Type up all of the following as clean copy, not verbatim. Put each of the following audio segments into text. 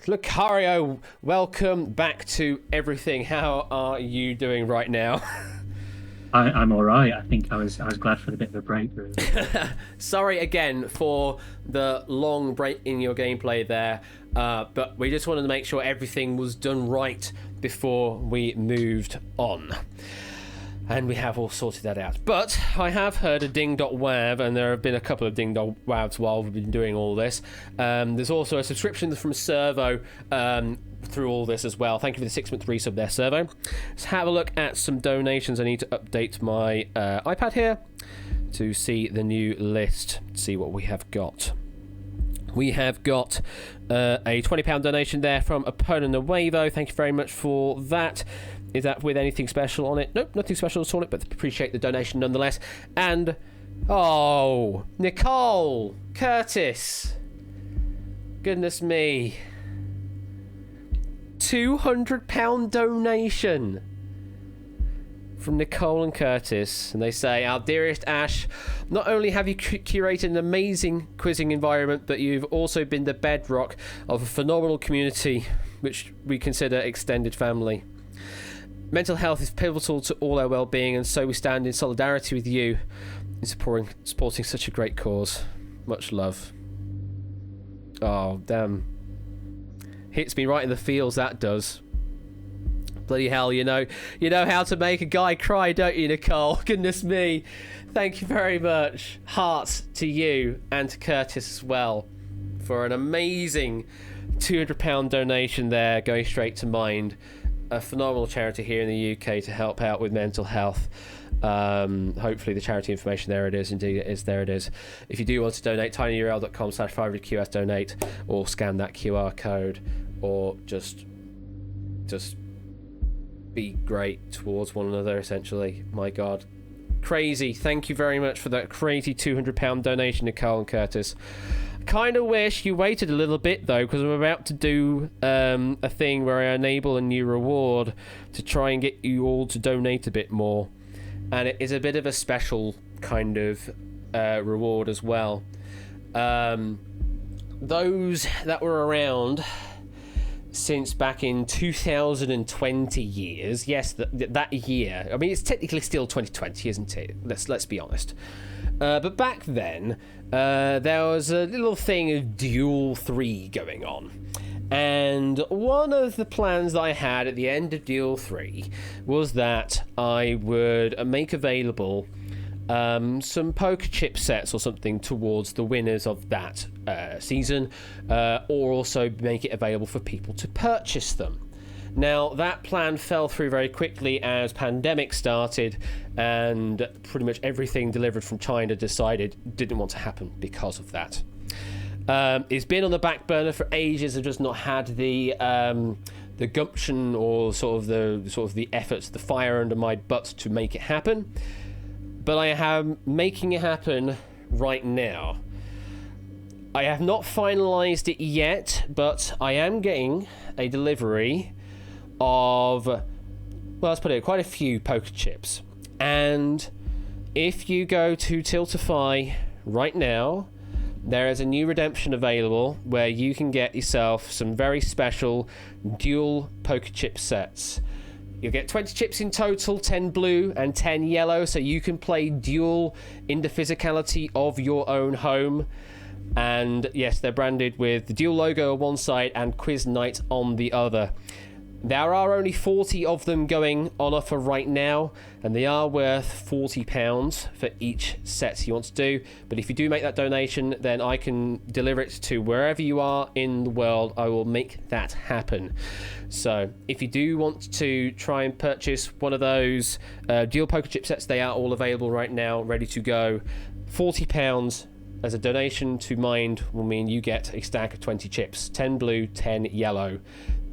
Lucario, welcome back to everything. How are you doing right now? I'm all right. I think I was glad for the bit of a break, really. Sorry again for the long break in your gameplay there, but we just wanted to make sure everything was done right before we moved on. And we have all sorted that out. But I have heard a ding.wav, and there have been a couple of ding.wavs while we've been doing all this. There's also a subscription from Servo through all this as well. Thank you for the 6-month resub there, Servo. Let's have a look at some donations. I need to update my iPad here to see the new list, see what we have got. We have got a £20 donation there from Opponent Nuevo. Thank you very much for that. Is that with anything special on it? Nope, nothing special on it, but appreciate the donation nonetheless. And, oh, Nicole Curtis. Goodness me. £200 donation from Nicole and Curtis. And they say, our dearest Ash, not only have you curated an amazing quizzing environment, but you've also been the bedrock of a phenomenal community, which we consider extended family. Mental health is pivotal to all our well-being, and so we stand in solidarity with you in supporting such a great cause. Much love. Oh, damn. Hits me right in the feels, that does. Bloody hell, you know how to make a guy cry, don't you, Nicole? Goodness me. Thank you very much. Hearts to you and to Curtis as well for an amazing £200 donation there, going straight to Mind. A phenomenal charity here in the UK to help out with mental health. Hopefully the charity information, there it is. Indeed it is, there it is. If you do want to donate, tinyurl.com/500QS donate, or scan that QR code, or just be great towards one another, essentially. My God. Crazy. Thank you very much for that crazy £200 donation, Nicole and Curtis. Kind of wish you waited a little bit though, because I'm about to do a thing where I enable a new reward to try and get you all to donate a bit more, and it is a bit of a special kind of reward as well. Those that were around since back in 2020 years, yes, that year. I mean, it's technically still 2020, isn't it? Let's be honest. But back then, there was a little thing of Duel 3 going on. And one of the plans that I had at the end of Duel 3 was that I would make available some poker chip sets or something towards the winners of that season, or also make it available for people to purchase them. Now, that plan fell through very quickly as pandemic started, and pretty much everything delivered from China didn't want to happen because of that. It's been on the back burner for ages. I've just not had the gumption or sort of the efforts, the fire under my butt to make it happen. But I am making it happen right now. I have not finalized it yet, but I am getting a delivery of, well, let's put it, quite a few poker chips. And if you go to Tiltify right now, there is a new redemption available where you can get yourself some very special dual poker chip sets. You'll get 20 chips in total, 10 blue and 10 yellow, so you can play duel in the physicality of your own home. And yes, they're branded with the duel logo on one side and Quiz Night on the other. There are only 40 of them going on offer right now, and they are worth £40 for each set you want to do. But if you do make that donation, then I can deliver it to wherever you are in the world. I will make that happen. So if you do want to try and purchase one of those dual poker chip sets, they are all available right now, ready to go. £40 as a donation to Mind will mean you get a stack of 20 chips, 10 blue, 10 yellow,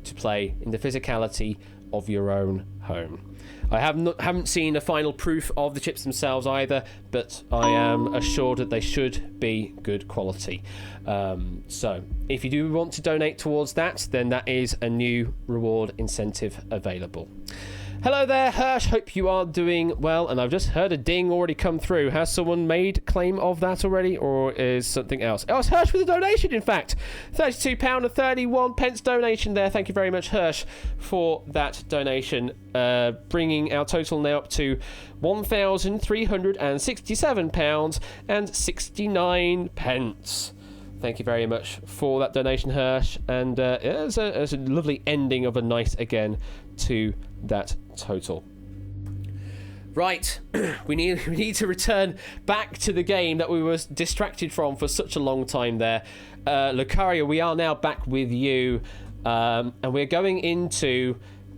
to play in the physicality of your own home. I haven't seen a final proof of the chips themselves either, but I am assured that they should be good quality. So if you do want to donate towards that, then that is a new reward incentive available. Hello there, Hirsch. Hope you are doing well. And I've just heard a ding already come through. Has someone made claim of that already, or is something else? Oh, it's Hirsch with a donation, in fact. £32.31 donation there. Thank you very much, Hirsch, for that donation. Bringing our total now up to £1,367.69. Thank you very much for that donation, Hirsch. And it's a lovely ending of a night again to that total. Right, we need to return back to the game that we were distracted from for such a long time there. Lucaria, we are now back with you, and we're going into,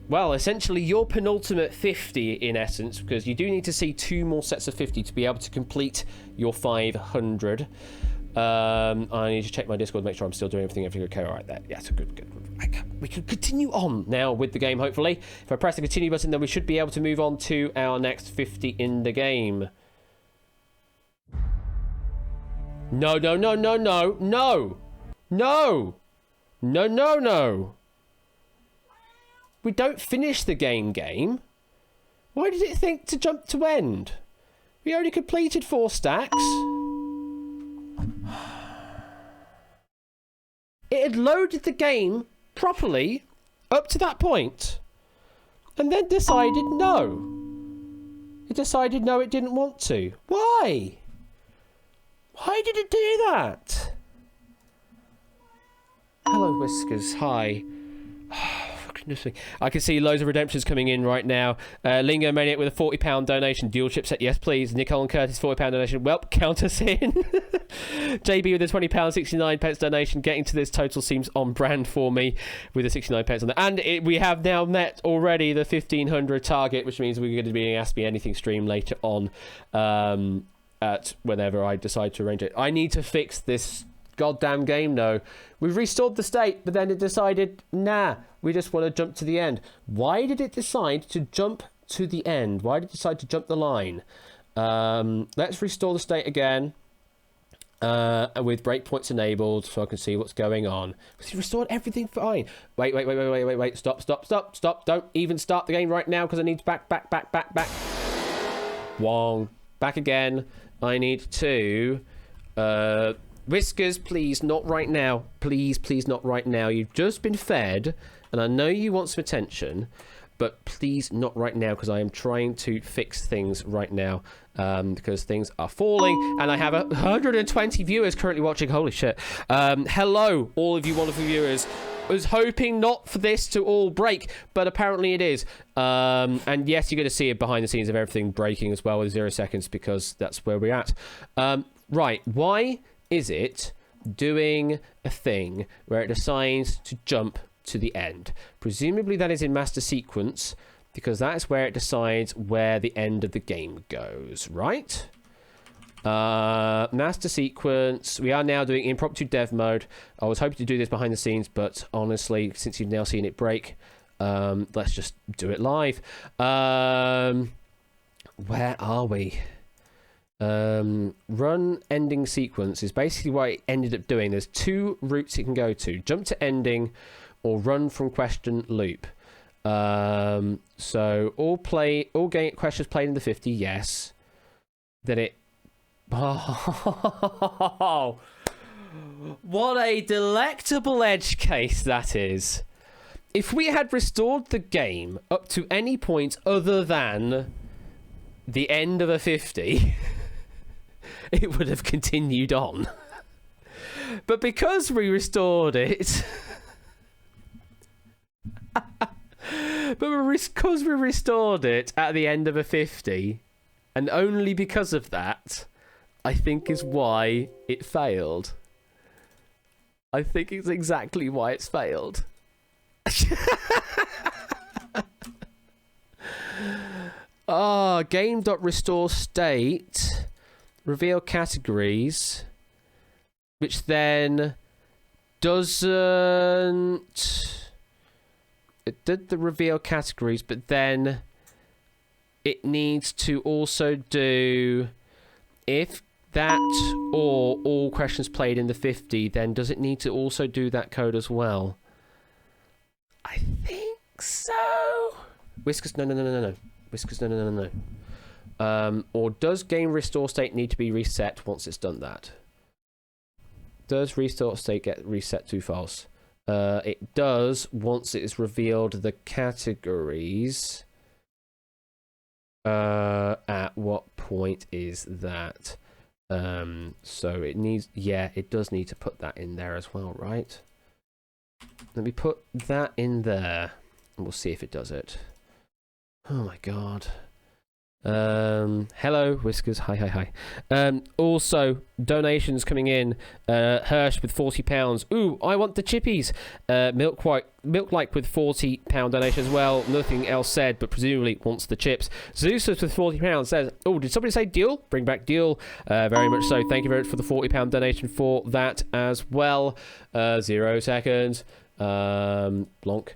well, essentially your penultimate 50 in essence, because you do need to see 2 more sets of 50 to be able to complete your 500. I need to check my Discord, make sure I'm still doing everything okay. All right, there. Yeah, so good. We can continue on now with the game, hopefully. If I press the continue button, then we should be able to move on to our next 50 in the game. No. We don't finish the game. Why did it think to jump to end? We only completed 4 stacks. It had loaded the game properly up to that point and then decided no. It decided no, it didn't want to. Why? Why did it do that? Hello, Whiskers. Hi. I can see loads of redemptions coming in right now. Lingo Maniac with a £40 donation. Dual chipset, yes please. Nicole and Curtis, £40 donation. Well, count us in. JB with a £20.69 donation. Getting to this total seems on brand for me with a 69 pence on that. And we have now met already the 1500 target, which means we're going to be Ask Me Anything stream later on at whenever I decide to arrange it. I need to fix this goddamn game though. We've restored the state, but then it decided, nah, we just want to jump to the end. Why did it decide to jump to the end? Why did it decide to jump the line? Let's restore the state again. With breakpoints enabled so I can see what's going on. Because he restored everything fine. Wait. Stop. Don't even start the game right now because I need to back. Wong. Back again. I need to... Whiskers, please, not right now. Please, not right now. You've just been fed, and I know you want some attention, but please, not right now, because I am trying to fix things right now, because things are falling, and I have 120 viewers currently watching. Holy shit. Hello, all of you wonderful viewers. I was hoping not for this to all break, but apparently it is. And yes, you're going to see it behind the scenes of everything breaking as well with 0 seconds, because that's where we're at. Right, why is it doing a thing where it decides to jump to the end? Presumably that is in master sequence, because that's where it decides where the end of the game goes, right? Master sequence. We are now doing impromptu dev mode. I was hoping to do this behind the scenes, but honestly, since you've now seen it break, let's just do it live. Where are we? Run ending sequence is basically what it ended up doing. There's 2 routes it can go to: jump to ending or run from question loop. So all game questions played in the 50, yes. Then it... Oh, what a delectable edge case that is. If we had restored the game up to any point other than the end of a 50... it would have continued on. But because we restored it... because we restored it at the end of a 50, and only because of that, I think is why it failed. I think it's exactly why it's failed. Game.restore state... reveal categories, which then doesn't... It did the reveal categories, but then it needs to also do... If that or all questions played in the 50, then does it need to also do that code as well? I think so. Whiskers, no. Whiskers, no. Or does game restore state need to be reset once it's done that? Does restore state get reset to false? It does once it is revealed the categories. At what point is that? So it needs, yeah, it does need to put that in there as well, right? Let me put that in there and we'll see if it does it. Oh my god. Hello, Whiskers. Hi. Also, donations coming in. Hirsch with £40. Ooh, I want the chippies. Milk like with £40 donation as well. Nothing else said, but presumably wants the chips. Zeus with £40 says, oh, did somebody say deal? Bring back deal. Very much so. Thank you very much for the £40 donation for that as well. 0 seconds. Blonk.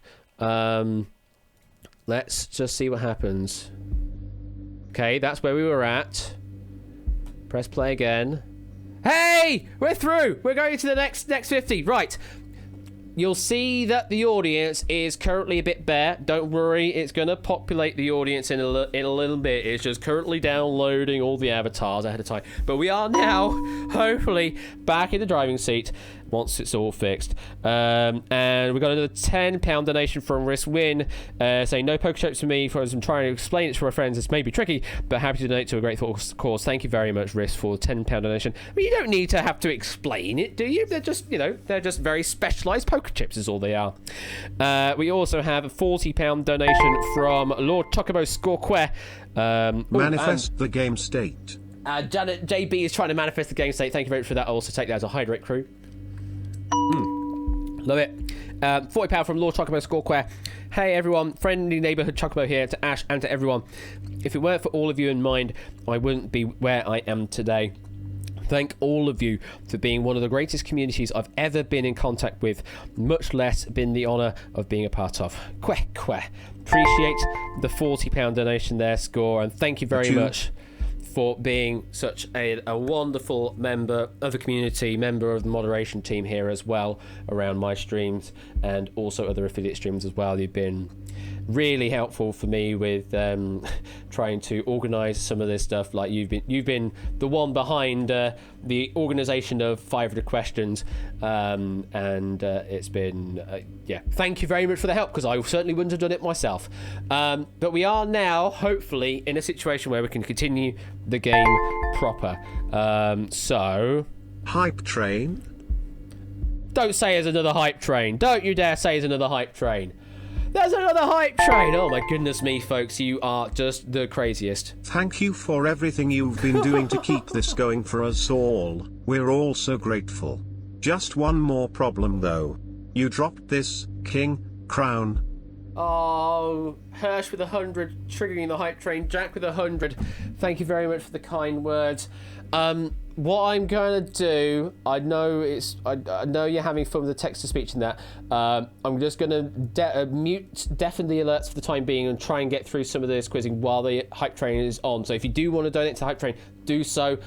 Let's just see what happens. Okay, that's where we were at. Press play again. Hey! We're through! We're going to the next 50. Right. You'll see that the audience is currently a bit bare. Don't worry, it's going to populate the audience in a little bit. It's just currently downloading all the avatars ahead of time. But we are now, hopefully, back in the driving seat once it's all fixed. And we got another £10 donation from Risk Win, saying no poker chips for me. As I'm trying to explain it to my friends, it's maybe tricky, but happy to donate to a great cause. Thank you very much, Risk, for the £10 donation. I mean, you don't need to have to explain it, do you? They're just, they're just very specialised poker chips is all they are. We also have a £40 donation from Lord Chocobo Scorque. Manifest the game state. Janet JB is trying to manifest the game state. Thank you very much for that. I'll also take that as a hydrate crew. Love it. £40 from Lord Chocobo Scorque. Hey everyone, friendly neighbourhood Chocobo here to Ash and to everyone. If it weren't for all of you in mind, I wouldn't be where I am today. Thank all of you for being one of the greatest communities I've ever been in contact with, much less been the honour of being a part of. Appreciate the £40 donation there, Score, and thank you very much for being such a wonderful member of the community, member of the moderation team here as well, around my streams and also other affiliate streams as well. You've been really helpful for me with trying to organise some of this stuff. Like you've been the one behind the organisation of 500 questions, and it's been thank you very much for the help, because I certainly wouldn't have done it myself. But we are now hopefully in a situation where we can continue the game proper. So hype train. Don't say there's another hype train. Don't you dare say there's another hype train. There's another hype train! Oh my goodness me, folks, you are just the craziest. Thank you for everything you've been doing to keep this going for us all. We're all so grateful. Just one more problem though. You dropped this king crown. Oh, Hirsch with 100, triggering the hype train. Jack with 100. Thank you very much for the kind words. What I'm going to do, I know you're having fun with the text-to-speech and that. I'm just going to deafen the alerts for the time being and try and get through some of this quizzing while the hype train is on. So if you do want to donate to the hype train, do so.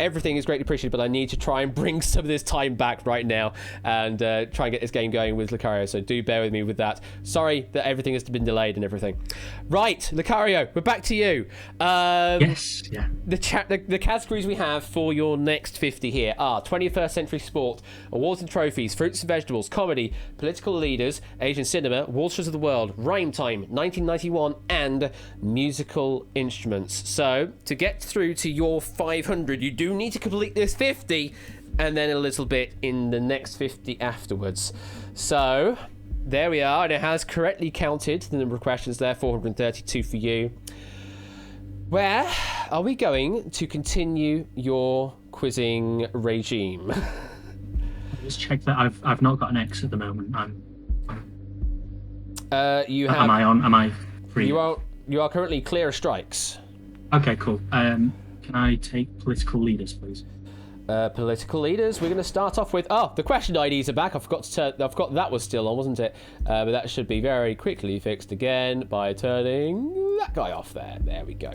Everything is greatly appreciated, but I need to try and bring some of this time back right now and try and get this game going with Lucario, so do bear with me with that. Sorry that everything has been delayed and everything. Right, Lucario, we're back to you. Yes, yeah. The categories we have for your next 50 here are 21st Century Sport, Awards and Trophies, Fruits and Vegetables, Comedy, Political Leaders, Asian Cinema, Waters of the World, Rhyme Time, 1991, and Musical Instruments. So, to get through to your 500, you do need to complete this 50 and then a little bit in the next 50 afterwards. So there we are, and it has correctly counted the number of questions there, 432 for you. Where are we going to continue your quizzing regime? Just check that I've not got an X at the moment. You have. Am I free? You are currently clear of strikes. Okay, cool. Can I take political leaders, please? Political leaders. We're going to start off with. Oh, the question IDs are back. I forgot that was still on, wasn't it? But that should be very quickly fixed again by turning that guy off there. There we go.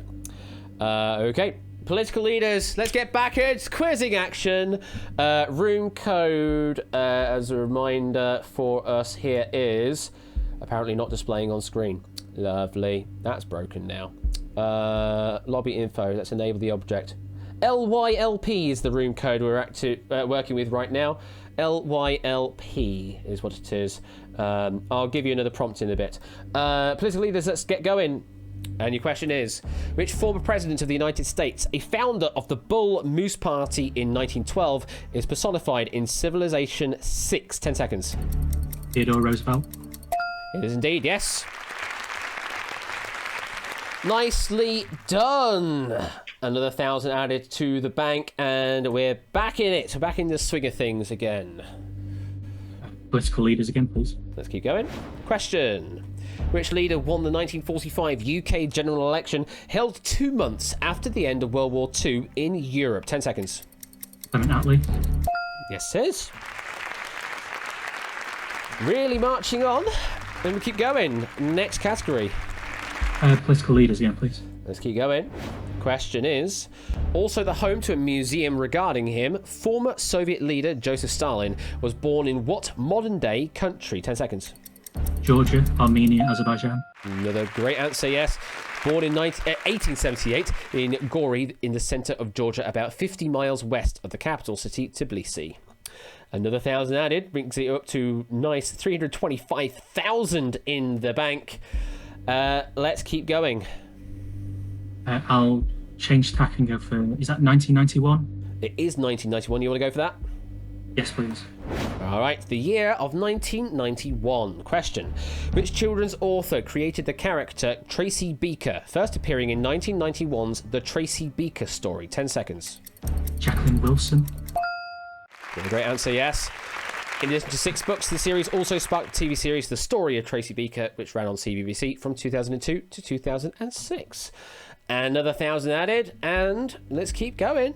Okay. Political leaders, let's get back into quizzing action. Room code, as a reminder for us here, is apparently not displaying on screen. Lovely. That's broken now. Lobby info. Let's enable the object. LYLP is the room code we're working with right now. LYLP is what it is. I'll give you another prompt in a bit. Political leaders, let's get going. And your question is, which former president of the United States, a founder of the Bull Moose Party in 1912, is personified in Civilization 6? 10 seconds. Theodore Roosevelt. It is indeed, yes. Nicely done. Another 1,000 added to the bank, and we're back in it. We're back in the swing of things again. Political leaders again, please. Let's keep going. Question. Which leader won the 1945 UK general election held 2 months after the end of World War II in Europe? 10 seconds. Clement Attlee. Yes, it is. Really marching on. And we keep going. Next category. Political leaders again, please. Let's keep going. Question is, also the home to a museum regarding him, former Soviet leader Joseph Stalin was born in what modern-day country? 10 seconds. Georgia, Armenia, Azerbaijan. Another great answer, yes. Born in 1878 in Gori, in the centre of Georgia, about 50 miles west of the capital city, Tbilisi. Another 1,000 added, brings it up to nice 325,000 in the bank. Let's keep going. I'll change tack and go for, is that 1991? It is 1991. You want to go for that? Yes, please. All right, the year of 1991. Question. Which children's author created the character Tracy Beaker, first appearing in 1991's The Tracy Beaker Story? 10 seconds. Jacqueline Wilson. A great answer, yes. In addition to 6 books, the series also sparked the TV series The Story of Tracy Beaker, which ran on CBBC from 2002 to 2006. Another 1,000 added, and let's keep going.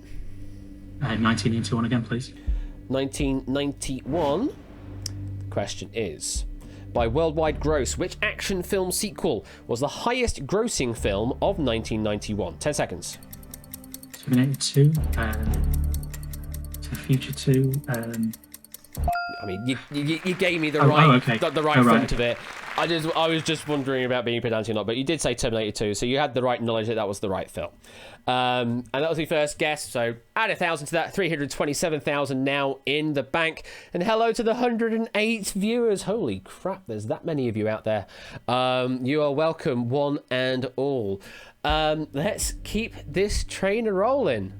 1991 again, please. 1991. The question is, by worldwide gross, which action film sequel was the highest grossing film of 1991? 10 seconds. Terminator 2, To Future 2, I mean, you gave me the okay. the right front of it. I was just wondering about being pedantic or not, but you did say Terminator 2, so you had the right knowledge that was the right film. And that was your first guess, so add 1,000 to that, 327,000 now in the bank. And hello to the 108 viewers. Holy crap, there's that many of you out there. You are welcome, one and all. Let's keep this train rolling.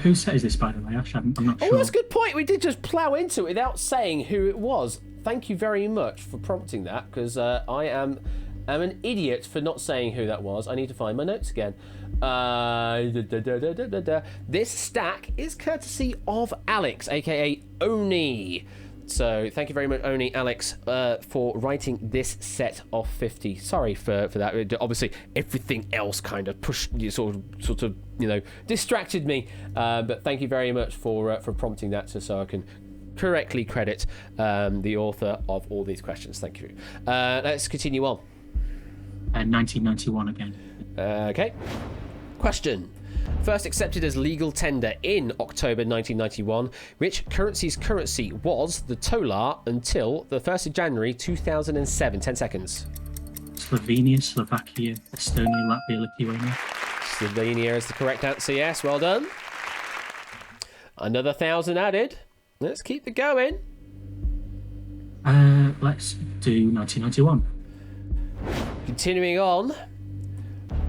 Who says this, by the way, Ash? I'm not sure. Oh, that's a good point. We did just plough into it without saying who it was. Thank you very much for prompting that, because I am an idiot for not saying who that was. I need to find my notes again. This stack is courtesy of Alex, aka Oni. So thank you very much, Oni, Alex, for writing this set of 50. Sorry for that. Obviously, everything else kind of pushed, sort of, distracted me. But thank you very much for prompting that, so I can correctly credit the author of all these questions. Thank you. Let's continue on. 1991 again. Okay. Question. First accepted as legal tender in October 1991, which currency's currency was the tolar until the 1st of January 2007? 10 seconds. Slovenia, Slovakia, Estonia, Latvia, Lithuania. Slovenia is the correct answer, yes. Well done. Another 1,000 added. Let's keep it going. Let's do 1991. Continuing on.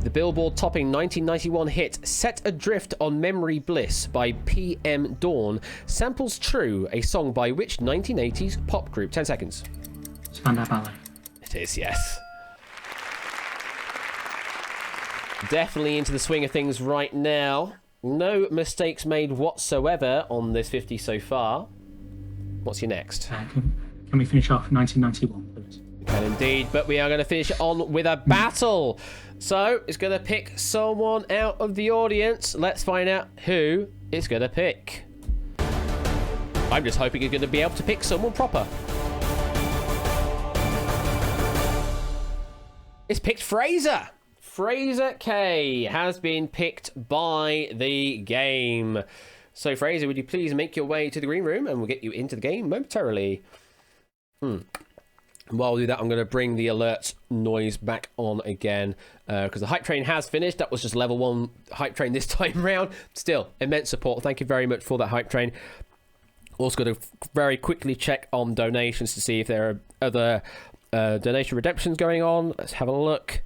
The Billboard topping 1991 hit Set Adrift on Memory Bliss by PM Dawn samples True, a song by which 1980s pop group? 10 seconds. Spandau Ballet. It is, yes. Definitely into the swing of things right now. No mistakes made whatsoever on this 50 so far. What's your next? Can we finish off 1991, please? We can indeed, but we are going to finish on with a battle. So, it's going to pick someone out of the audience. Let's find out who it's going to pick. I'm just hoping it's going to be able to pick someone proper. It's picked Fraser. Fraser K has been picked by the game. So, Fraser, would you please make your way to the green room and we'll get you into the game momentarily. And while I do that, I'm going to bring the alert noise back on again because the hype train has finished. That was just level 1 hype train this time round. Still, immense support. Thank you very much for that hype train. Also going to very quickly check on donations to see if there are other donation redemptions going on. Let's have a look.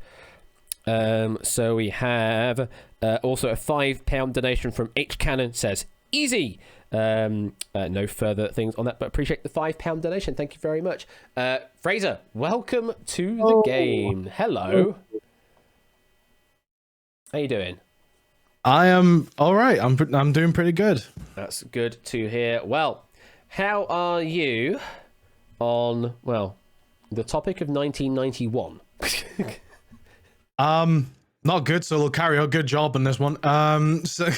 So we have also a £5 donation from H Cannon, says easy. No further things on that, but appreciate the £5 donation. Thank you very much. Fraser, welcome to the game. Hello. How you doing? I am all right. I'm doing pretty good. That's good to hear. Well, how are you on, well, the topic of 1991? Not good, so Lucario, good job on this one. So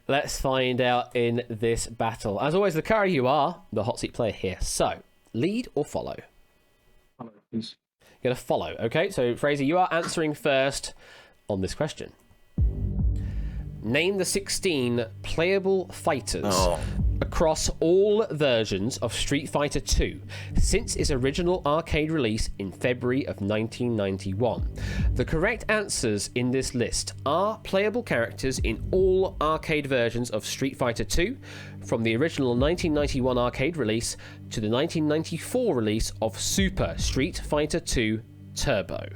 Let's find out in this battle. As always, Lucario, you are the hot seat player here. So, lead or follow? Follow, please. You're going to follow. Okay, so Fraser, you are answering first on this question. Name the 16 playable fighters across all versions of Street Fighter II since its original arcade release in February of 1991. The correct answers in this list are playable characters in all arcade versions of Street Fighter II, from the original 1991 arcade release to the 1994 release of Super Street Fighter II Turbo.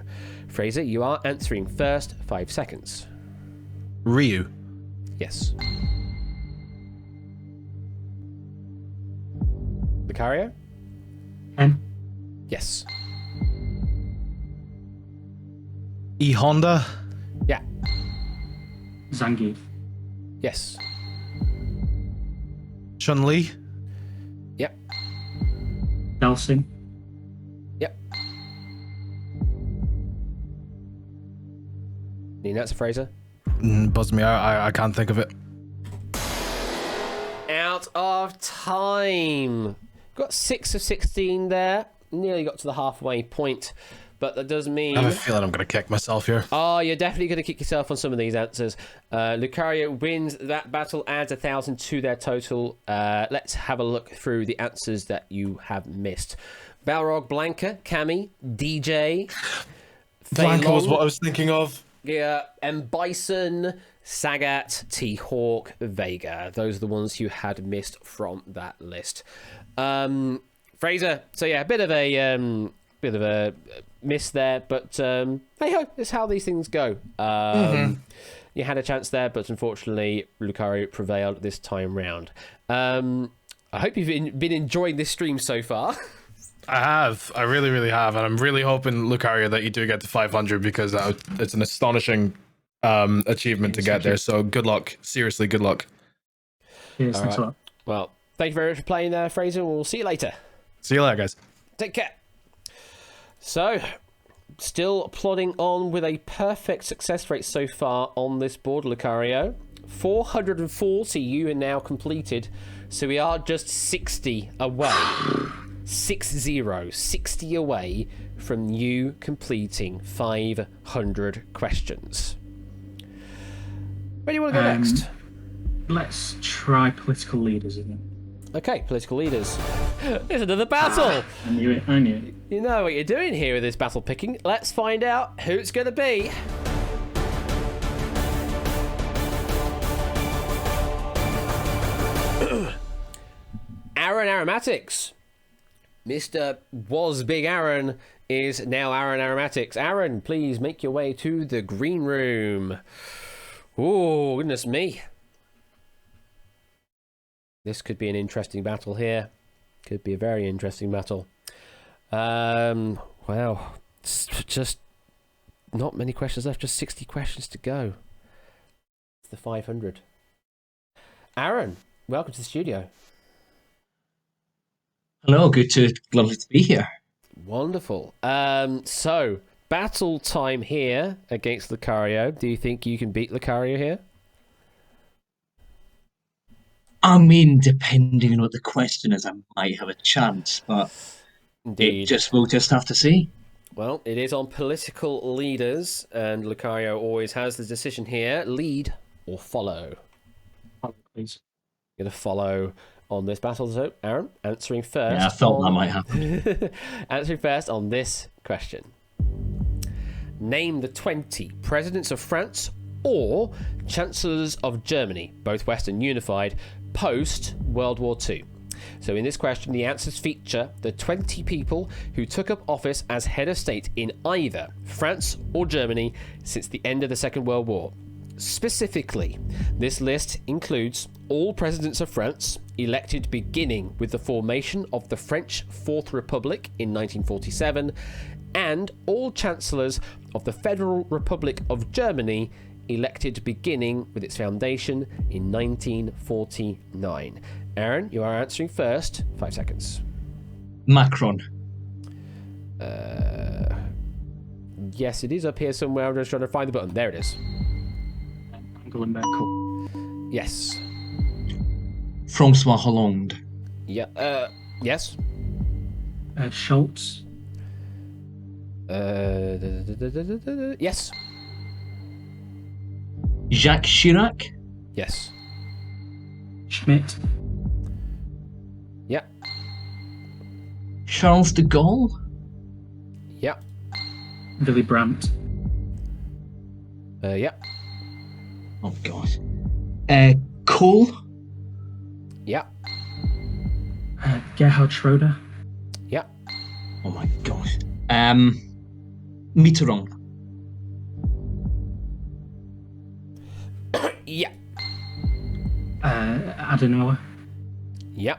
Fraser, you are answering first. 5 seconds. Ryu. Yes. Lucario? Ken. Yes. E Honda. Yeah. Zangief. Yes. Chun Li. Yep. Delsing. Yep. Need an answer, Fraser? Buzz me out. I can't think of it. Out of time. Got 6 of 16 there. Nearly got to the halfway point. But that does mean... I have a feeling I'm going to kick myself here. Oh, you're definitely going to kick yourself on some of these answers. Lucario wins that battle, adds 1,000 to their total. Let's have a look through the answers that you have missed. Balrog, Blanca, Cammy, DJ... Blanca was what I was thinking of. Yeah, M. Bison, Sagat, T-Hawk, Vega. Those are the ones you had missed from that list. Fraser, so yeah, a bit of a miss there, but hey ho, that's how these things go. You had a chance there, but unfortunately, Lucario prevailed this time round. I hope you've been enjoying this stream so far. I have. I really, really have. And I'm really hoping, Lucario, that you do get to 500 because it's an astonishing achievement to get there. So good luck. Seriously, good luck. Yes, thanks a lot. Well, thank you very much for playing there, Fraser. We'll see you later. See you later, guys. Take care. So, still plodding on with a perfect success rate so far on this board, Lucario. 440 you are now completed. So we are just 60 away. 60 away from you completing 500 questions. Where do you want to go next? Let's try political leaders again. Okay, political leaders. There's another battle! I knew it, I knew it. You know what you're doing here with this battle picking. Let's find out who it's going to be. Aaron Aromatics. Mr. Was Big Aaron is now Aaron Aromatics. Aaron, please make your way to the green room. Oh, goodness me. This could be an interesting battle here. Could be a very interesting battle. Wow. It's just not many questions left. Just 60 questions to go. It's the 500. Aaron, welcome to the studio. Hello, lovely to be here. Wonderful. So, battle time here against Lucario. Do you think you can beat Lucario here? I mean, depending on what the question is, I might have a chance, but Indeed. we'll just have to see. Well, it is on political leaders, and Lucario always has the decision here. Lead or follow? Follow, please. You're going to follow. on this battle. So, Aaron, answering first. Yeah, I thought that might happen. Answering first on this question. Name the 20 presidents of France or chancellors of Germany, both Western unified, post World War II. So in this question, the answers feature the 20 people who took up office as head of state in either France or Germany since the end of the Second World War. Specifically, this list includes all presidents of France elected beginning with the formation of the French Fourth Republic in 1947, and all chancellors of the Federal Republic of Germany elected beginning with its foundation in 1949. Aaron, you are answering first. 5 seconds. Macron. Yes, it is up here somewhere. I'm just trying to find the button. There it is. I'm going Merkel. Yes. Francois Hollande. Yeah. Yes. Schultz. Yes. Jacques Chirac. Yes. Schmidt. Yeah. Charles de Gaulle. Yeah. Willy Brandt. Yeah. Oh god. Kohl. Yeah. Gerhard Schroeder. Yeah. Oh my god. Mitterrand. Yeah. Adenauer. Yeah.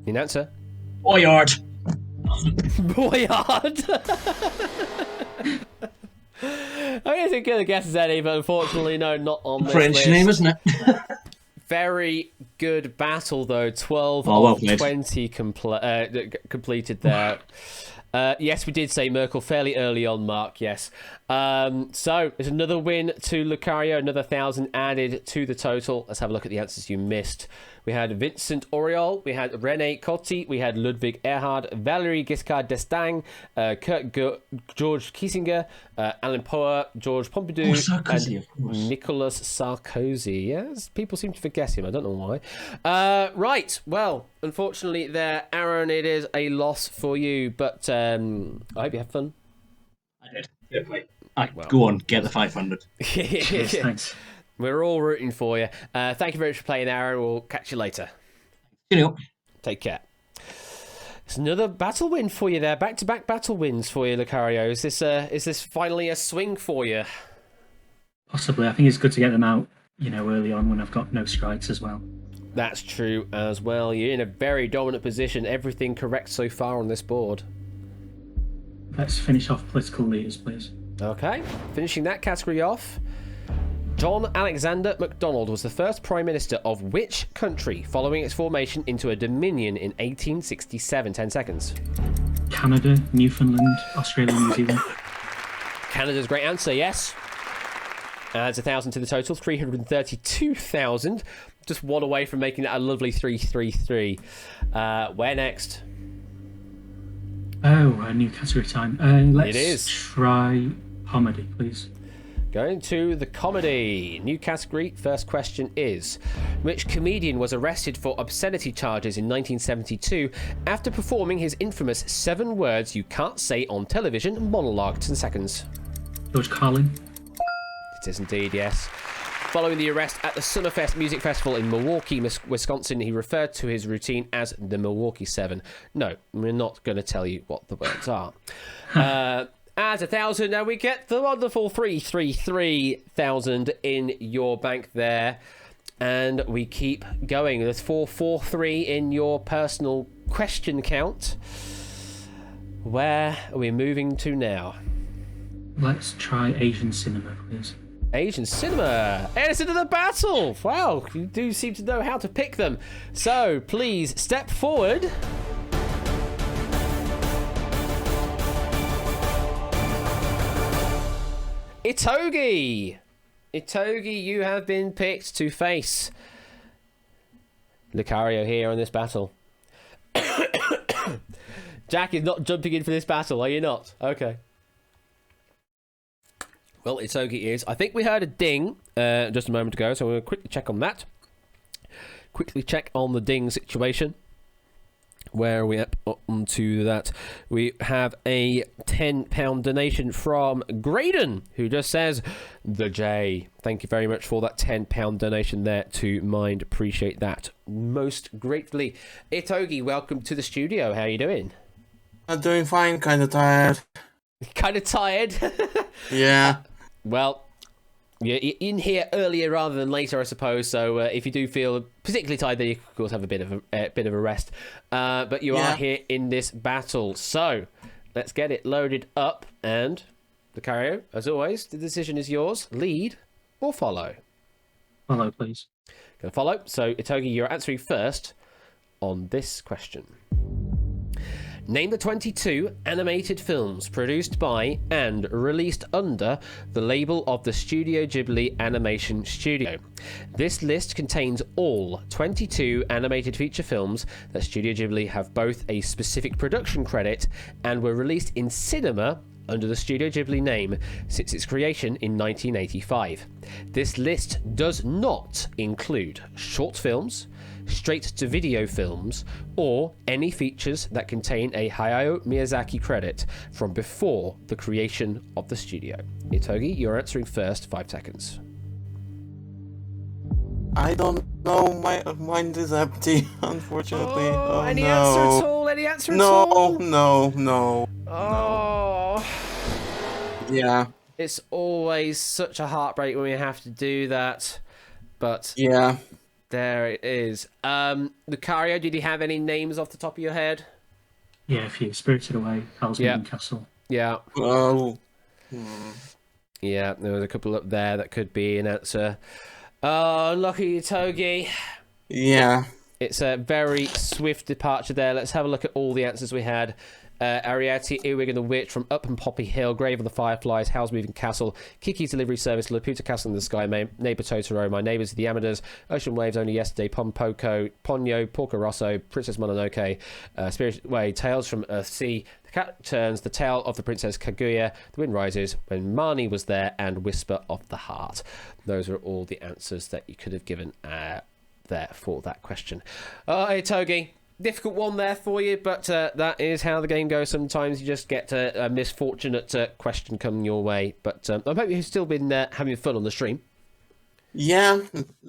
An answer? Boyard. Boyard. I guess it could have guessed any, but unfortunately, no, not on this French list. name, isn't it? Very good battle, though. 12 well of played. 20 completed there. Yes, we did say Merkel fairly early on, Mark, yes. So, there's another win to Lucario, another 1,000 added to the total. Let's have a look at the answers you missed. We had Vincent Auriol, we had René Coty, we had Ludwig Erhard, Valéry Giscard d'Estaing, George Kissinger, Alain Poher, George Pompidou, Sarkozy, of course. and Nicolas Sarkozy. Yes, people seem to forget him. I don't know why. Right. Well, unfortunately, there, Aaron, it is a loss for you. But I hope you have fun. I did. Good play. Go on, get the 500. Cheers, thanks. We're all rooting for you. Thank you very much for playing, Aaron. We'll catch you later. You know. Take care. It's another battle win for you there. Back-to-back battle wins for you, Lucario. Is this finally a swing for you? Possibly. I think it's good to get them out, early on when I've got no strikes as well. That's true as well. You're in a very dominant position. Everything correct so far on this board. Let's finish off political leaders, please. Okay, finishing that category off. John Alexander MacDonald was the first Prime Minister of which country following its formation into a Dominion in 1867? 10 seconds. Canada, Newfoundland, Australia, New Zealand. Canada's a great answer, yes. Adds 1,000 to the total, 332,000. Just one away from making that a lovely 333. Where next? Oh, a new category time. Let's try comedy, please. Going to the comedy. New category. First question is, which comedian was arrested for obscenity charges in 1972 after performing his infamous 7 words you can't say on television monologue? 10 seconds. George Carlin. It is indeed, yes. Following the arrest at the Summerfest Music Festival in Milwaukee, Wisconsin, he referred to his routine as the Milwaukee 7. No, we're not going to tell you what the words are. Adds 1,000. Now we get the wonderful 333,000 in your bank there. And we keep going. There's 443 in your personal question count. Where are we moving to now? Let's try Asian cinema, please. Asian cinema. And it's another battle. Wow, you do seem to know how to pick them. So please step forward. Itogi, you have been picked to face Lucario here on this battle. Jack is not jumping in for this battle, are you not? Okay. Well, Itogi is. I think we heard a ding just a moment ago, so we'll quickly check on that. Quickly check on the ding situation. Where are we up onto that? We have a £10 donation from Graydon, who just says, the J. Thank you very much for that £10 donation there to Mind. Appreciate that most gratefully. Itogi, welcome to the studio. How are you doing? I'm doing fine, kind of tired. Kind of tired? Yeah. Well, you're in here earlier rather than later, I suppose. So if you do feel particularly tired, then you of course have a bit of a rest. But you are here in this battle. So let's get it loaded up. And Lucario, as always, the decision is yours. Lead or follow? Follow, please. Gonna follow. So Itogi, you're answering first on this question. Name the 22 animated films produced by and released under the label of the Studio Ghibli Animation Studio. This list contains all 22 animated feature films that Studio Ghibli have both a specific production credit and were released in cinema under the Studio Ghibli name since its creation in 1985. This list does not include short films, straight-to-video films, or any features that contain a Hayao Miyazaki credit from before the creation of the studio. Itogi, you're answering first, 5 seconds. I don't know. My mind is empty, unfortunately. Oh, any no. answer at all? Any answer at all? No. Oh. Yeah. It's always such a heartbreak when we have to do that. But Yeah. there it is. Lucario, did you have any names off the top of your head? Yeah, a few. Spirited Away, Howl's Moving Castle. Yeah. Oh. Yeah, there was a couple up there that could be an answer. Oh, unlucky Togi. Yeah. It's a very swift departure there. Let's have a look at all the answers we had. Ariete, Earwig and the Witch, From Up and Poppy Hill, Grave of the Fireflies, Howl's Moving Castle, Kiki's Delivery Service, Laputa Castle in the Sky, Neighbor Totoro, My Neighbors the Yamadas, Ocean Waves, Only Yesterday, Ponyo, Porco Rosso, Princess Mononoke, Spirited Away, Tales from Earthsea, The Cat Turns, The Tale of the Princess Kaguya, The Wind Rises, When Marnie Was There, and Whisper of the Heart. Those are all the answers that you could have given there for that question. Hey, Togi. Difficult one there for you, but that is how the game goes. Sometimes you just get a misfortunate question coming your way. But I hope you've still been having fun on the stream. Yeah,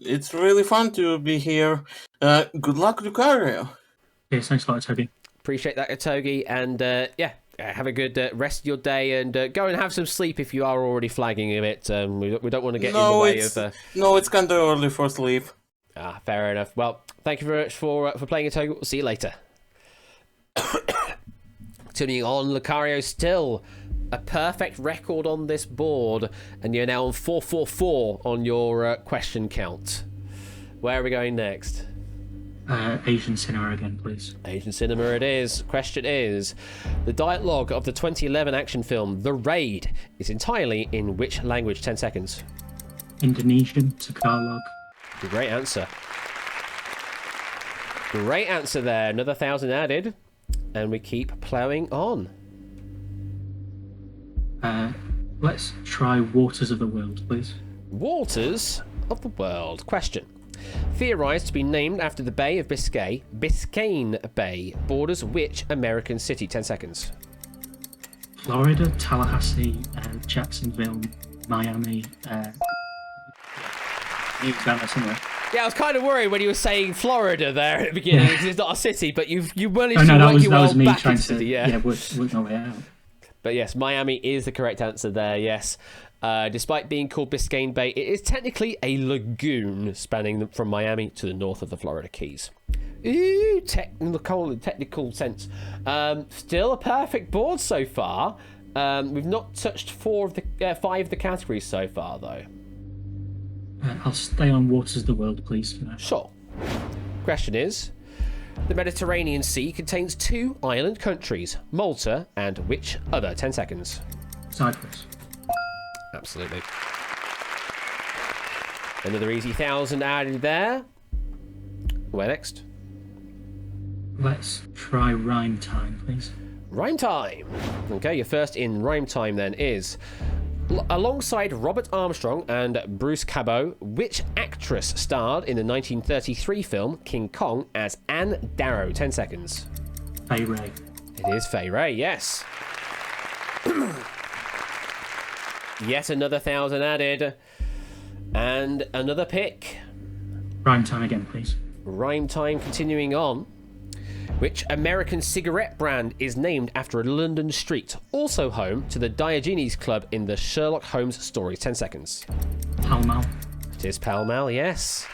it's really fun to be here. Good luck, Lucario. Yes, thanks a lot, Toby. Appreciate that, Togi. And have a good rest of your day, and go and have some sleep if you are already flagging a bit. We don't want to get in the way of... No, it's kind of early for sleep. Fair enough. Well, thank you very much for playing, Togi. We'll see you later. Tuning on, Lucario still a perfect record on this board, and you're now on 444 on your question count. Where are we going next? Asian cinema again, please. Asian cinema it is. Question is, the dialogue of the 2011 action film The Raid is entirely in which language? 10 seconds. Indonesian, Tagalog. Great answer. Great answer there. Another 1,000 added. And we keep ploughing on. Let's try Waters of the World, please. Waters of the World. Question. Theorized to be named after the Bay of Biscay, Biscayne Bay borders which American city? 10 seconds. Florida, Tallahassee, Jacksonville, Miami. Yeah, I was kind of worried when you were saying Florida there at the beginning. Yeah. It's not a city, but you managed to work your way me back trying into to work my way out. But yes, Miami is the correct answer there, yes. Despite being called Biscayne Bay, it is technically a lagoon spanning from Miami to the north of the Florida Keys. Ooh, technical sense. Still a perfect board so far. We've not touched 5 of the categories so far, though. I'll stay on Waters of the World, please, for now. Sure. Question is, the Mediterranean Sea contains 2 island countries, Malta and which other? 10 seconds. Cyprus. Absolutely. Another easy 1,000 added there. Where next? Let's try Rhyme Time, please. Rhyme Time. Okay, your first in Rhyme Time then is, Alongside Robert Armstrong and Bruce Cabot, which actress starred in the 1933 film King Kong as Anne Darrow? 10 seconds. Fay Ray. It is Fay Ray, yes. Yet another 1,000 added. And another pick. Rhyme time again, please. Rhyme time continuing on. Which American cigarette brand is named after a London street, also home to the Diogenes Club in the Sherlock Holmes story? 10 seconds. Pall Mall. It is Pall Mall, yes.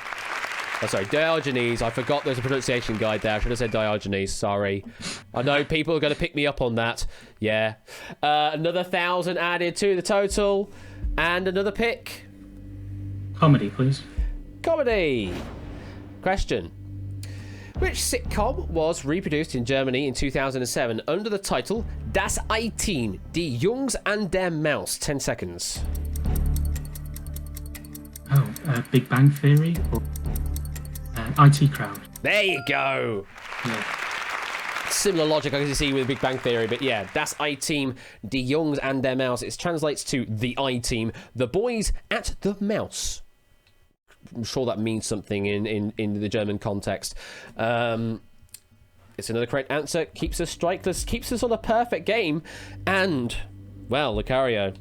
Oh, sorry, Diogenes. I forgot there's a pronunciation guide there. I should have said Diogenes. Sorry. I know people are going to pick me up on that. Yeah. Another 1,000 added to the total. And another pick. Comedy, please. Comedy. Question. Which sitcom was reproduced in Germany in 2007 under the title Das Ein-Team, Die Jungs an der Maus? 10 seconds. Oh, Big Bang Theory or IT Crowd. There you go. Yeah. Similar logic I can see with Big Bang Theory, but yeah, Das Ein-Team, Die Jungs an der Maus. It translates to the I-Team, the boys at the mouse. I'm sure that means something in the German context. It's another correct answer. Keeps us strikeless. Keeps us on a perfect game. And, well, Lucario,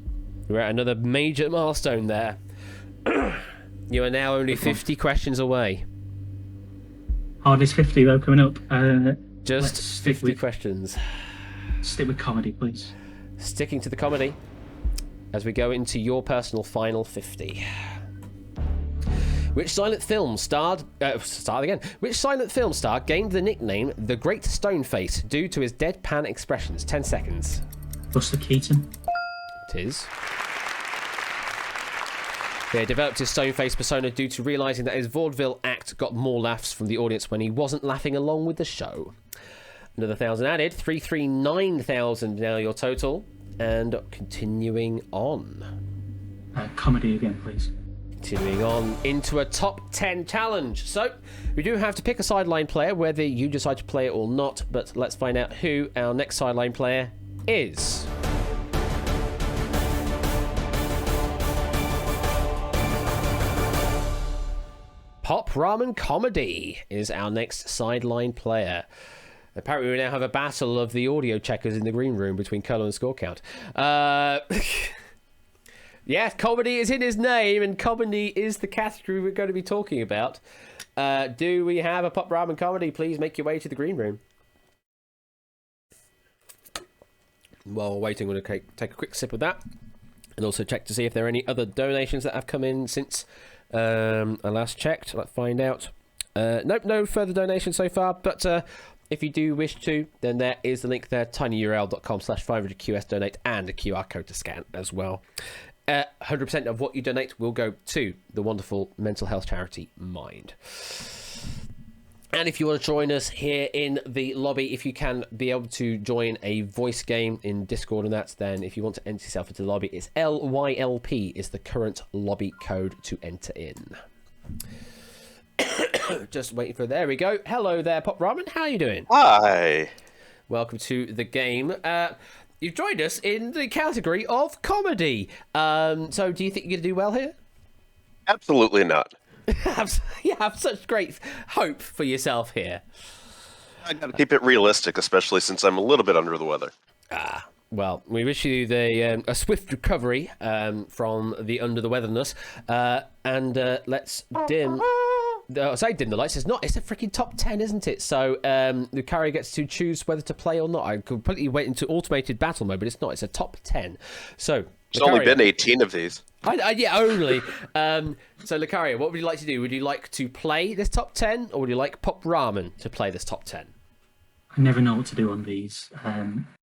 we're at another major milestone there. You are now only 50 questions away. Hardest 50, though, coming up. Just 50 questions. Stick with comedy, please. Sticking to the comedy as we go into your personal final 50. Which silent film Which silent film star gained the nickname The Great Stone Face due to his deadpan expressions? 10 seconds. Buster Keaton. It is. Yeah, developed his stone face persona due to realising that his vaudeville act got more laughs from the audience when he wasn't laughing along with the show. Another 1,000 added. 339,000 now your total. And continuing on. Comedy again, please. Continuing on into a top 10 challenge. So, we do have to pick a sideline player, whether you decide to play it or not, but let's find out who our next sideline player is. Pop Ramen Comedy is our next sideline player. Apparently, we now have a battle of the audio checkers in the green room between Colour and Score Count. Yeah, comedy is in his name, and comedy is the category we're going to be talking about. Do we have a Pop Ramen Comedy? Please make your way to the green room. While we're waiting, I'm going to take a quick sip of that. And also check to see if there are any other donations that have come in since I last checked. Let's find out. Nope, no further donations so far, but if you do wish to, then there is the link there, tinyurl.com/500QS donate, and a QR code to scan as well. 100% of what you donate will go to the wonderful mental health charity Mind. And if you want to join us here in the lobby, if you can be able to join a voice game in Discord and that, then if you want to enter yourself into the lobby, it's LYLP is the current lobby code to enter in. Just waiting for, there we go. Hello there, Pop Ramen. How are you doing? Hi. Welcome to the game. You've joined us in the category of comedy. So do you think you're going to do well here? Absolutely not. You have such great hope for yourself here. I gotta keep it realistic, especially since I'm a little bit under the weather. Well, we wish you a swift recovery from the under the weatherness. And let's dim the lights. It's not. It's a freaking top 10, isn't it? So the carrier gets to choose whether to play or not. I completely went into automated battle mode, but it's not. It's a top 10. So there's only been 18 of these. Yeah, only. So Lucario, what would you like to do? Would you like to play this top 10, or would you like Pop Ramen to play this top 10? I never know what to do on these,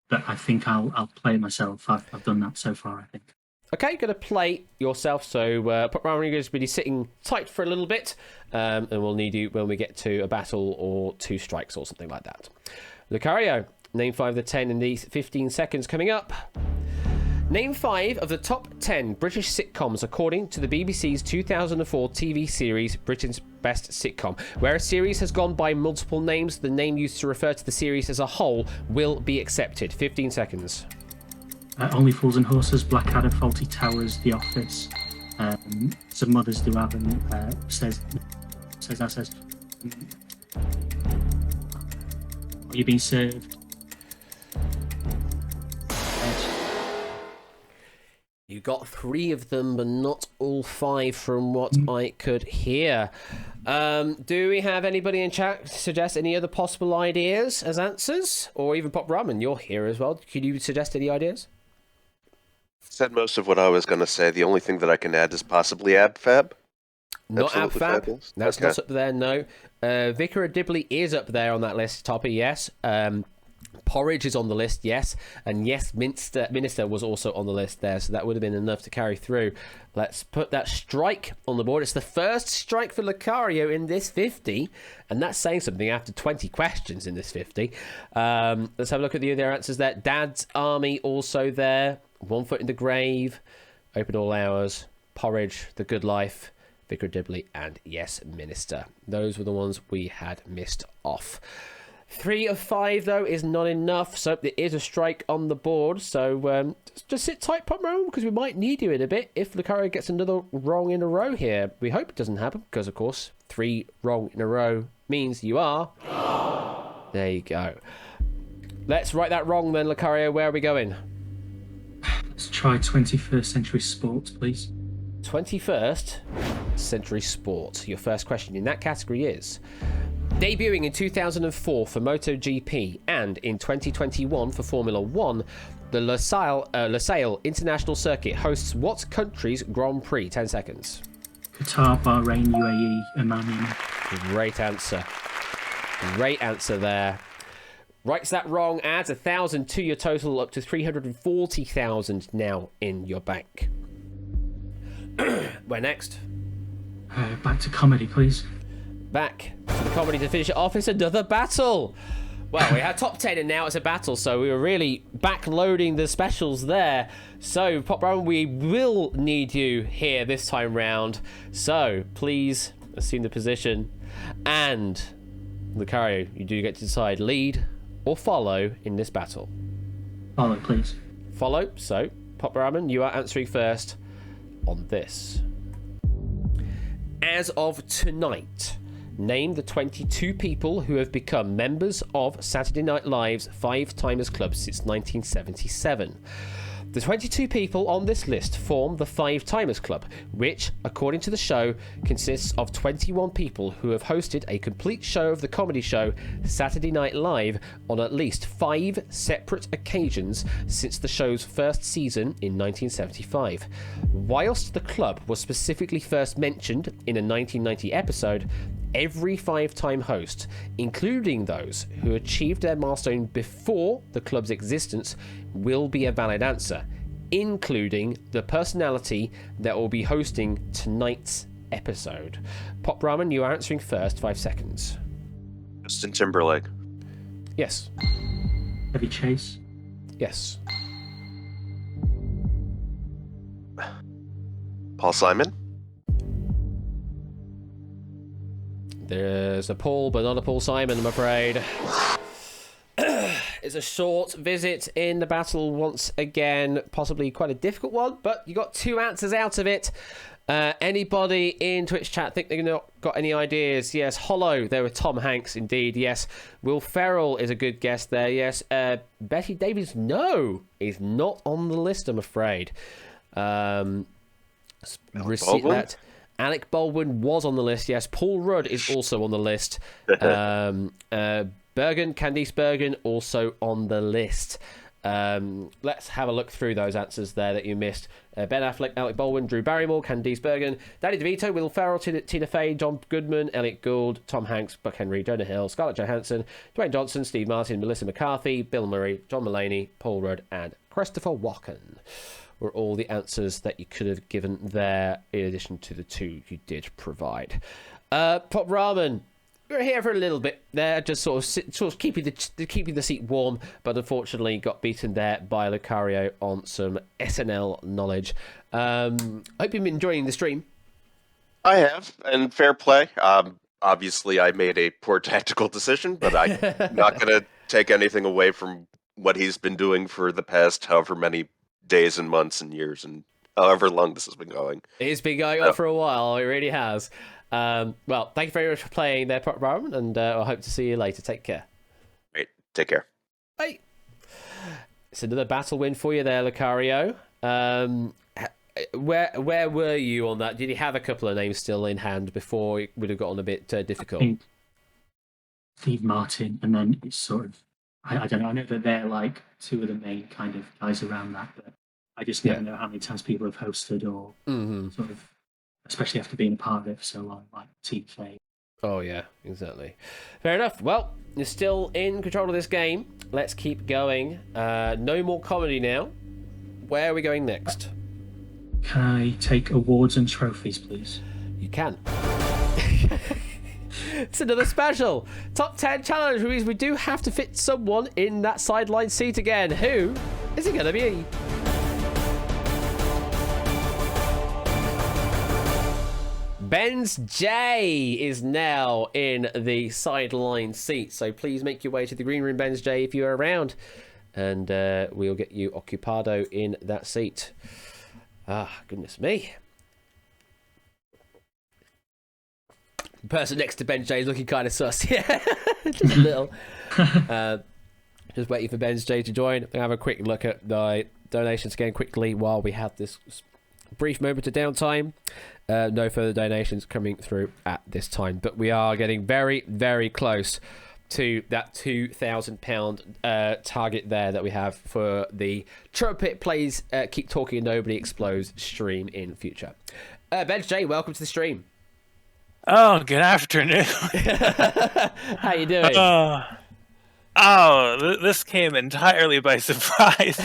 but I think I'll play it myself. I've done that so far, I think. Okay, you're going to play yourself. So Pop Ramen, you're going to be sitting tight for a little bit, and we'll need you when we get to a battle or 2 strikes or something like that. Lucario, name 5 of the 10 in these 15 seconds coming up. Name 5 of the top 10 British sitcoms according to the BBC's 2004 TV series Britain's Best Sitcom. Where a series has gone by multiple names, the name used to refer to the series as a whole will be accepted. 15 seconds. Only Fools and Horses, Blackadder, Faulty Towers, The Office. Some others do have them. Says. Are you being served? You got 3 of them, but not all 5 from what I could hear. Do we have anybody in chat suggest any other possible ideas as answers? Or even Pop Ramen, you're here as well. Could you suggest any ideas? Said most of what I was going to say. The only thing that I can add is possibly AbFab. Not Absolutely AbFab. fabulous. That's Okay. not up there, no. Vicar of Dibley is up there on that list, Toppy, yes. Porridge is on the list, yes. And yes, Minister was also on the list there, so that would have been enough to carry through. Let's put that strike on the board. It's the first strike for Lucario in this 50, and that's saying something after 20 questions in this 50. Let's have a look at the other answers there. Dad's Army also there. One Foot in the Grave, Open All Hours, Porridge, The Good Life, Vicar of Dibley, and yes, Minister. Those were the ones we had missed off. 3 of 5, though, is not enough, so there is a strike on the board. So just sit tight, Pop Room, because we might need you in a bit if Lucario gets another wrong in a row here. We hope it doesn't happen, because, of course, 3 wrong in a row means you are. There you go. Let's write that wrong, then, Lucario. Where are we going? Let's try 21st century sports, please. 21st century sport. Your first question in that category is... Debuting in 2004 for MotoGP and in 2021 for Formula 1, the Losail International Circuit hosts what country's Grand Prix? 10 seconds. Qatar, Bahrain, UAE, Oman. Great answer. Great answer there. Writes that wrong, adds 1,000 to your total, up to 340,000 now in your bank. Where next? Back to comedy, please. Back to the comedy to finish it off. It's another battle. Well, we had top 10 and now it's a battle, so we were really backloading the specials there. So, Pop Brown, we will need you here this time round. So, please assume the position. And, Lucario, you do get to decide lead or follow in this battle. Follow, please. Follow. So, Pop Brown, you are answering first on this. As of tonight, name the 22 people who have become members of Saturday Night Live's 5 Timers Club since 1977. The 22 people on this list form the 5 Timers Club, which, according to the show, consists of 21 people who have hosted a complete show of the comedy show Saturday Night Live on at least 5 separate occasions since the show's first season in 1975. Whilst the club was specifically first mentioned in a 1990 episode, every 5-time host, including those who achieved their milestone before the club's existence, will be a valid answer, including the personality that will be hosting tonight's episode. Pop Ramen, you are answering first. 5 seconds. Justin Timberlake. Yes. Chevy Chase. Yes. Paul Simon. There's a Paul, but not a Paul Simon, I'm afraid. It's a short visit in the battle once again. Possibly quite a difficult one, but you got 2 answers out of it. Anybody in Twitch chat think they've not got any ideas? Yes. Hollow, there were Tom Hanks, indeed. Yes. Will Ferrell is a good guess there. Yes. Betty Davis, no, is not on the list, I'm afraid. Receipt that. Alec Baldwin was on the list, yes. Paul Rudd is also on the list. Bergen, Candice Bergen, also on the list. Let's have a look through those answers there that you missed. Ben Affleck, Alec Baldwin, Drew Barrymore, Candice Bergen, Danny DeVito, Will Ferrell, Tina Fey, John Goodman, Elliot Gould, Tom Hanks, Buck Henry, Jonah Hill, Scarlett Johansson, Dwayne Johnson, Steve Martin, Melissa McCarthy, Bill Murray, John Mulaney, Paul Rudd, and Christopher Walken were all the answers that you could have given there, in addition to the 2 you did provide. Pop Ramen, we're here for a little bit there, just sort of keeping the seat warm, but unfortunately got beaten there by Lucario on some SNL knowledge. Hope you've been enjoying the stream. I have, and fair play. Obviously, I made a poor tactical decision, but I'm not going to take anything away from what he's been doing for the past however many days and months and years and however long this has been going. It's been going on for a while. It really has. Well, thank you very much for playing there, Prop Baron, and I hope to see you later. Take care. Right, take care. Bye. It's another battle win for you there, Lucario. Where were you on that? Did you have a couple of names still in hand before it would have gotten a bit difficult? I think Steve Martin, and then it's sort of, I don't know, I know that they're like two of the main kind of guys around that, but I just never know how many times people have hosted or sort of, especially after being a part of it for so long, like Team Faye. Oh, yeah, exactly. Fair enough. Well, you're still in control of this game. Let's keep going. No more comedy now. Where are we going next? Can I take awards and trophies, please? You can. It's another special. Top 10 challenge, which means we do have to fit someone in that sideline seat again. Who is it going to be? Ben's J is now in the sideline seat, so please make your way to the green room, Ben's J, if you're around, and we'll get you occupado in that seat. Ah, goodness me. The person next to Ben J is looking kind of sus. Yeah, just a little. Just waiting for Ben J to join. Have a quick look at the donations again quickly while we have this brief moment of downtime. No further donations coming through at this time, but we are getting very, very close to that £2,000 target there that we have for the Trumpet Plays Keep Talking and Nobody Explodes stream in future. Ben J, welcome to the stream. Oh, good afternoon. How you doing? This came entirely by surprise.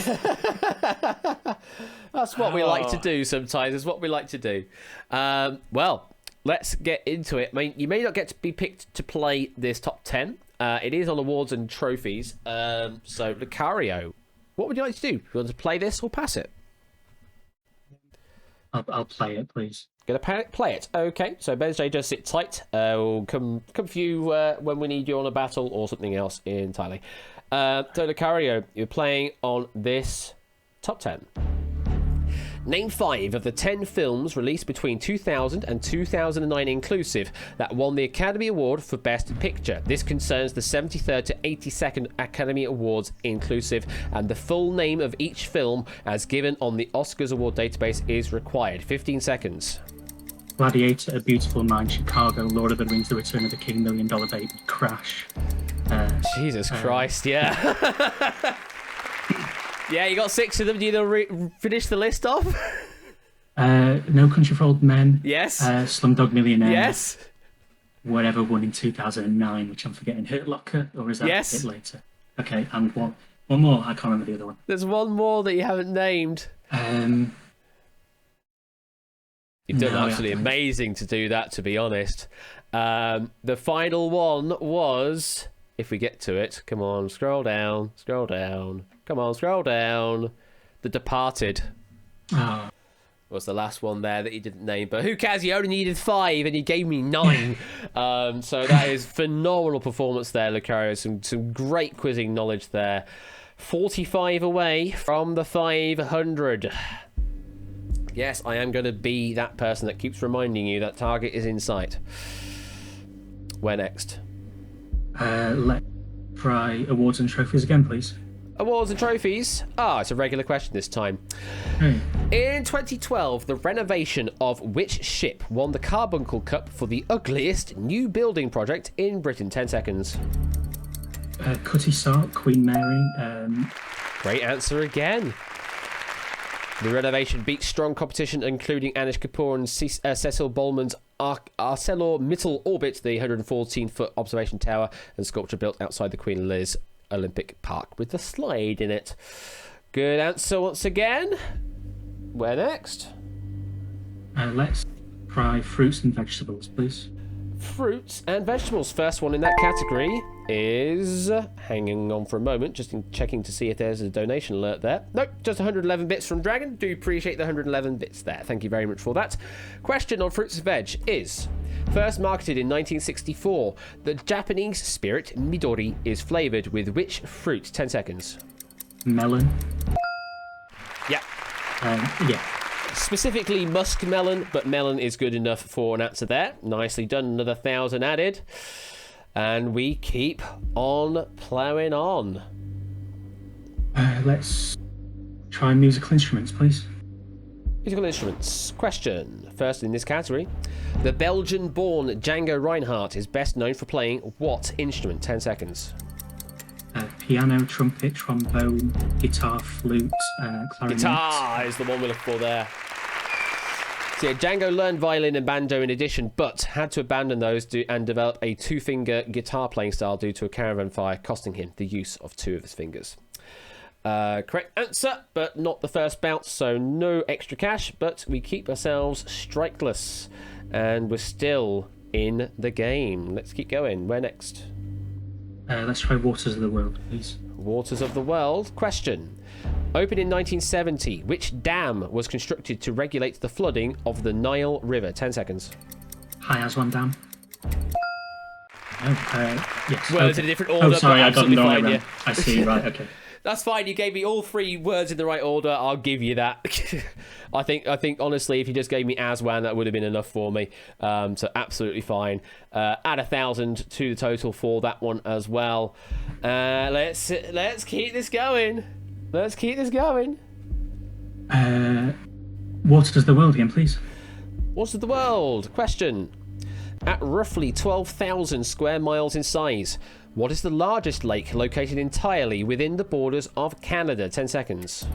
That's what we like to do sometimes. It's what we like to do. Well, let's get into it. I mean, you may not get to be picked to play this top 10. It is on awards and trophies. So, Lucario, what would you like to do? You want to play this or pass it? I'll play it, please. Gonna play it. Okay, so Ben's just sit tight. We'll come for you when we need you on a battle or something else entirely. So, Lucario, you're playing on this top 10. Name 5 of the 10 films released between 2000 and 2009 inclusive that won the Academy Award for Best Picture. This concerns the 73rd to 82nd Academy Awards inclusive, and the full name of each film as given on the Oscars award database is required. 15 seconds. Gladiator, A Beautiful Mind, Chicago, Lord of the Rings, The Return of the King, $1 Million Baby, Crash. Jesus Christ, yeah. Yeah, you got 6 of them. Do you finish the list off? No Country for Old Men. Yes. Slumdog Millionaire. Yes. Whatever won in 2009, which I'm forgetting. Hurt Locker, or is that yes. a bit later? Okay, and one more. I can't remember the other one. There's one more that you haven't named. You've done absolutely amazing to do that, to be honest. The final one was, if we get to it, come on, scroll down. Come on, scroll down. The Departed was the last one there that you didn't name. But who cares? You only needed 5 and you gave me 9. So that is phenomenal performance there, Lucario. Some great quizzing knowledge there. 45 away from the 500. Yes, I am going to be that person that keeps reminding you that target is in sight. Where next? Let's try awards and trophies again, please. Awards and trophies? It's a regular question this time. In 2012, the renovation of which ship won the Carbuncle Cup for the ugliest new building project in Britain? 10 seconds. Cutty Sark, Queen Mary. Great answer again. The renovation beat strong competition, including Anish Kapoor and Cecil Bowman's ArcelorMittal Orbit, the 114-foot observation tower and sculpture built outside the Queen Liz Olympic Park with the slide in it. Good answer once again. Where next? Let's try fruits and vegetables, please. Fruits and vegetables. First one in that category is, hanging on for a moment, just checking to see if there's a donation alert there. Nope, just 111 bits from Dragon. Do appreciate the 111 bits there. Thank you very much for that. Question on fruits and veg is, first marketed in 1964, the Japanese spirit Midori is flavoured with which fruit? 10 seconds. Melon. Yeah. Yeah. Specifically muskmelon, but melon is good enough for an answer there. Nicely done. Another 1,000 added. And we keep on ploughing on. Let's try musical instruments, please. Musical instruments. Question. First in this category. The Belgian-born Django Reinhardt is best known for playing what instrument? 10 seconds. Piano, trumpet, trombone, guitar, flute, clarinet. Guitar is the one we look for there. So yeah, Django learned violin and banjo in addition, but had to abandon those and develop a two-finger guitar playing style due to a caravan fire, costing him the use of two of his fingers. Correct answer, but not the first bounce, so no extra cash, but we keep ourselves strikeless, and we're still in the game. Let's keep going. Where next? Let's try Waters of the World, please. Waters of the World. Question. Opened in 1970, which dam was constructed to regulate the flooding of the Nile River? 10 seconds. High Aswan Dam. Yes. Words in a different order. Oh, sorry, but I got absolutely them fine, wrong. yeah. I see, right, okay. That's fine. You gave me all three words in the right order. I'll give you that. I think honestly, if you just gave me Aswan, that would have been enough for me. So absolutely fine. Add 1,000 to the total for that one as well. Let's keep this going. Let's keep this going. Waters of the World again, please. Waters of the World. Question. At roughly 12,000 square miles in size, what is the largest lake located entirely within the borders of Canada? 10 seconds.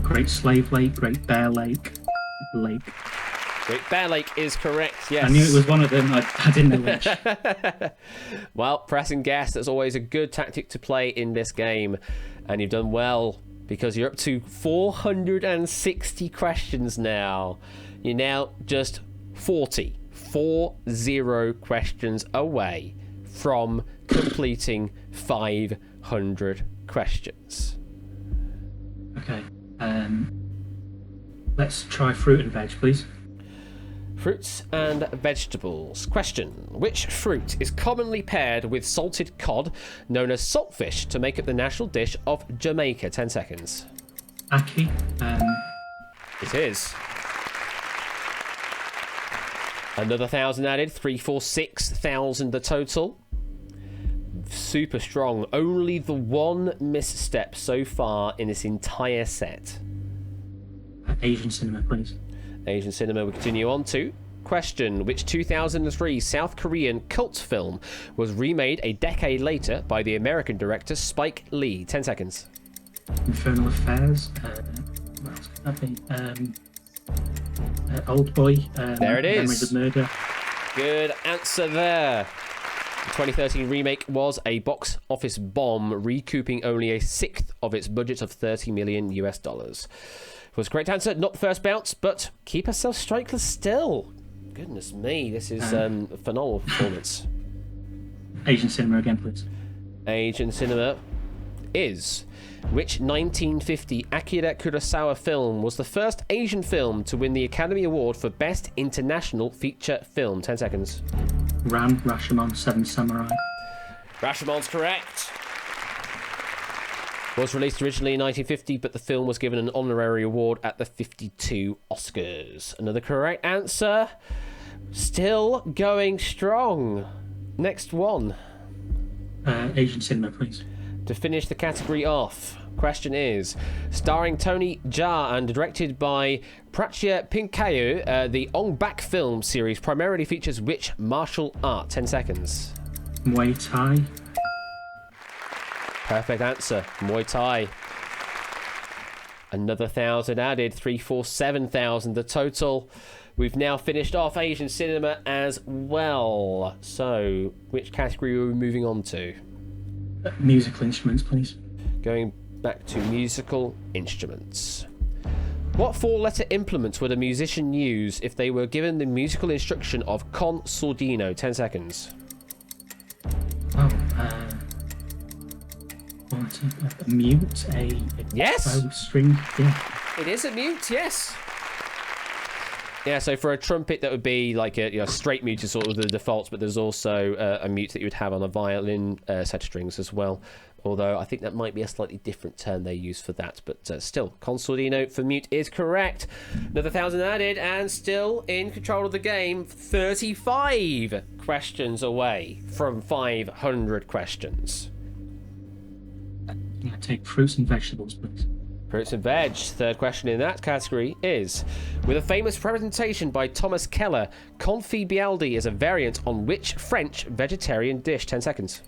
Great Slave Lake, Great Bear Lake. Great Bear Lake is correct, yes. I knew it was one of them, I didn't know which. Well, press and guess, that's always a good tactic to play in this game. And you've done well, because you're up to 460 questions now. You're now just 40 questions away from completing 500 questions. Okay. Let's try fruit and veg, please. Fruits and vegetables. Question. Which fruit is commonly paired with salted cod, known as saltfish, to make up the national dish of Jamaica? 10 seconds. Ackee. It is. Another 1,000 added. 6,000 the total. Super strong. Only the one misstep so far in this entire set. Asian cinema, please. Asian cinema we continue on to. Question. Which 2003 South Korean cult film was remade a decade later by the American director Spike Lee? 10 seconds. Infernal Affairs. What else could that be? Old Boy. There it is. Memories of Murder. Good answer there. The 2013 remake was a box office bomb, recouping only a sixth of its budget of $30 million. It was a great answer. Not the first bounce, but keep ourselves strikeless still. Goodness me, this is a phenomenal performance. Asian cinema again, please. Asian cinema is... Which 1950 Akira Kurosawa film was the first Asian film to win the Academy Award for Best International Feature Film? 10 seconds. Ran, Rashomon, Seven Samurai. Rashomon's correct. Was released originally in 1950, but the film was given an honorary award at the 52 Oscars. Another correct answer. Still going strong. Next one. Asian cinema, please. To finish the category off, question is, starring Tony Jaa and directed by Prachya Pinkayu, the Ong Bak film series primarily features which martial art? 10 seconds. Muay Thai. Perfect answer. Muay Thai. Another 1,000 added. 7,000 the total. We've now finished off Asian cinema as well. So, which category are we moving on to? Musical instruments, please. Going back to musical instruments. What four-letter implement would a musician use if they were given the musical instruction of con sordino? 10 seconds. Oh, a mute, a Yes! bow string, yeah. It is a mute, yes. Yeah, so for a trumpet, that would be like a straight mute is sort of the default, but there's also a mute that you would have on a violin set of strings as well. Although I think that might be a slightly different term they use for that. But still, Consoldino for mute is correct. Another 1,000 added, and still in control of the game. 35 questions away from 500 questions. Yeah, take fruits and vegetables, please. Fruits and veg. Third question in that category is: with a famous presentation by Thomas Keller, confibialdi is a variant on which French vegetarian dish? 10 seconds.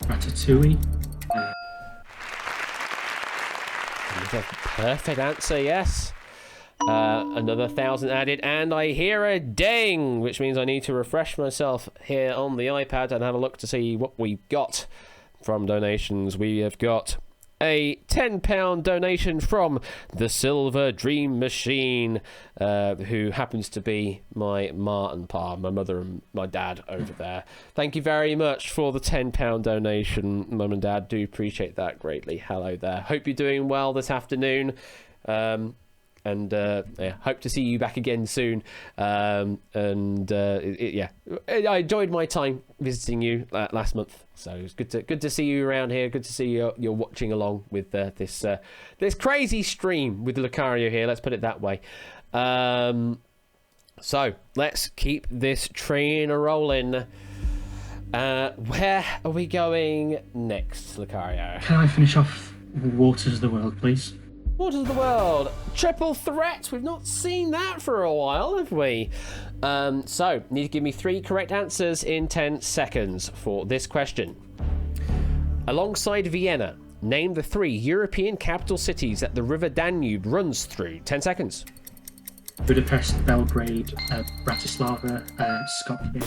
Ratatouille. Perfect answer, yes. Another 1,000 added, and I hear a ding, which means I need to refresh myself here on the iPad and have a look to see what we've got from donations. We have got a £10 donation from the Silver Dream Machine, who happens to be my ma and pa, my mother and my dad over there. Thank you very much for the £10 donation, mum and dad. Do appreciate that greatly. Hello there. Hope you're doing well this afternoon. Yeah, hope to see you back again soon. Yeah, I enjoyed my time visiting you last month, so it's good to see you around here. Good to see you're watching along with this crazy stream with Lucario here. Let's put it that way. So let's keep this train rolling. Where are we going next, Lucario? Can I finish off Waters of the World, please? Waters of the World, triple threat. We've not seen that for a while, have we? So, need to give me 3 correct answers in 10 seconds for this question. Alongside Vienna, name the 3 European capital cities that the River Danube runs through. 10 seconds. Budapest, Belgrade, Bratislava, Skopje.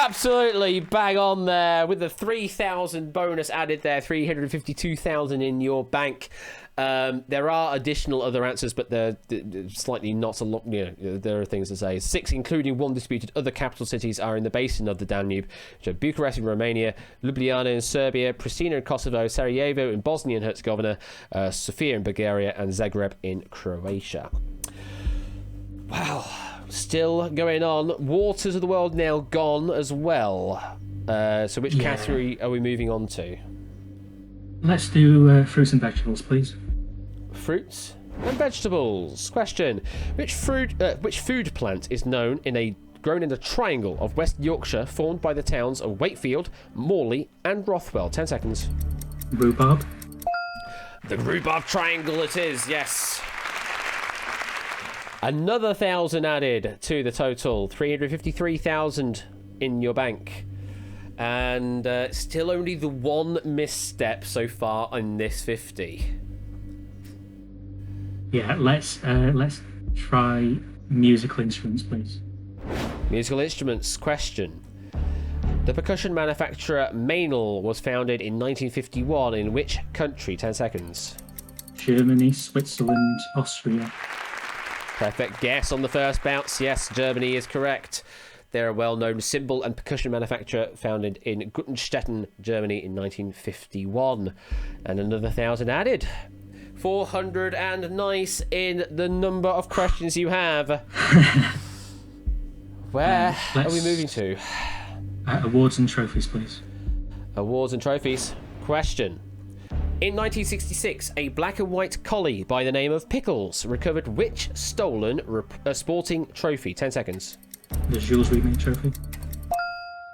Absolutely bang on there with the 3,000 bonus added there, 352,000 in your bank. There are additional other answers, but they're slightly not a lot. You know, there are things to say. 6, including 1 disputed other capital cities, are in the basin of the Danube. So Bucharest in Romania, Ljubljana in Serbia, Pristina in Kosovo, Sarajevo in Bosnia and Herzegovina, Sofia in Bulgaria, and Zagreb in Croatia. Wow. Still going on. Waters of the World now gone as well. So which category are we moving on to? Let's do fruits and vegetables, please. Fruits and vegetables. Question: which food plant is grown in a triangle of West Yorkshire formed by the towns of Wakefield, Morley, and Rothwell? 10 seconds. Rhubarb. The rhubarb triangle it is, yes. Another 1,000 added to the total. 353,000 in your bank. And still only the 1 misstep so far in this 50. Yeah, let's try musical instruments, please. Musical instruments. Question: the percussion manufacturer Meinl was founded in 1951 in which country? 10 seconds. Germany, Switzerland, Austria. Perfect guess on the first bounce. Yes, Germany is correct. They're a well-known cymbal and percussion manufacturer founded in Guttenstetten, Germany in 1951. And another 1,000 added. 400 and nice in the number of questions you have. Where are we moving to? Awards and trophies, please. Awards and trophies. Question: in 1966, a black and white collie by the name of Pickles recovered which stolen sporting trophy? 10 seconds. The Jules Rimet Trophy.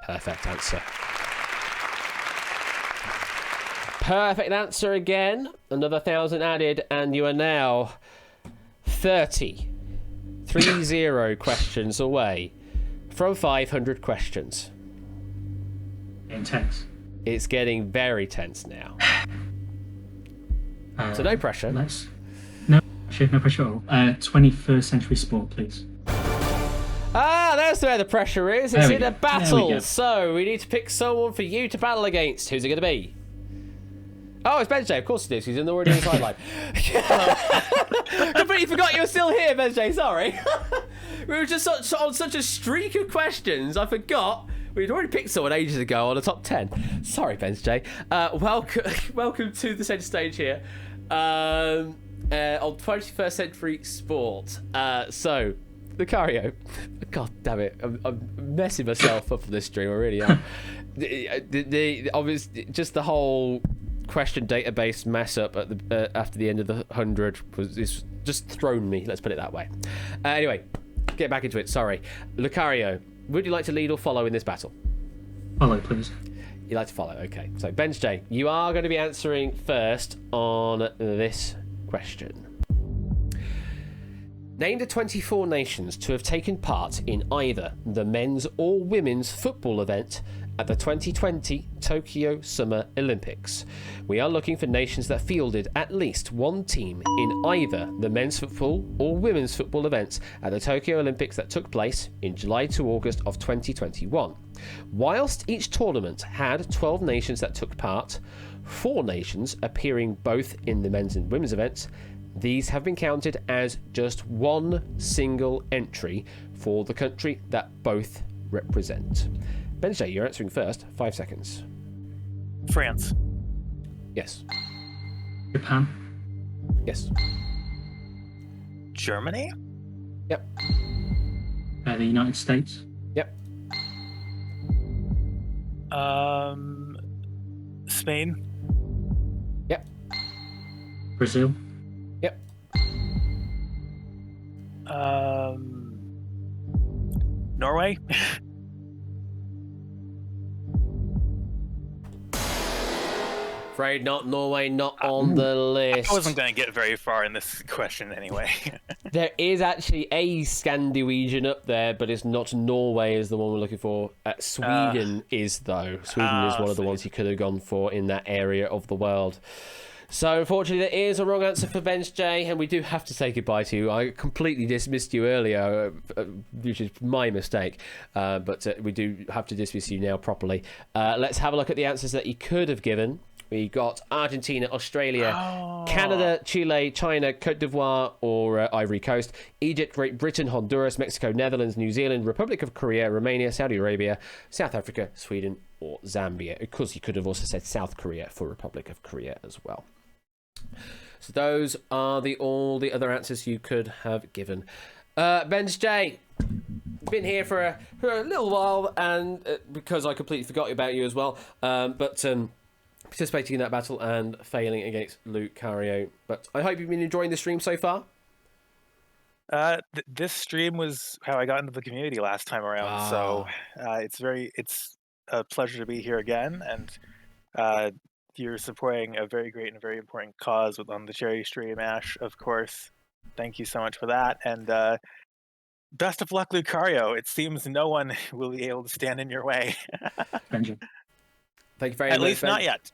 Perfect answer. Perfect answer again. Another 1,000 added, and you are now 30 questions away from 500 questions. Intense. It's getting very tense now. So no pressure. No pressure at all. 21st century sport, please. That's where the pressure is. It's in a battle. So we need to pick someone for you to battle against. Who's it going to be? Oh, it's Benjay. Of course it is. He's already in the sideline. Completely forgot you were still here, Benjay. Sorry. We were just on such a streak of questions. I forgot. We'd already picked someone ages ago on the top 10. Sorry, Benjay. Welcome to the centre stage here on 21st Century Sport. So, Lucario. God damn it. I'm messing myself up for this stream, I really am. Obviously, just the whole question database mess up at the after the end of the 100 is just thrown me, let's put it that way. Anyway, get back into it, sorry. Lucario, would you like to lead or follow in this battle? Follow, please. You like to follow, okay. So, Benj J, you are going to be answering first on this question. Name the 24 nations to have taken part in either the men's or women's football event at the 2020 Tokyo Summer Olympics. We are looking for nations that fielded at least one team in either the men's football or women's football events at the Tokyo Olympics that took place in July to August of 2021. Whilst each tournament had 12 nations that took part, 4 nations appearing both in the men's and women's events, these have been counted as just one single entry for the country that both represent. Benjay, you're answering first. 5 seconds. France. Yes. Japan. Yes. Germany? Yep. The United States. Yep. Spain? Yep. Brazil. Yep. Norway? Afraid not. Norway, not on the list. I wasn't going to get very far in this question anyway. There is actually a Scandinavian up there, but it's not Norway is the one we're looking for. Sweden is, though. Sweden is one of the ones you could have gone for in that area of the world. So, unfortunately, there is a wrong answer for Benj J, and we do have to say goodbye to you. I completely dismissed you earlier, which is my mistake, but we do have to dismiss you now properly. Let's have a look at the answers that you could have given. We got Argentina, Australia, Canada, Chile, China, Cote d'Ivoire or Ivory Coast, Egypt, Great Britain, Honduras, Mexico, Netherlands, New Zealand, Republic of Korea, Romania, Saudi Arabia, South Africa, Sweden or Zambia. Of course, you could have also said South Korea for Republic of Korea as well. So those are all the other answers you could have given. Benj J, been here for a little while, and because I completely forgot about you as well, but participating in that battle and failing against Lucario. But I hope you've been enjoying the stream so far. This stream was how I got into the community last time around, so it's a pleasure to be here again, and you're supporting a very great and very important cause on the Cherry stream, Ash, of course. Thank you so much for that, and best of luck, Lucario. It seems no one will be able to stand in your way. Benjamin. Thank you very much. At least not yet.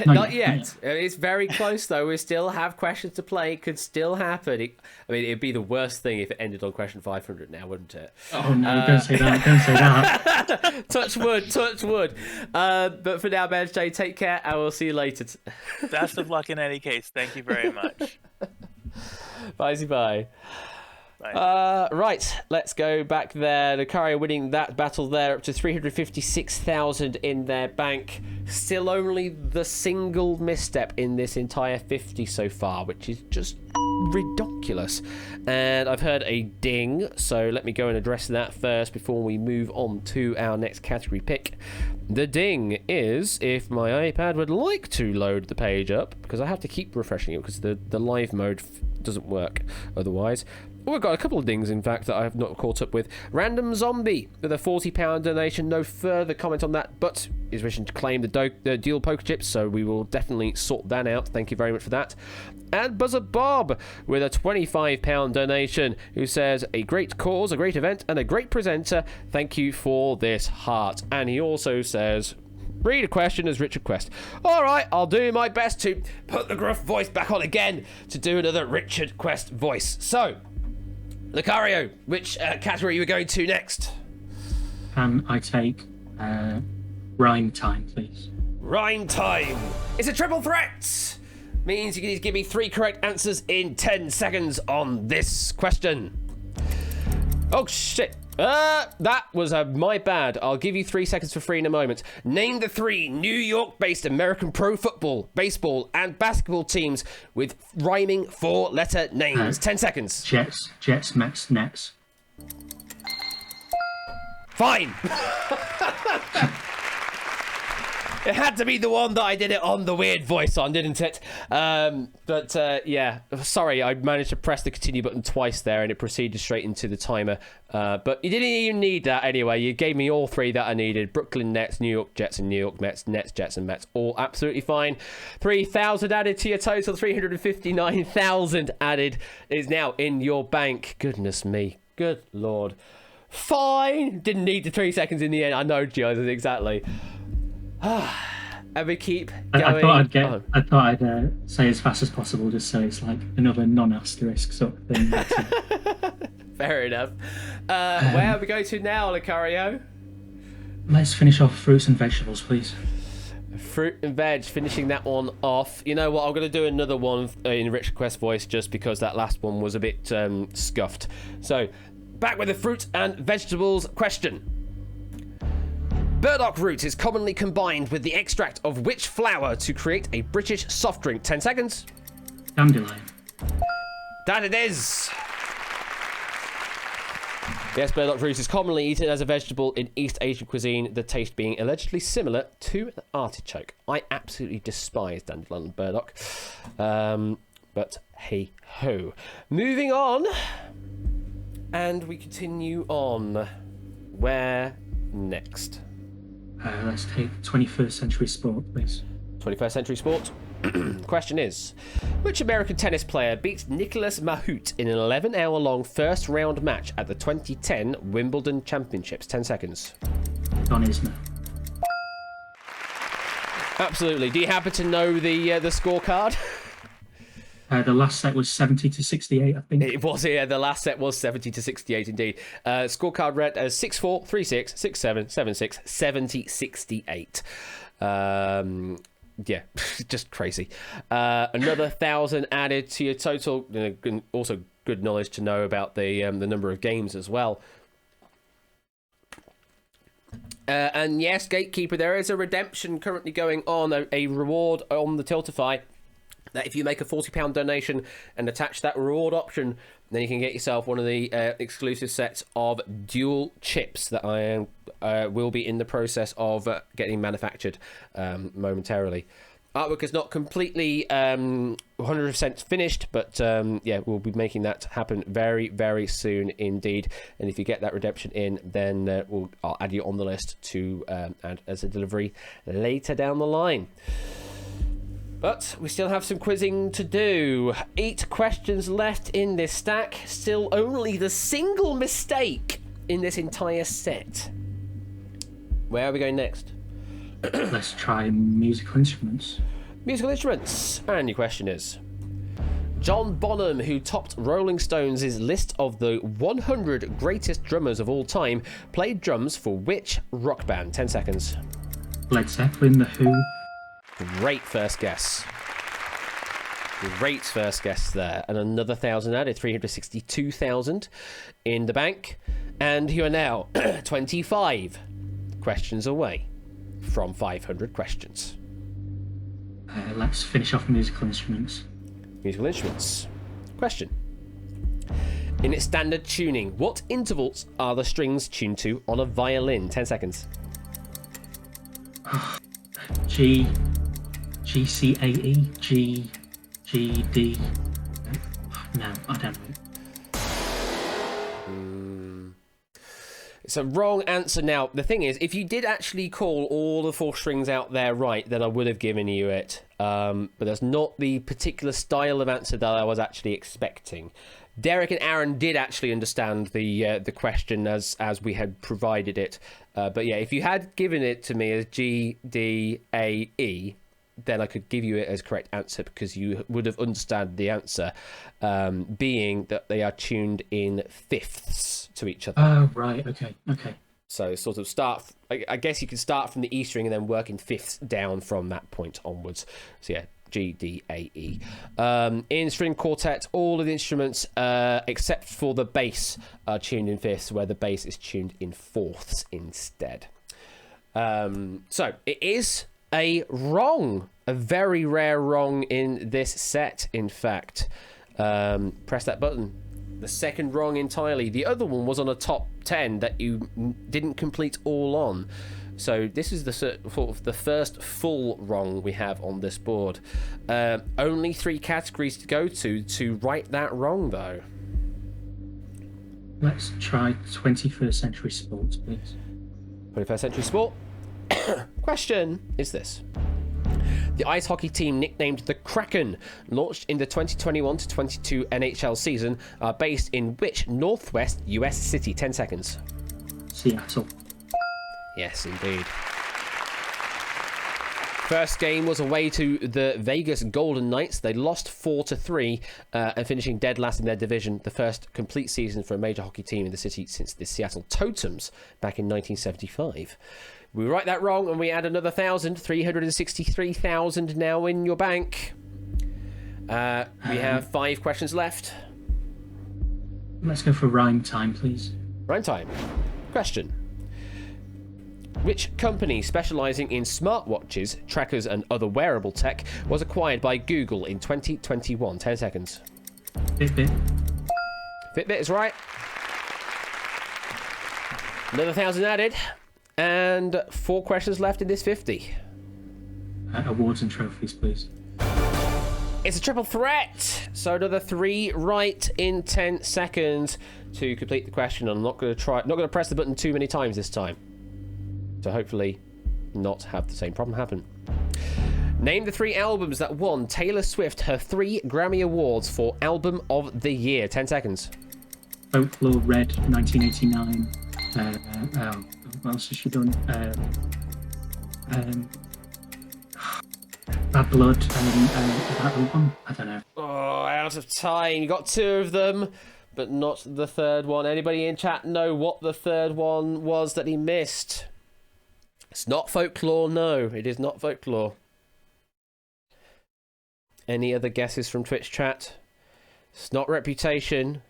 Not yet. It's very close, though. We still have questions to play. It could still happen. It'd be the worst thing if it ended on question 500 now, wouldn't it? Oh, no, don't say that. Don't say that. Touch wood, touch wood. But for now, Benj J, take care, and we'll see you later. Best of luck in any case. Thank you very much. Bye. Right, let's go back there. Lucario winning that battle there, up to 356,000 in their bank. Still only the single misstep in this entire 50 so far, which is just ridiculous. And I've heard a ding, so let me go and address that first before we move on to our next category pick. The ding is if my iPad would like to load the page up, because I have to keep refreshing it because the live mode doesn't work otherwise. We've got a couple of dings, in fact, that I have not caught up with. Random Zombie with a £40 donation. No further comment on that, but is wishing to claim the dual poker chips, so we will definitely sort that out. Thank you very much for that. And Buzzer Bob with a £25 donation, who says, a great cause, a great event, and a great presenter. Thank you for this heart. And he also says, read a question as Richard Quest. All right, I'll do my best to put the gruff voice back on again to do another Richard Quest voice. So, Lucario, which category are you going to next? Can I take rhyme time, please? Rhyme time. It's a triple threat. Means you need to give me 3 correct answers in 10 seconds on this question. Oh, shit. That was my bad. I'll give you 3 seconds for free in a moment. Name the 3 New York-based American pro football, baseball, and basketball teams with rhyming 4-letter names. 10 seconds. Jets, Mets, Nets. Fine. It had to be the one that I did it on the weird voice on, didn't it? Yeah, sorry, I managed to press the continue button twice there and it proceeded straight into the timer. But you didn't even need that anyway. You gave me all three that I needed. Brooklyn Nets, New York Jets, and New York Mets. Nets, Jets, and Mets. All absolutely fine. 3,000 added to your total. 359,000 added is now in your bank. Goodness me. Good Lord. Fine. Didn't need the 3 seconds in the end. I know, Giles, exactly. And we keep going. I thought I'd say as fast as possible, just so it's like another non-asterisk sort of thing. Fair enough. Where are we going to now, Lucario? Let's finish off fruits and vegetables, please. Fruit and veg, finishing that one off. You know what? I'm going to do another one in Rich Quest voice, just because that last one was a bit scuffed. So, back with the fruit and vegetables question. Burdock root is commonly combined with the extract of which flower to create a British soft drink? 10 seconds. Dandelion. That it is. Yes, burdock root is commonly eaten as a vegetable in East Asian cuisine, the taste being allegedly similar to an artichoke. I absolutely despise dandelion and burdock. But hey ho. Moving on. And we continue on. Where next? Let's take 21st century sport, please. 21st century sport. Question is, which American tennis player beat Nicolas Mahut in an 11-hour-long first-round match at the 2010 Wimbledon Championships? 10 seconds. Don Isner. Absolutely. Do you happen to know the scorecard? The last set was 70-68, I think. It was, yeah. The last set was 70-68 indeed. Scorecard read as 6-4, 3-6, 6-7, 7-6, 70-68. Yeah, just crazy. Another 1,000 added to your total. Also, good knowledge to know about the number of games as well. And yes, Gatekeeper, there is a redemption currently going on, a reward on the Tiltify. That if you make a £40 donation and attach that reward option, then you can get yourself one of the exclusive sets of dual chips that I will be in the process of getting manufactured momentarily. Artwork is not completely 100% finished, but yeah, we'll be making that happen very, very soon indeed. And if you get that redemption in, then I'll add you on the list to add as a delivery later down the line. But we still have some quizzing to do. 8 questions left in this stack. Still only the single mistake in this entire set. Where are we going next? Let's try musical instruments. Musical instruments. And your question is, John Bonham, who topped Rolling Stones' list of the 100 greatest drummers of all time, played drums for which rock band? 10 seconds. Led Zeppelin, The Who. Great first guess. Great first guess there. And another 1,000 added, 362,000 in the bank. And you are now 25 questions away from 500 questions. Let's finish off musical instruments. Musical instruments. Question. In its standard tuning, what intervals are the strings tuned to on a violin? 10 seconds. G, G, C, A, E, G, G, D. No, I don't know. It's a wrong answer. Now, the thing is, if you did actually call all the 4 strings out there right, then I would have given you it. But that's not the particular style of answer that I was actually expecting. Derek and Aaron did actually understand the question as we had provided it. But yeah, if you had given it to me as G, D, A, E, then I could give you it as correct answer because you would have understood the answer, being that they are tuned in fifths to each other. Oh, right. Okay. So sort of start, I guess you can start from the E string and then work in fifths down from that point onwards. So yeah, G, D, A, E. In string quartet, all of the instruments, except for the bass, are tuned in fifths, where the bass is tuned in fourths instead. So it is a very rare wrong in this set, in fact. Press that button. The second wrong entirely. The other one was on a top 10 that you didn't complete all on. So this is the first full wrong we have on this board. Only 3 categories to go to right that wrong, though. Let's try 21st century sports, please. 21st century sport. Question is this. The ice hockey team nicknamed the Kraken, launched in the 2021 to 22 NHL season, are based in which northwest US city? 10 seconds. Seattle. Yes, indeed. First game was away to the Vegas Golden Knights. They lost 4-3 and finishing dead last in their division. The first complete season for a major hockey team in the city since the Seattle Totems back in 1975. We write that wrong and we add another 1,000, 363,000 now in your bank. We have 5 questions left. Let's go for rhyme time, please. Rhyme time. Question. Which company specializing in smartwatches, trackers, and other wearable tech was acquired by Google in 2021? 10 seconds. Fitbit. Fitbit is right. Another 1,000 added. And 4 questions left in this 50. Awards and trophies, please. It's a triple threat. So another 3 right in 10 seconds to complete the question. I'm not going to press the button too many times this time. So hopefully not have the same problem happen. Name the 3 albums that won Taylor Swift her 3 Grammy Awards for Album of the Year. 10 seconds. Folklore, Red, 1989. What else has she done? Bad Blood. That one? I don't know. Oh, out of time. You got 2 of them, but not the third one. Anybody in chat know what the third one was that he missed? It's not Folklore, no. It is not Folklore. Any other guesses from Twitch chat? It's not Reputation.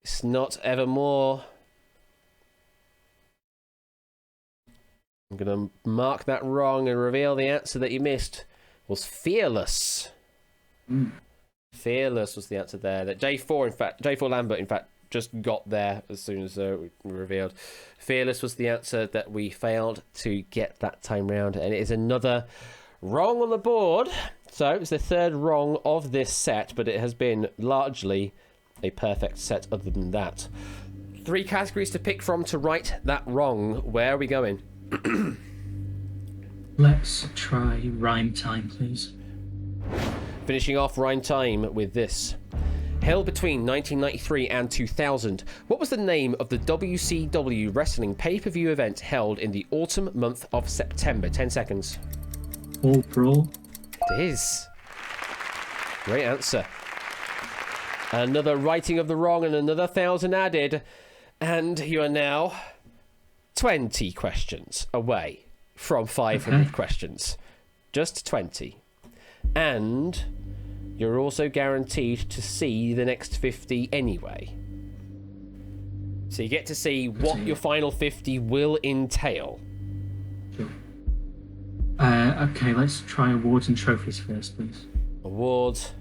It's not Evermore. I'm going to mark that wrong and reveal the answer that you missed was Fearless. Fearless was the answer there. That J4 Lambert, in fact, just got there as soon as we revealed. Fearless was the answer that we failed to get that time round, and it is another wrong on the board. So it's the 3rd wrong of this set, but it has been largely a perfect set other than that. 3 categories to pick from to right that wrong. Where are we going? Let's try rhyme time, please. Finishing off rhyme time with this. Held between 1993 and 2000, what was the name of the WCW wrestling pay-per-view event held in the autumn month of September? 10 seconds. All Brawl. It is. Great answer. Another writing of the wrong and another 1,000 added. And you are now 20 questions away from 500 questions. Just 20. And you're also guaranteed to see the next 50 anyway. So you get to see what your final 50 will entail. Sure. Okay, let's try awards and trophies first, please. Awards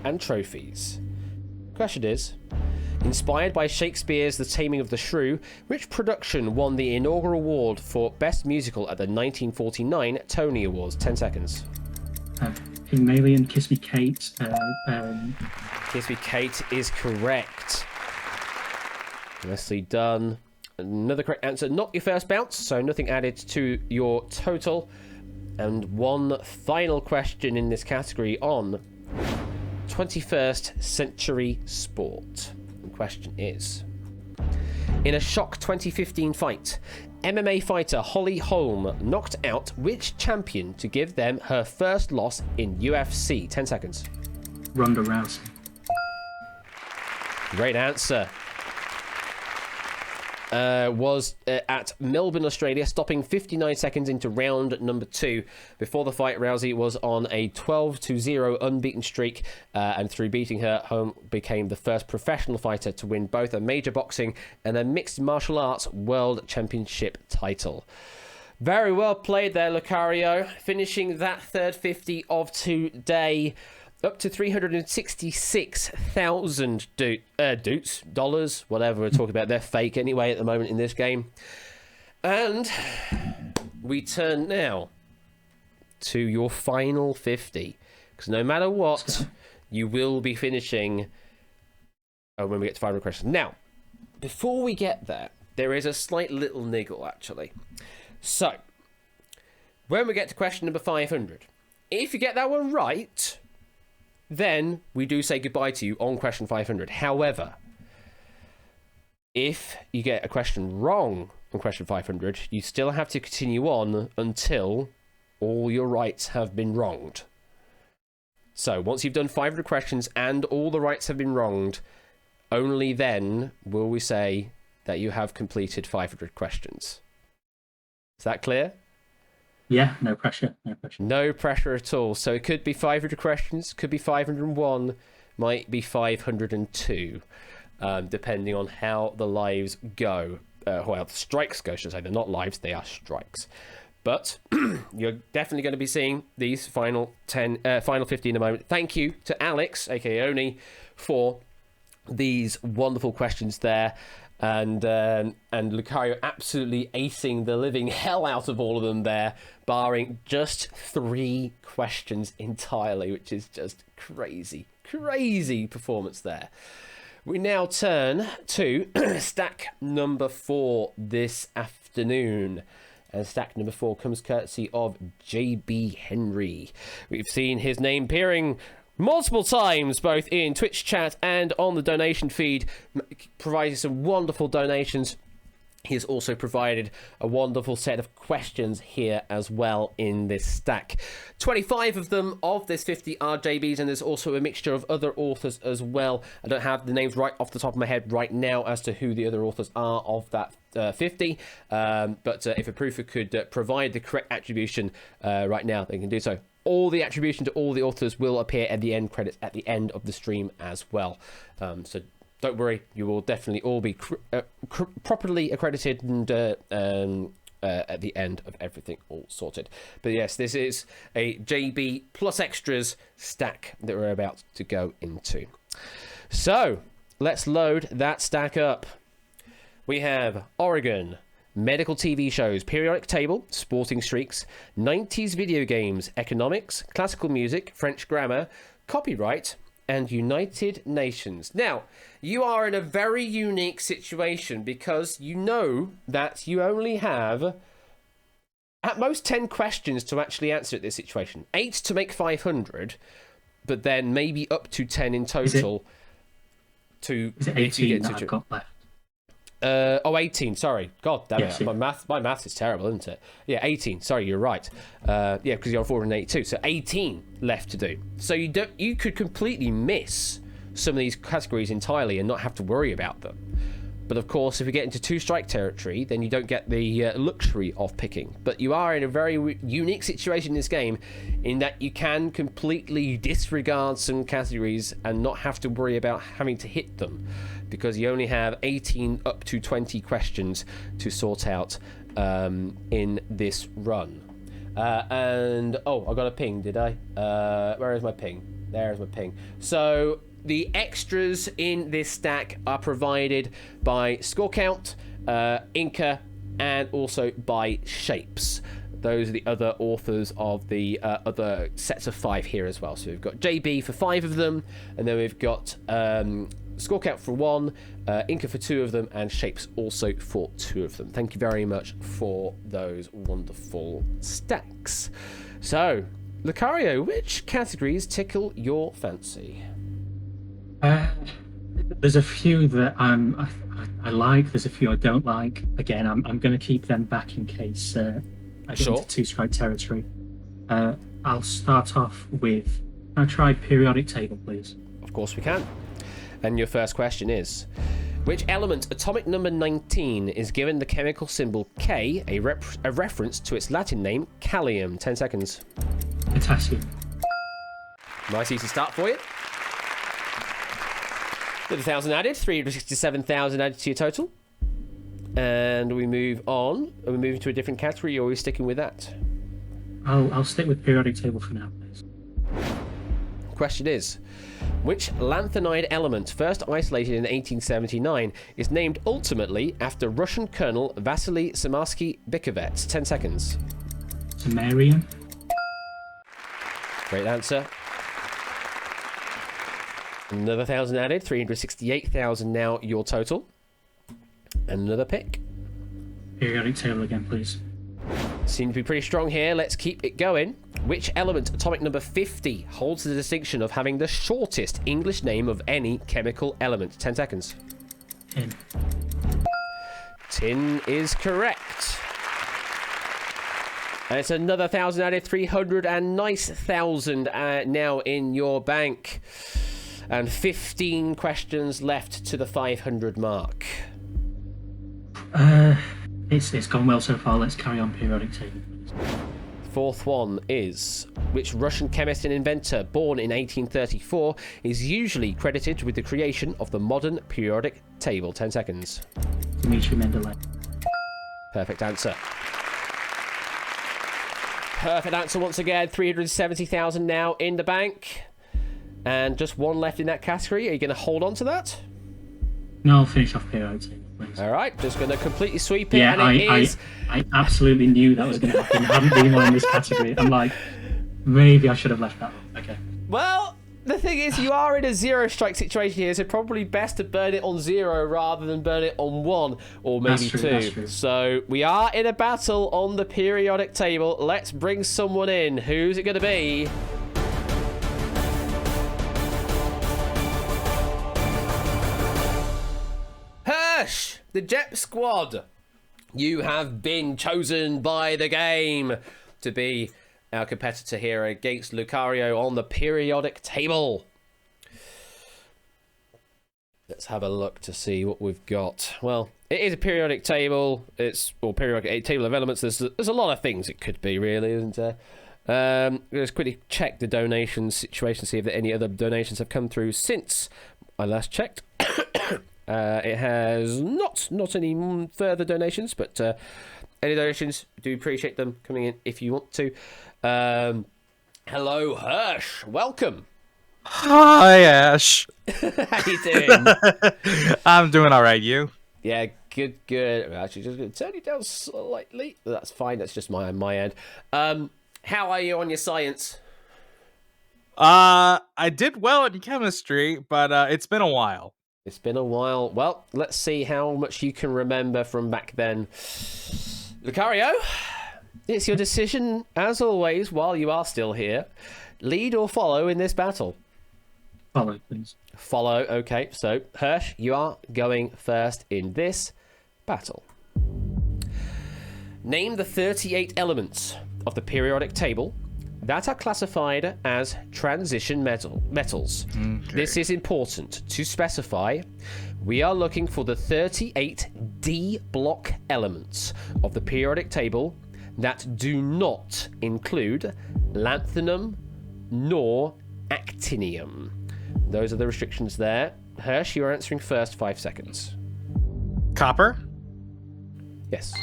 and trophies. Question is, inspired by Shakespeare's The Taming of the Shrew, which production won the inaugural award for Best Musical at the 1949 Tony Awards? 10 seconds. Pygmalion, Kiss Me Kate. Kiss Me Kate is correct. Nicely done. Another correct answer. Not your first bounce, so nothing added to your total. And one final question in this category on 21st century sport. The question is, in a shock 2015 fight, MMA fighter Holly Holm knocked out which champion to give them her first loss in UFC? 10 seconds. Ronda Rousey. Great answer. Was at Melbourne, Australia, stopping 59 seconds into round number 2. Before the fight, Rousey was on a 12-0 unbeaten streak, and through beating her, Holm became the first professional fighter to win both a major boxing and a mixed martial arts world championship title. Very well played there, Lucario. Finishing that third 50 of today. up to 366,000 dollars, whatever we're talking about. They're fake anyway at the moment in this game. And we turn now to your final 50. Because no matter what, you will be finishing when we get to 500 questions. Now, before we get there, there is a slight little niggle, actually. So, when we get to question number 500, if you get that one right, then we do say goodbye to you on question 500. However, if you get a question wrong on question 500, you still have to continue on until all your rights have been wronged. So once you've done 500 questions and all the rights have been wronged, only then will we say that you have completed 500 questions. Is that clear? Yeah, no pressure. No pressure at all. So it could be 500 questions, could be 501, might be 502, depending on how the lives go. Well, the strikes go, should I say. They're not lives, they are strikes. But you're definitely going to be seeing these final 50 in a moment. Thank you to Alex, aka Oni, for these wonderful questions there. And Lucario absolutely acing the living hell out of all of them there, barring just 3 questions entirely, which is just crazy performance there. We now turn to stack number 4 this afternoon. And stack number 4 comes courtesy of JB Henry. We've seen his name appearing multiple times, both in Twitch chat and on the donation feed, providing some wonderful donations. He has also provided a wonderful set of questions here as well in this stack. 25 of them of this 50 are JBs, and there's also a mixture of other authors as well. I don't have the names right off the top of my head right now as to who the other authors are of that 50, but if a proofer could provide the correct attribution right now, they can do so. All the attribution to all the authors will appear at the end credits at the end of the stream as well. So don't worry, you will definitely all be properly accredited and at the end of everything all sorted. But yes, this is a JB plus extras stack that we're about to go into. So let's load that stack up. We have Oregon, medical TV shows, periodic table, sporting streaks, 90s video games, economics, classical music, French grammar, copyright, and United Nations. Now, you are in a very unique situation because you know that you only have at most 10 questions to actually answer at this situation. 8 to make 500, but then maybe up to 10 in total. Is it 18 that I've got left? 18, sorry. God damn it. Yeah. My math is terrible, isn't it? Yeah, 18. Sorry, you're right. Yeah, because you're on 482. So 18 left to do. So you could completely miss some of these categories entirely and not have to worry about them. But of course, if you get into 2-strike territory, then you don't get the luxury of picking. But you are in a very unique situation in this game in that you can completely disregard some categories and not have to worry about having to hit them, because you only have 18 up to 20 questions to sort out in this run. I got a ping, did I? Where is my ping? There's my ping. So the extras in this stack are provided by Score Count, Inca, and also by Shapes. Those are the other authors of the other sets of 5 here as well. So we've got JB for 5 of them, and then we've got Score Count for 1, Inca for 2 of them, and Shapes also for 2 of them. Thank you very much for those wonderful stacks. So, Lucario, which categories tickle your fancy? There's a few that I like. There's a few I don't like. Again, I'm going to keep them back in case I get into 2-strike territory. I'll start off with. Can I try periodic table, please? Of course we can. And your first question is: which element, atomic number 19, is given the chemical symbol K, a reference to its Latin name, Callium? 10 seconds. Potassium. Nice easy start for you. With 1,000 added, 367,000 added to your total. And we move on. Are we moving to a different category, or are we sticking with that? I'll stick with periodic table for now, please. question is, which lanthanide element, first isolated in 1879, is named ultimately after Russian Colonel Vasily Samarsky-Bikovets? 10 seconds. Samarian. Great answer. Another 1,000 added, 368,000 now your total. Another pick. Periodic table again, please. Seem to be pretty strong here. Let's keep it going. Which element, atomic number 50, holds the distinction of having the shortest English name of any chemical element? 10 seconds. Tin. Tin is correct. And it's another 1,000 added, 300 and nice 1,000 now in your bank. And 15 questions left to the 500 mark. It's gone well so far. Let's carry on. Periodic table, please. Fourth one is, which Russian chemist and inventor born in 1834 is usually credited with the creation of the modern periodic table? 10 seconds. Dmitry Mendeleev. Perfect answer. Perfect answer once again. 370,000 now in the bank. And just one left in that category. Are you going to hold on to that? No, I'll finish off periodic table, please. All right, just going to completely sweep it. Yeah, and I absolutely knew that was going to happen. I haven't been one in this category. I'm like, maybe I should have left that one. Okay. Well, the thing is, you are in a zero strike situation here, so probably best to burn it on 0 rather than burn it on 1 or maybe That's true, 2. that's true. So we are in a battle on the periodic table. Let's bring someone in. Who's it going to be? Hirsch, the Jep Squad. You have been chosen by the game to be our competitor here against Lucario on the periodic table. Let's have a look to see what we've got. Well, it is a periodic table. It's periodic table of elements. There's a lot of things it could be, really, isn't there? Let's quickly check the donation situation, see if any other donations have come through since I last checked. It has not any further donations, but any donations, do appreciate them coming in if you want to. Hello, Hirsch. Welcome. Hi, Ash. How you doing? I'm doing all right. You? Yeah, good. I'm actually just going to turn you down slightly. That's fine. That's just my end. How are you on your science? I did well in chemistry, but it's been a while. It's been a while. Well, let's see how much you can remember from back then. Lucario, it's your decision, as always, while you are still here. Lead or follow in this battle? Follow, please. Follow, okay. So, Hirsch, you are going first in this battle. Name the 38 elements of the periodic table that are classified as transition metals. Okay. This is important to specify. We are looking for the 38 D block elements of the periodic table that do not include lanthanum nor actinium. Those are the restrictions there. Hirsch, you are answering first. 5 seconds. Copper? Yes.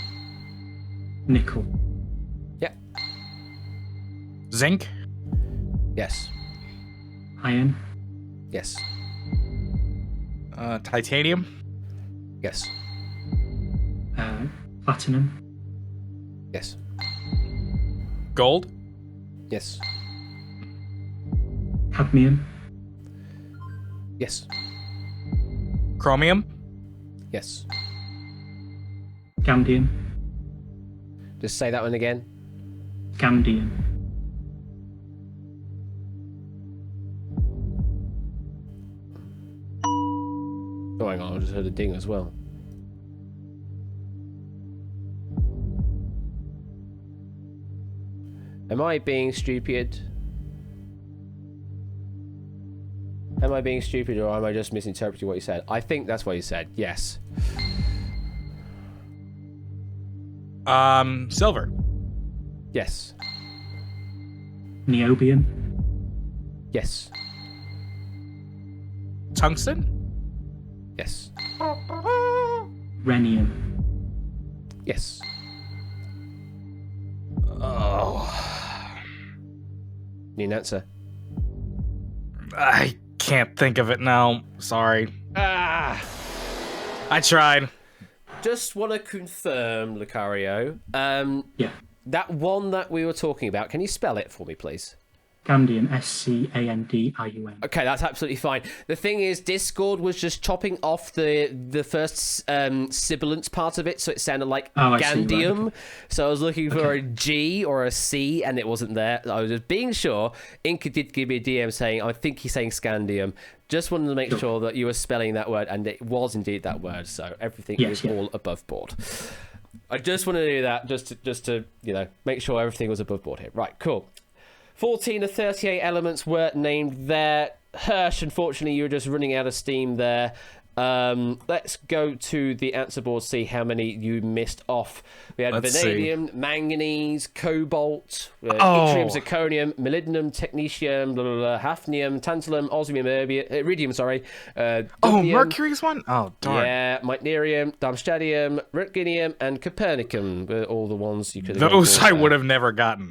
Nickel. Yeah. Zinc? Yes. Iron. Yes. Titanium? Yes. Platinum. Yes. Gold? Yes. Cadmium. Yes. Chromium? Yes. Gamdium. Just say that one again. Gamdium. Oh, hang on, I just heard a ding as well. Am I being stupid? Am I being stupid, or am I just misinterpreting what you said? I think that's what you said. Yes. Silver? Yes. Niobium. Yes. Tungsten? Yes. Rhenium. Yes. Oh. Need an answer? I can't think of it now. Sorry. Ah. I tried. Just want to confirm, Lucario. Yeah. That one that we were talking about, can you spell it for me, please? Scandium, Scandium. Okay, that's absolutely fine. The thing is, Discord was just chopping off the first sibilant part of it, so it sounded like Scandium. Right. So I was looking for a G or a C, and it wasn't there. I was just being sure. Inca did give me a DM saying, I think he's saying Scandium. Just wanted to make sure that you were spelling that word, and it was indeed that word, so everything is all above board. I just want to do that, just to make sure everything was above board here. Right, cool. 14 of 38 elements were named there. Hirsch, unfortunately, you were just running out of steam there. Let's go to the answer board, see how many you missed off. We had vanadium, manganese, cobalt, yttrium, zirconium, molybdenum, technetium, hafnium, tantalum, osmium, iridium, Mercury's one? Oh, darn. Yeah, meitnerium, darmstadtium, ruthenium, and copernicum were all the ones you could have Those I would have never gotten.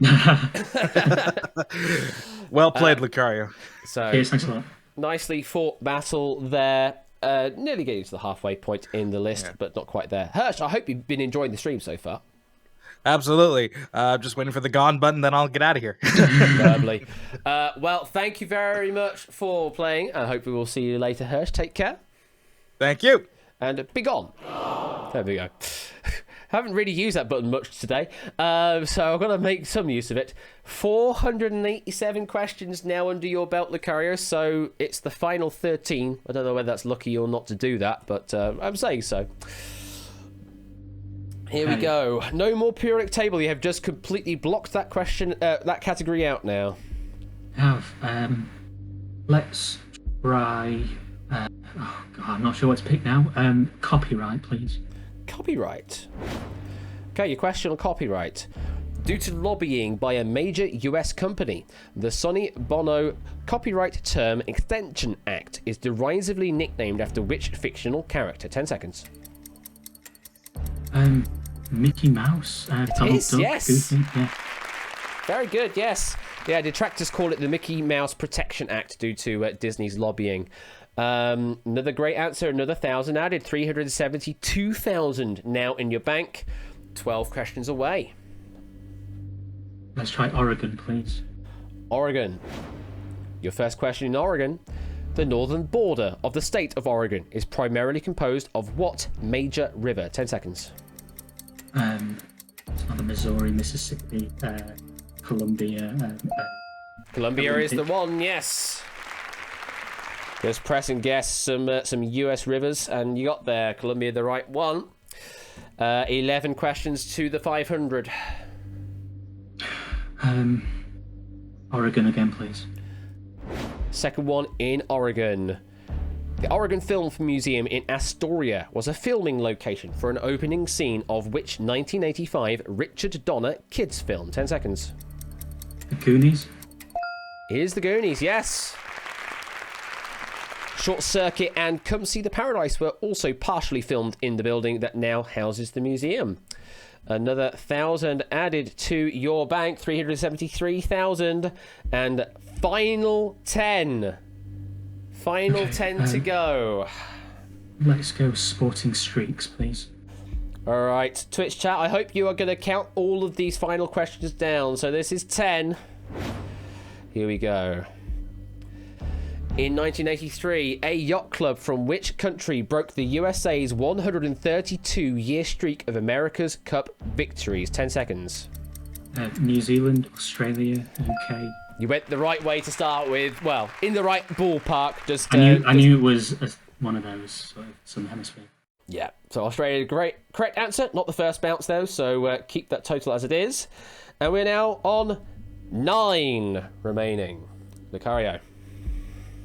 Well played, Lucario. So, yes, thanks a lot. Nicely fought battle there. Nearly getting to the halfway point in the list, but not quite there. Hirsch, I hope you've been enjoying the stream so far. Absolutely. Just waiting for the gone button, then I'll get out of here. Lovely. Well, thank you very much for playing. I hope we will see you later, Hirsch. Take care. Thank you. And be gone. There we go. Haven't really used that button much today, so I've got to make some use of it. 487 questions now under your belt, Lucario, so it's the final 13. I don't know whether that's lucky or not to do that, but I'm saying so. Here we go. No more periodic table. You have just completely blocked that question, that category out now. Let's try... I'm not sure what to pick now. Copyright, please. Copyright. Okay, your question on copyright. Due to lobbying by a major US company, the Sonny Bono Copyright Term Extension Act is derisively nicknamed after which fictional character? 10 seconds. Mickey Mouse. Yes. Goofy, yeah. Very good, yes. Yeah, detractors call it the Mickey Mouse Protection Act due to Disney's lobbying. Another great answer, another 1,000 added, 372,000 now in your bank. 12 questions away. Let's try Oregon, please. Oregon. Your first question in Oregon. The northern border of the state of Oregon is primarily composed of what major river? 10 seconds. It's not the Missouri, Mississippi, Columbia. Columbia is the one, yes. Just press and guess some US rivers, and you got there. Columbia, the right one. 11 questions to the 500. Oregon again, please. Second one in Oregon. The Oregon Film Museum in Astoria was a filming location for an opening scene of which 1985 Richard Donner kids film? 10 seconds. The Goonies. Here's the Goonies, yes. Short Circuit and Come See the Paradise were also partially filmed in the building that now houses the museum. Another 1,000 added to your bank, 373,000. And final 10. Final 10 to go. Let's go Sporting Streaks, please. All right, Twitch chat, I hope you are going to count all of these final questions down. So this is 10. Here we go. In 1983, a yacht club from which country broke the USA's 132-year streak of America's Cup victories? 10 seconds. New Zealand, Australia, UK. You went the right way to start with. Well, in the right ballpark. I knew it was one of those sort of Southern Hemisphere. Yeah. So Australia, correct answer. Not the first bounce though. So keep that total as it is. And we're now on 9 remaining. Lucario.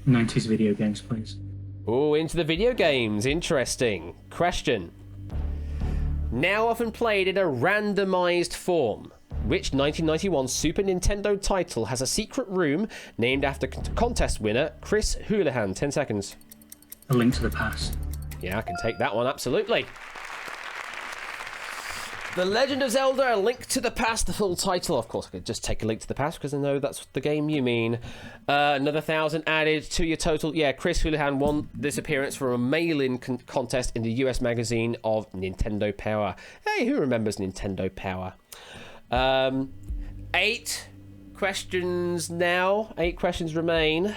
90s video games, please. Oh, into the video games. Interesting. Question. Now often played in a randomized form. Which 1991 Super Nintendo title has a secret room named after contest winner Chris Houlihan? 10 seconds. A Link to the Past. Yeah, I can take that one, absolutely. The Legend of Zelda: A Link to the Past, the full title. Of course, I could just take A Link to the Past because I know that's the game you mean. Another 1,000 added to your total. Yeah, Chris Houlihan won this appearance from a mail-in contest in the US magazine of Nintendo Power. Hey, who remembers Nintendo Power? 8 questions now. 8 questions remain.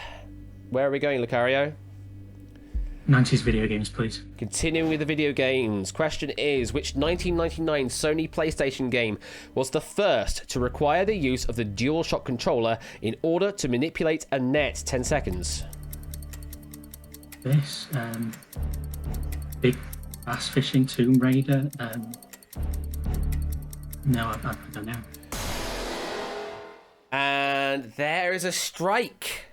Where are we going, Lucario? 90s video games, please. Continuing with the video games. Question is, which 1999 Sony PlayStation game was the first to require the use of the DualShock controller in order to manipulate a net? 10 seconds. This, big bass fishing Tomb Raider. No, I don't know. And there is a strike.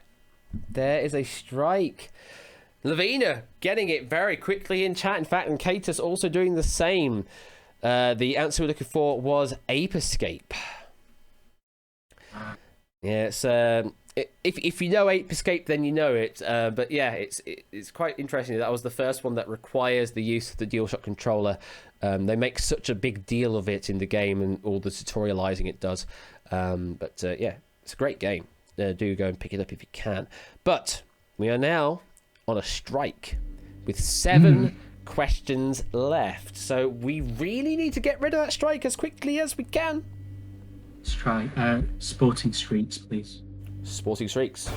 There is a strike. Lavina getting it very quickly in chat. In fact, and Katus also doing the same. The answer we're looking for was Ape Escape. Yeah, it's if you know Ape Escape, then you know it. But yeah, it's quite interesting. That was the first one that requires the use of the DualShock controller. They make such a big deal of it in the game and all the tutorializing it does. But yeah, it's a great game. Do go and pick it up if you can. But we are now on a strike with 7 questions left. So we really need to get rid of that strike as quickly as we can. Let's try Sporting Streaks, please. Sporting Streaks.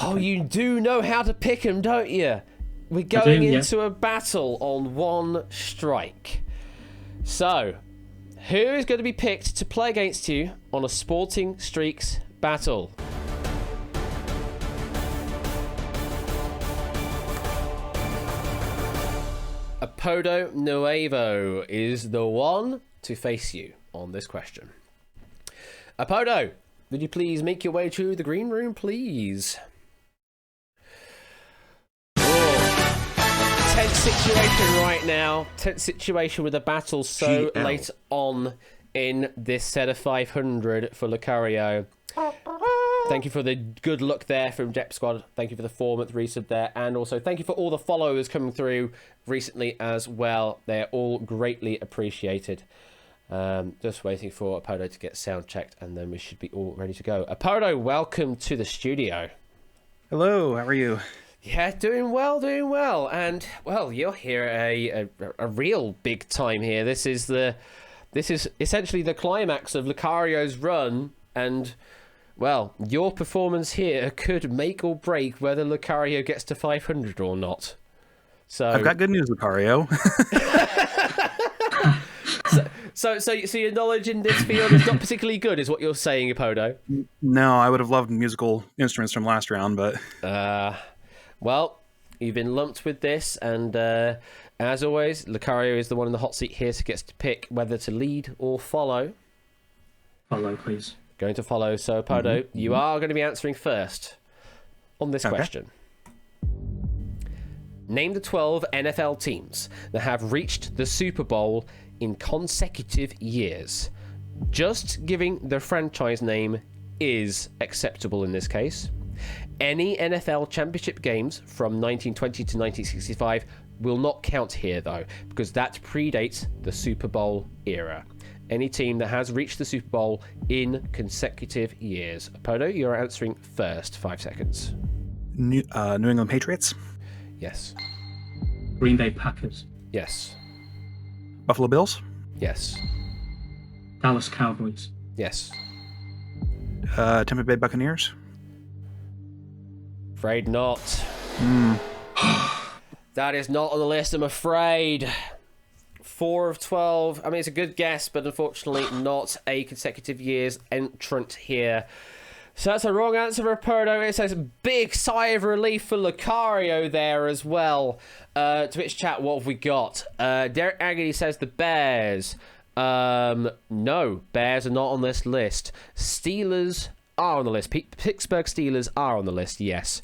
Oh, you do know how to pick them, don't you? We're going into a battle on 1 strike. So, who is going to be picked to play against you on a Sporting Streaks battle? Apodo Nuevo is the one to face you on this question. Apodo, would you please make your way to the green room, please? Oh, tense situation right now. Tense situation with a battle so late on in this set of 500 for Lucario. Thank you for the good luck there from Jep Squad. Thank you for the 4-month resub there. And also thank you for all the followers coming through recently as well. They're all greatly appreciated. Just waiting for Apodo to get sound checked and then we should be all ready to go. Apodo, welcome to the studio. Hello, how are you? Yeah, doing well, doing well. And, well, you're here a real big time here. This is essentially the climax of Lucario's run and... well, your performance here could make or break whether Lucario gets to 500 or not. So I've got good news, Lucario. so your knowledge in this field is not particularly good, is what you're saying, Apodo? No, I would have loved musical instruments from last round, but... well, you've been lumped with this, and as always, Lucario is the one in the hot seat here, so gets to pick whether to lead or follow. Follow, please. Going to follow. So, Apodo, you are going to be answering first on this question. Name the 12 NFL teams that have reached the Super Bowl in consecutive years. Just giving the franchise name is acceptable in this case. Any NFL championship games from 1920 to 1965 will not count here, though, because that predates the Super Bowl era. Any team that has reached the Super Bowl in consecutive years. Apodo, you're answering first. 5 seconds. New England Patriots? Yes. Green Bay Packers? Yes. Buffalo Bills? Yes. Dallas Cowboys? Yes. Tampa Bay Buccaneers? Afraid not. That is not on the list, I'm afraid. 4 of 12. I mean, it's a good guess, but unfortunately not a consecutive years entrant here. So that's a wrong answer for Apodo. It says big sigh of relief for Lucario there as well. Twitch chat, what have we got? Derek Agony says the Bears. No, Bears are not on this list. Steelers are on the list. Pittsburgh Steelers are on the list, yes.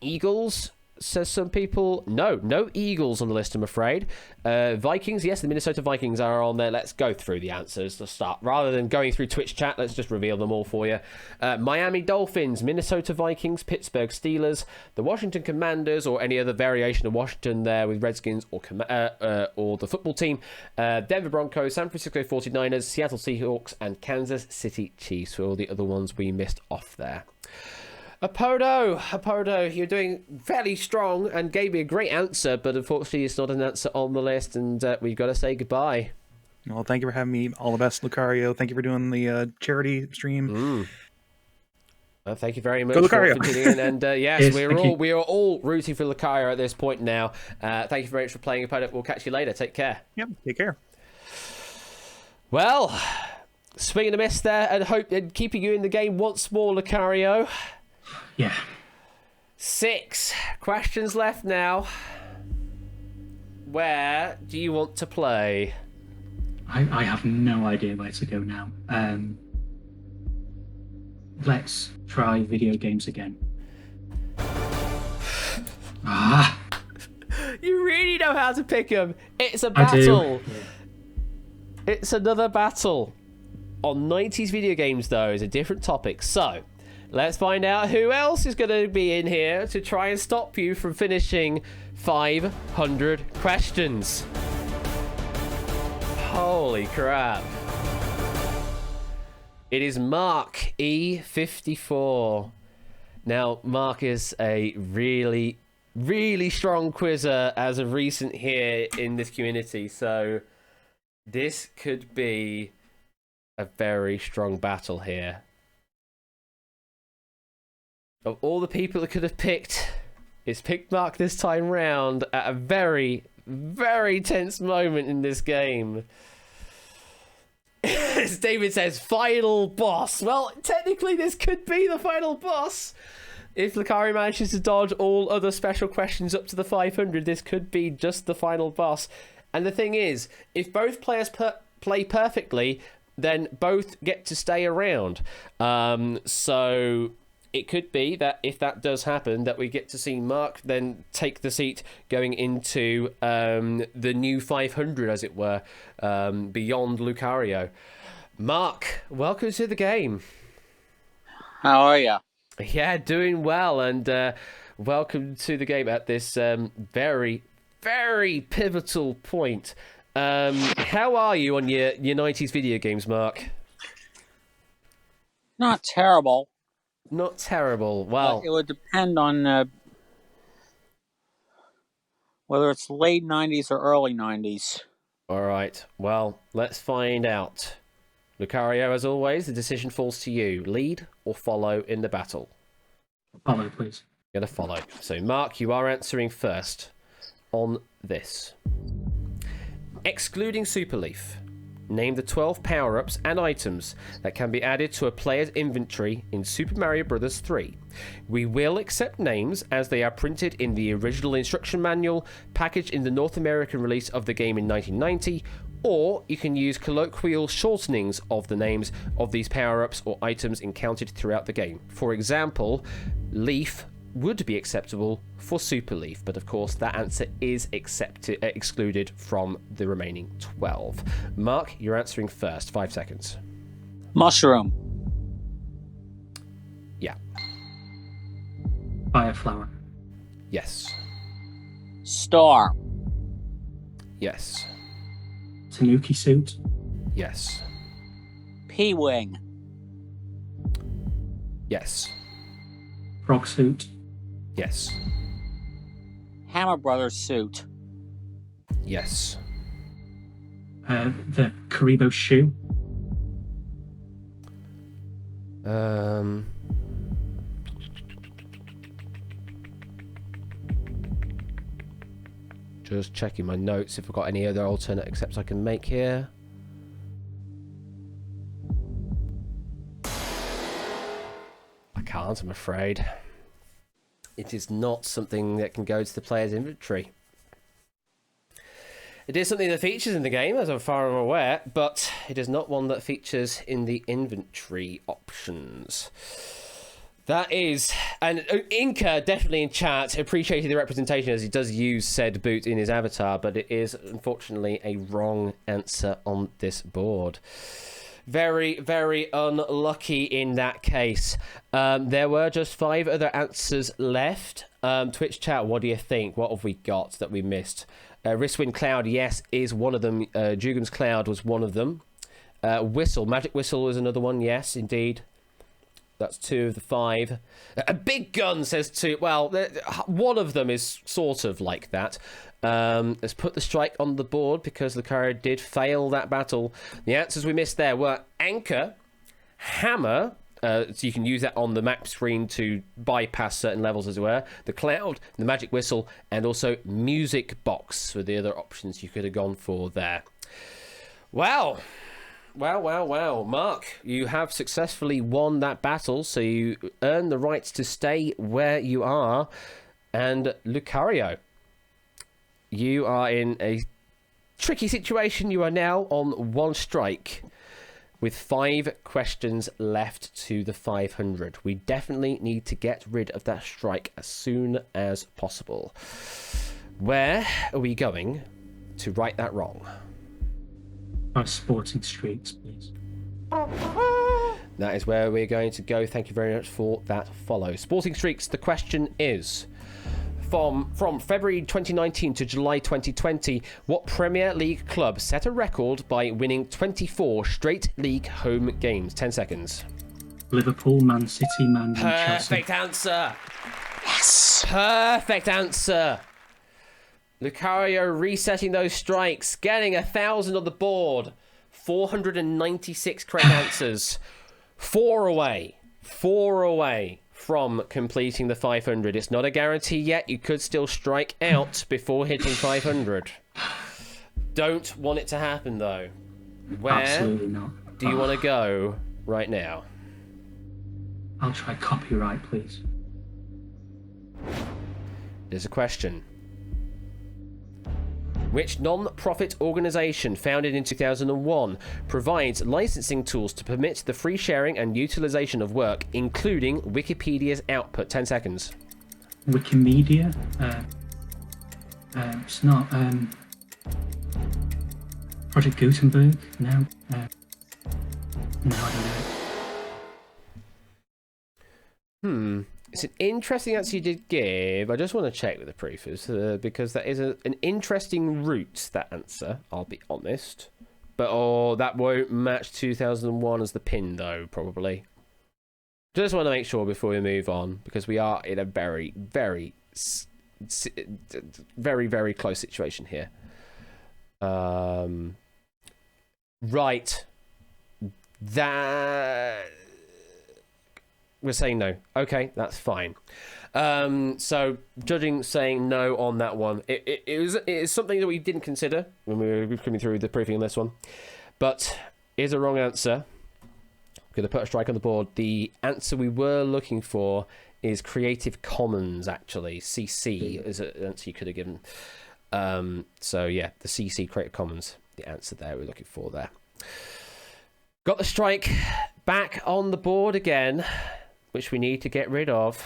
Eagles says some people. No Eagles on the list, I'm afraid. Vikings, yes, the Minnesota Vikings are on there. Let's go through the answers to start. Rather than going through Twitch chat, let's just reveal them all for you. Miami Dolphins, Minnesota Vikings, Pittsburgh Steelers, the Washington Commanders, or any other variation of Washington there with Redskins or the football team, Denver Broncos, San Francisco 49ers, Seattle Seahawks, and Kansas City Chiefs for all the other ones we missed off there. Apodo, you're doing fairly strong and gave me a great answer, but unfortunately it's not an answer on the list, and we've got to say goodbye. Well, thank you for having me. All the best, Lucario. Thank you for doing the charity stream. Thank you very much Go for Lucario. tuning in, and yes, we are all rooting for Lucario at this point now. Thank you very much for playing, Apodo. We'll catch you later. Take care. Yep, take care. Well, swing and a miss there, and keeping you in the game once more, Lucario. Yeah. 6 questions left now. Where do you want to play? I have no idea where to go now. Let's try video games again. You really know how to pick them. It's a battle. It's another battle. On 90s video games, though, is a different topic. So, let's find out who else is going to be in here to try and stop you from finishing 500 questions. Holy crap. It is Mark E54. Now, Mark is a really, really strong quizzer as of recent here in this community, so this could be a very strong battle here. Of all the people that could have picked, it's picked Mark this time round at a very, very tense moment in this game. As David says, final boss. Well, technically this could be the final boss. If Lucario manages to dodge all other special questions up to the 500, this could be just the final boss. And the thing is, if both players play perfectly, then both get to stay around. So it could be that if that does happen, that we get to see Mark then take the seat going into the new 500, as it were, beyond Lucario. Mark, welcome to the game. How are you? Yeah, doing well, and welcome to the game at this very, very pivotal point. How are you on your 90s video games, Mark? Not terrible. Not terrible. Well, it would depend on whether it's late 90s or early 90s. All right. Well, let's find out. Lucario, as always, the decision falls to you. Lead or follow in the battle? Follow, please. Gonna follow. So, Mark, you are answering first on this. Excluding Super Leaf, name the 12 power-ups and items that can be added to a player's inventory in Super Mario Bros. 3. We will accept names as they are printed in the original instruction manual, packaged in the North American release of the game in 1990, or you can use colloquial shortenings of the names of these power-ups or items encountered throughout the game. For example, Leaf would be acceptable for Super Leaf, but of course that answer is excluded from the remaining 12. Mark, you're answering first. 5 seconds. Mushroom. Yeah. Fireflower. Yes. Star. Yes. Tanuki suit. Yes. P-Wing. Yes. Frog suit. Yes. Hammer Brothers suit. Yes. The Karibo shoe. Just checking my notes if I've got any other alternate accepts I can make here. I can't, I'm afraid. It is not something that can go to the player's inventory. It is something that features in the game, as far as I'm aware, but it is not one that features in the inventory options. That is, and Inca definitely in chat appreciated the representation as he does use said boot in his avatar, but it is unfortunately a wrong answer on this board. Very, very unlucky in that case. There were just 5 other answers left. Twitch chat, what do you think? What have we got that we missed? Ristwind Cloud, yes, is one of them. Jugan's Cloud was one of them. Whistle, Magic Whistle was another one, yes, indeed. That's 2 of the 5. A Big Gun says 2. Well, one of them is sort of like that. Let's put the strike on the board because Lucario did fail that battle. The answers we missed there were Anchor, Hammer, so you can use that on the map screen to bypass certain levels as it were. The Cloud, the Magic Whistle, and also Music Box were the other options you could have gone for there. Wow. Wow. Mark, you have successfully won that battle, so you earn the right to stay where you are. And Lucario, you are in a tricky situation. You are now on 1 strike with 5 questions left to the 500. We definitely need to get rid of that strike as soon as possible. Where are we going to right that wrong? Sporting Streets, please. That is where we're going to go. Thank you very much for that follow. Sporting Streaks, the question is, from February 2019 to July 2020, what Premier League club set a record by winning 24 straight league home games? 10 seconds. Liverpool, Man City, Man U, Chelsea. Perfect answer. Yes. Perfect answer. Lucario resetting those strikes, getting 1,000 on the board. 496 correct answers. 4 away from completing the 500. It's not a guarantee yet. You could still strike out before hitting 500. Don't want it to happen, though. Where Absolutely not. do you want to go right now? I'll try copyright, please. There's a question. Which non-profit organisation founded in 2001 provides licensing tools to permit the free sharing and utilisation of work, including Wikipedia's output? 10 seconds. Wikimedia? It's not. Project Gutenberg? No. No, I don't know. It's an interesting answer you did give. I just want to check with the proofers because that is an interesting route, that answer, I'll be honest. But, that won't match 2001 as the pin, though, probably. Just want to make sure before we move on, because we are in a very, very, very, very close situation here. Right. That... We're saying no. Okay, that's fine. So, judging saying no on that one, it is something that we didn't consider when we were coming through the briefing on this one. But is a wrong answer. I'm going to put a strike on the board. The answer we were looking for is Creative Commons, actually. CC is an answer you could have given. So, yeah, the CC, Creative Commons, the answer there we're looking for there. Got the strike back on the board again, which we need to get rid of.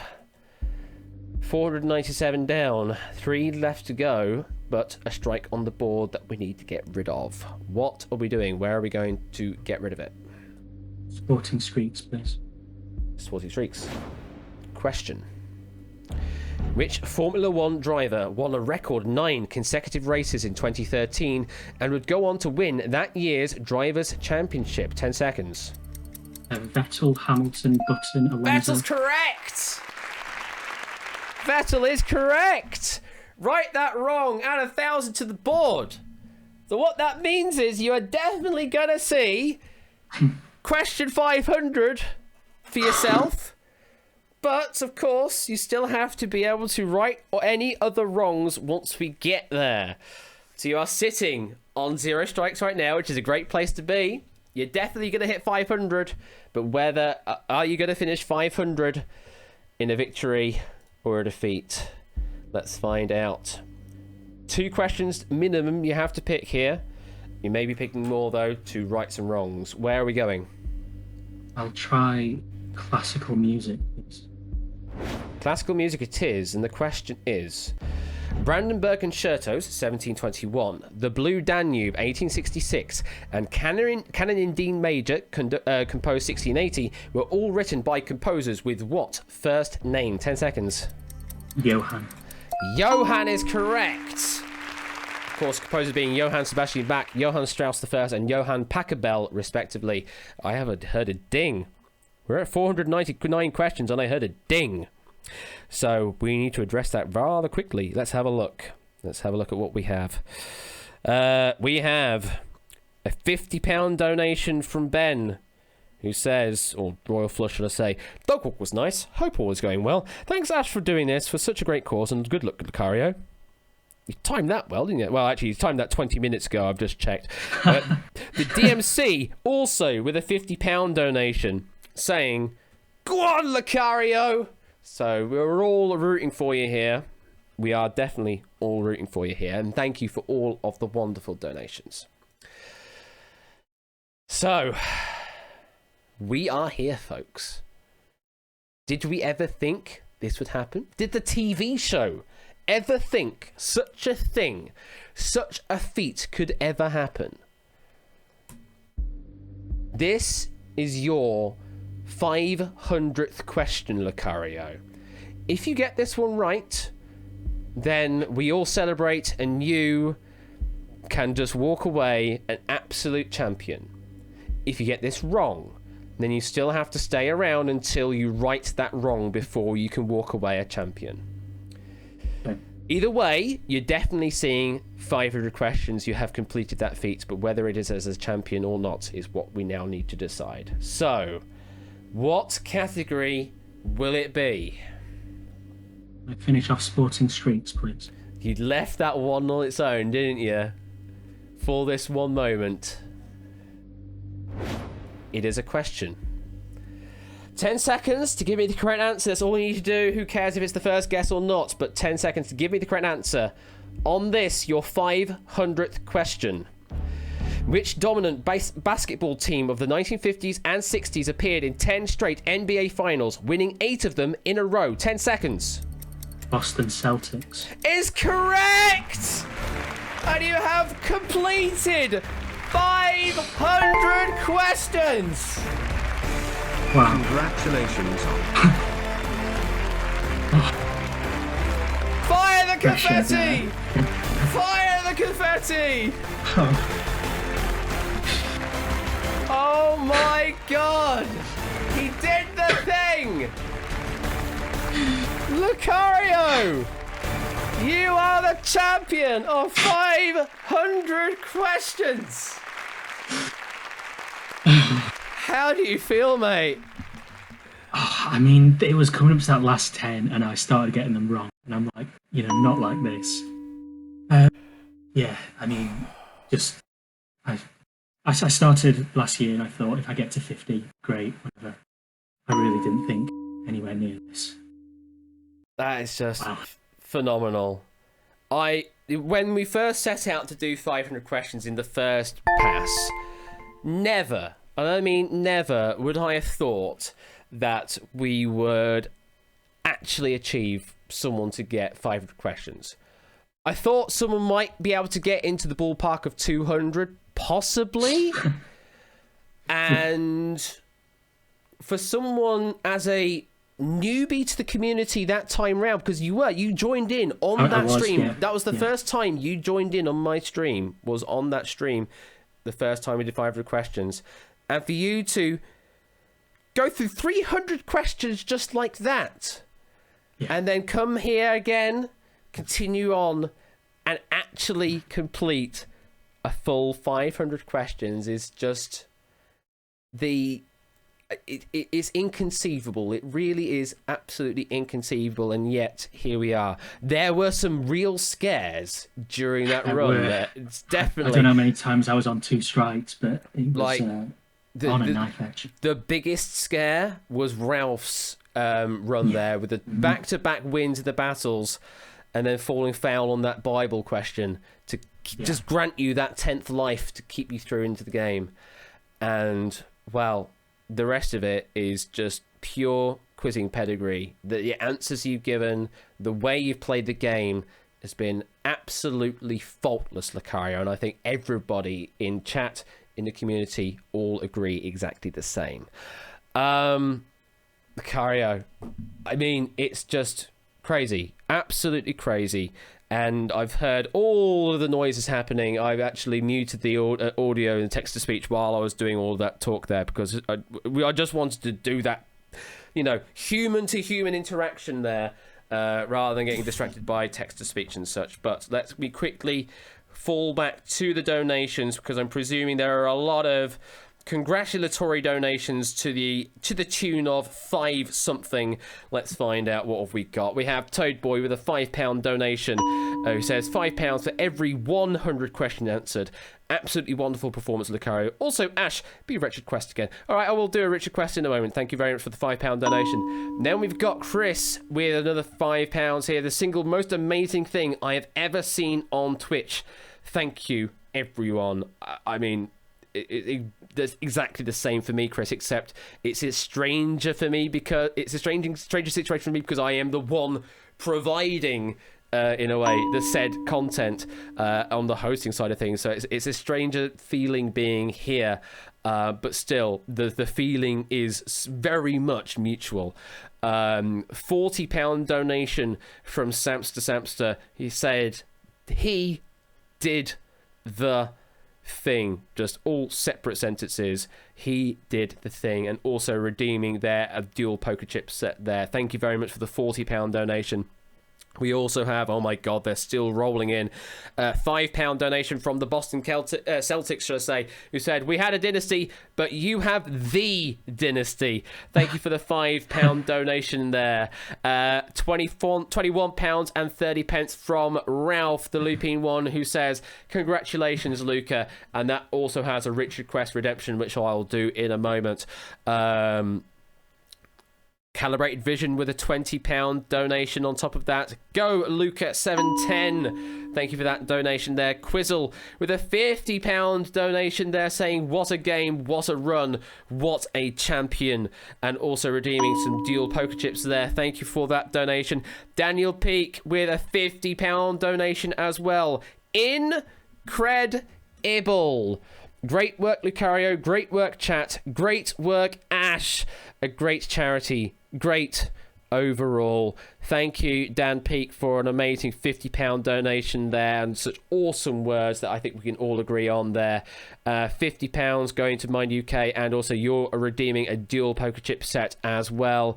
497 down, 3 left to go, but a strike on the board that we need to get rid of. What are we doing? Where are we going to get rid of it? Sporting Streets, please. Sporting Streaks. Question. Which Formula 1 driver won a record 9 consecutive races in 2013 and would go on to win that year's Drivers' Championship? 10 seconds. Vettel, Hamilton, Button, Alonso. Vettel's correct! Vettel is correct! Write that wrong, add 1,000 to the board. So what that means is you are definitely going to see question 500 for yourself. But, of course, you still have to be able to right any other wrongs once we get there. So you are sitting on 0 strikes right now, which is a great place to be. You're definitely going to hit 500, but whether are you going to finish 500 in a victory or a defeat? Let's find out. 2 questions minimum you have to pick here. You may be picking more, though, to rights and wrongs. Where are we going? I'll try classical music, please. Classical music it is, and the question is... Brandenburg Concertos, 1721, The Blue Danube, 1866, and Canon in D Major, composed 1680, were all written by composers with what first name? 10 seconds. Johann. Johann is correct. Of course, composers being Johann Sebastian Bach, Johann Strauss I, and Johann Pachelbel, respectively. I haven't heard a ding. We're at 499 questions, and I heard a ding. So we need to address that rather quickly. Let's have a look. Let's have a look at what we have. We have a £50 donation from Ben, who says, or Royal Flush should I say, dog walk was nice. Hope all is going well. Thanks, Ash, for doing this for such a great cause, and good luck, Lucario. You timed that well, didn't you? Well, actually, you timed that 20 minutes ago. I've just checked. The DMC also with a £50 donation saying, go on, Lucario. So we're all rooting for you here. We are definitely all rooting for you here. And thank you for all of the wonderful donations. So, we are here, folks. Did we ever think this would happen? Did the TV show ever think such a thing, such a feat could ever happen? This is your 500th question, Lucario. If you get this one right, then we all celebrate and you can just walk away an absolute champion. If you get this wrong, then you still have to stay around until you right that wrong before you can walk away a champion. Either way, you're definitely seeing 500 questions. You have completed that feat, but whether it is as a champion or not is what we now need to decide. So, what category will it be? Finish off Sporting Streets, please. You left that one on its own, didn't you? For this one moment. It is a question. 10 seconds to give me the correct answer. That's all you need to do. Who cares if it's the first guess or not? But 10 seconds to give me the correct answer. On this, your 500th question. Which dominant basketball team of the 1950s and 60s appeared in 10 straight NBA finals, winning 8 of them in a row? 10 seconds. Boston Celtics. Is correct! And you have completed 500 questions! Wow. Congratulations. Fire the confetti! Fire the confetti! Oh my god! He did the thing! Lucario! You are the champion of 500 questions! How do you feel, mate? I mean, it was coming up to that last 10 and I started getting them wrong. And I'm like, not like this. Yeah, I mean, just... I started last year and I thought if I get to 50, great, whatever. I really didn't think anywhere near this. That is just phenomenal. When we first set out to do 500 questions in the first pass, never, and I mean never, would I have thought that we would actually achieve someone to get 500 questions. I thought someone might be able to get into the ballpark of 200, possibly. And for someone as a newbie to the community that time round, because you joined in on that stream. Yeah. That was the first time you joined in on my stream, was on that stream, the first time we did 500 questions. And for you to go through 300 questions just like that, and then come here again, continue on, and actually complete a full 500 questions is just it is inconceivable. It really is absolutely inconceivable, and yet here we are. There were some real scares during that run. It's definitely. I don't know how many times I was on 2 strikes, but it was on a knife edge. The biggest scare was Ralph's run there with the back-to-back wins in the battles, and then falling foul on that Bible question to just grant you that 10th life to keep you through into the game. And well, the rest of it is just pure quizzing pedigree. The answers you've given, the way you've played the game has been absolutely faultless, Lucario, and I think everybody in chat, in the community, all agree exactly the same. Lucario, I mean, it's just crazy, absolutely crazy. And I've heard all of the noises happening. I've actually muted the audio and text-to-speech while I was doing all that talk there, because I just wanted to do that, you know, human-to-human interaction there, rather than getting distracted by text-to-speech and such. But let me quickly fall back to the donations, because I'm presuming there are a lot of congratulatory donations to the tune of 5 something. Let's find out what have we got. We have Toad Boy with a £5 donation, who says £5 for every 100 questions answered. Absolutely wonderful performance, Lucario. Also, Ash, be Richard Quest again. All right, I will do a Richard Quest in a moment. Thank you very much for the £5 donation. Then we've got Chris with another £5 here. The single most amazing thing I have ever seen on Twitch. Thank you, everyone. I mean, it's exactly the same for me, Chris, except it's a stranger for me, because it's a stranger situation for me, because I am the one providing in a way the said content on the hosting side of things. So it's a stranger feeling being here, but still the feeling is very much mutual. £40 donation from Samster. He said he did the thing, just all separate sentences. He did the thing, and also redeeming their dual poker chip set there. Thank you very much for the £40 donation. We also have, oh my god, they're still rolling in, £5 donation from the Boston Celtics, should I say, who said, we had a dynasty, but you have the dynasty. Thank you for the £5 donation there. £21 and 30 pence from Ralph, the Lupine one, who says, congratulations, Luca. And that also has a Richard Quest redemption, which I'll do in a moment. Calibrated Vision with a £20 donation on top of that. Go Luca 710. Thank you for that donation there. Quizzle with a £50 donation there, saying what a game, what a run, what a champion, and also redeeming some dual poker chips there. Thank you for that donation. Daniel Peak with a £50 donation as well. Incredible. Great work, Lucario. Great work, chat. Great work, Ash. A great charity. Great overall. Thank you, Dan Peak, for an amazing £50 donation there, and such awesome words that I think we can all agree on there. £50 going to Mind UK, and also you're redeeming a dual poker chip set as well.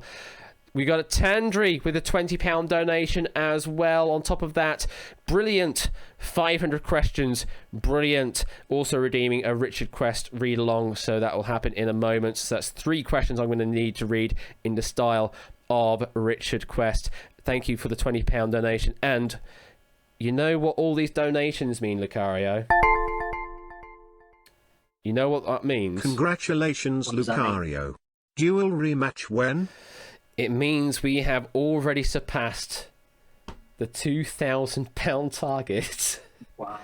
We got a Tandri with a £20 donation as well. On top of that, brilliant 500 questions, brilliant. Also redeeming a Richard Quest read along, so that will happen in a moment. So that's 3 questions I'm going to need to read in the style of Richard Quest. Thank you for the £20 donation. And you know what all these donations mean, Lucario? You know what that means? Congratulations, Lucario. Dual rematch when? It means we have already surpassed the £2,000 target. Wow.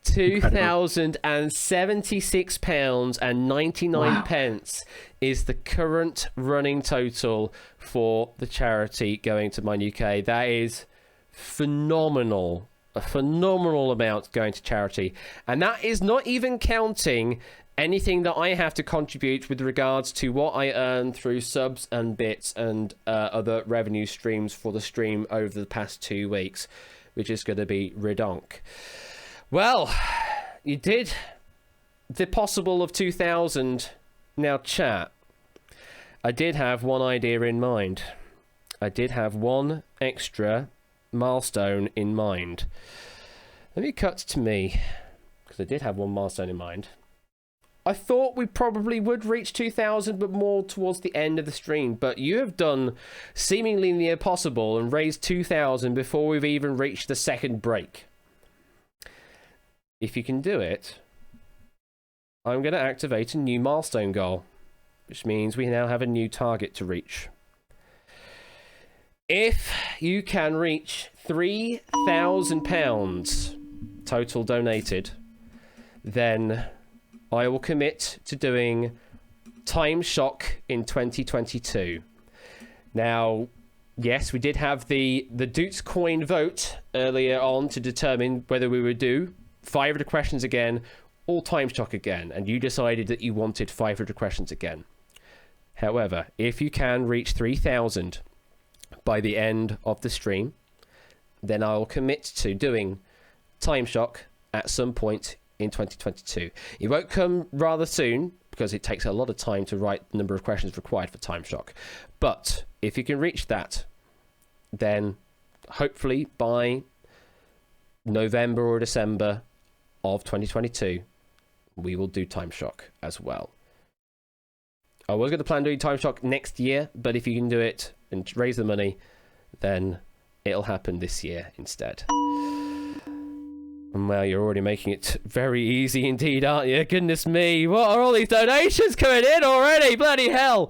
£2,076.99 is the current running total for the charity going to Mind UK. That is phenomenal. A phenomenal amount going to charity. And that is not even counting anything that I have to contribute with regards to what I earn through subs and bits and other revenue streams for the stream over the past 2 weeks, which is going to be redonk. Well, you did the possible of 2,000. Now, chat, I did have one idea in mind. I did have one extra milestone in mind. Let me cut to me, because I did have one milestone in mind. I thought we probably would reach 2,000, but more towards the end of the stream. But you have done seemingly the impossible and raised 2,000 before we've even reached the second break. If you can do it, I'm going to activate a new milestone goal, which means we now have a new target to reach. If you can reach £3,000 total donated, then I will commit to doing Time Shock in 2022. Now, yes, we did have the Doots coin vote earlier on to determine whether we would do 500 questions again or Time Shock again, and you decided that you wanted 500 questions again. However, if you can reach 3,000 by the end of the stream, then I'll commit to doing Time Shock at some point in 2022. It won't come rather soon because it takes a lot of time to write the number of questions required for Time Shock. But if you can reach that, then hopefully by November or December of 2022, we will do Time Shock as well. I was going to plan doing Time Shock next year, but if you can do it and raise the money, then it'll happen this year instead. Well, you're already making it very easy indeed, aren't you? Goodness me, what are all these donations coming in already? Bloody hell.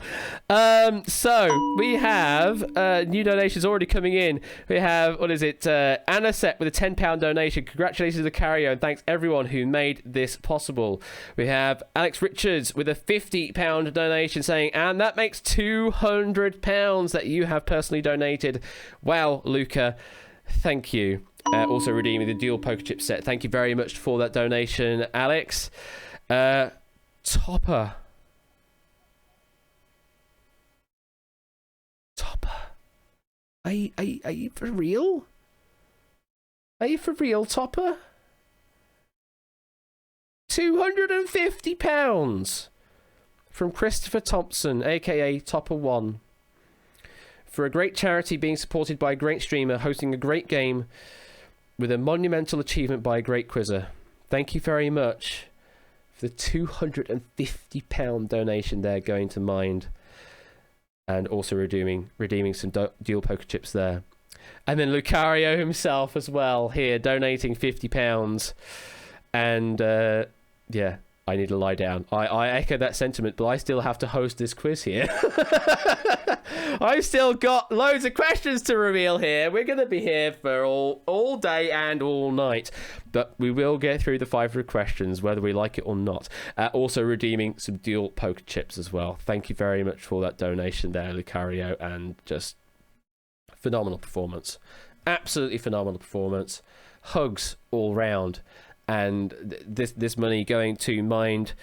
So, we have new donations already coming in. We have, what is it, Anisette with a £10 donation. Congratulations to Cario, and thanks everyone who made this possible. We have Alex Richards with a £50 donation saying, and that makes £200 that you have personally donated. Wow, Luca, thank you. Also redeeming the dual poker chip set. Thank you very much for that donation, Alex. Topper. Are you for real? Are you for real, Topper? £250 from Christopher Thompson, aka Topper1. For a great charity being supported by a great streamer, hosting a great game with a monumental achievement by a great quizzer. Thank you very much for the £250 donation there going to Mind, and also redeeming some dual poker chips there. And then Lucario himself as well here donating £50. And yeah, I need to lie down. I echo that sentiment, but I still have to host this quiz here. I've still got loads of questions to reveal here. We're going to be here for all day and all night. But we will get through the 500 questions, whether we like it or not. Also redeeming some dual poker chips as well. Thank you very much for that donation there, Lucario. And just phenomenal performance. Absolutely phenomenal performance. Hugs all round. And this money going to Mind,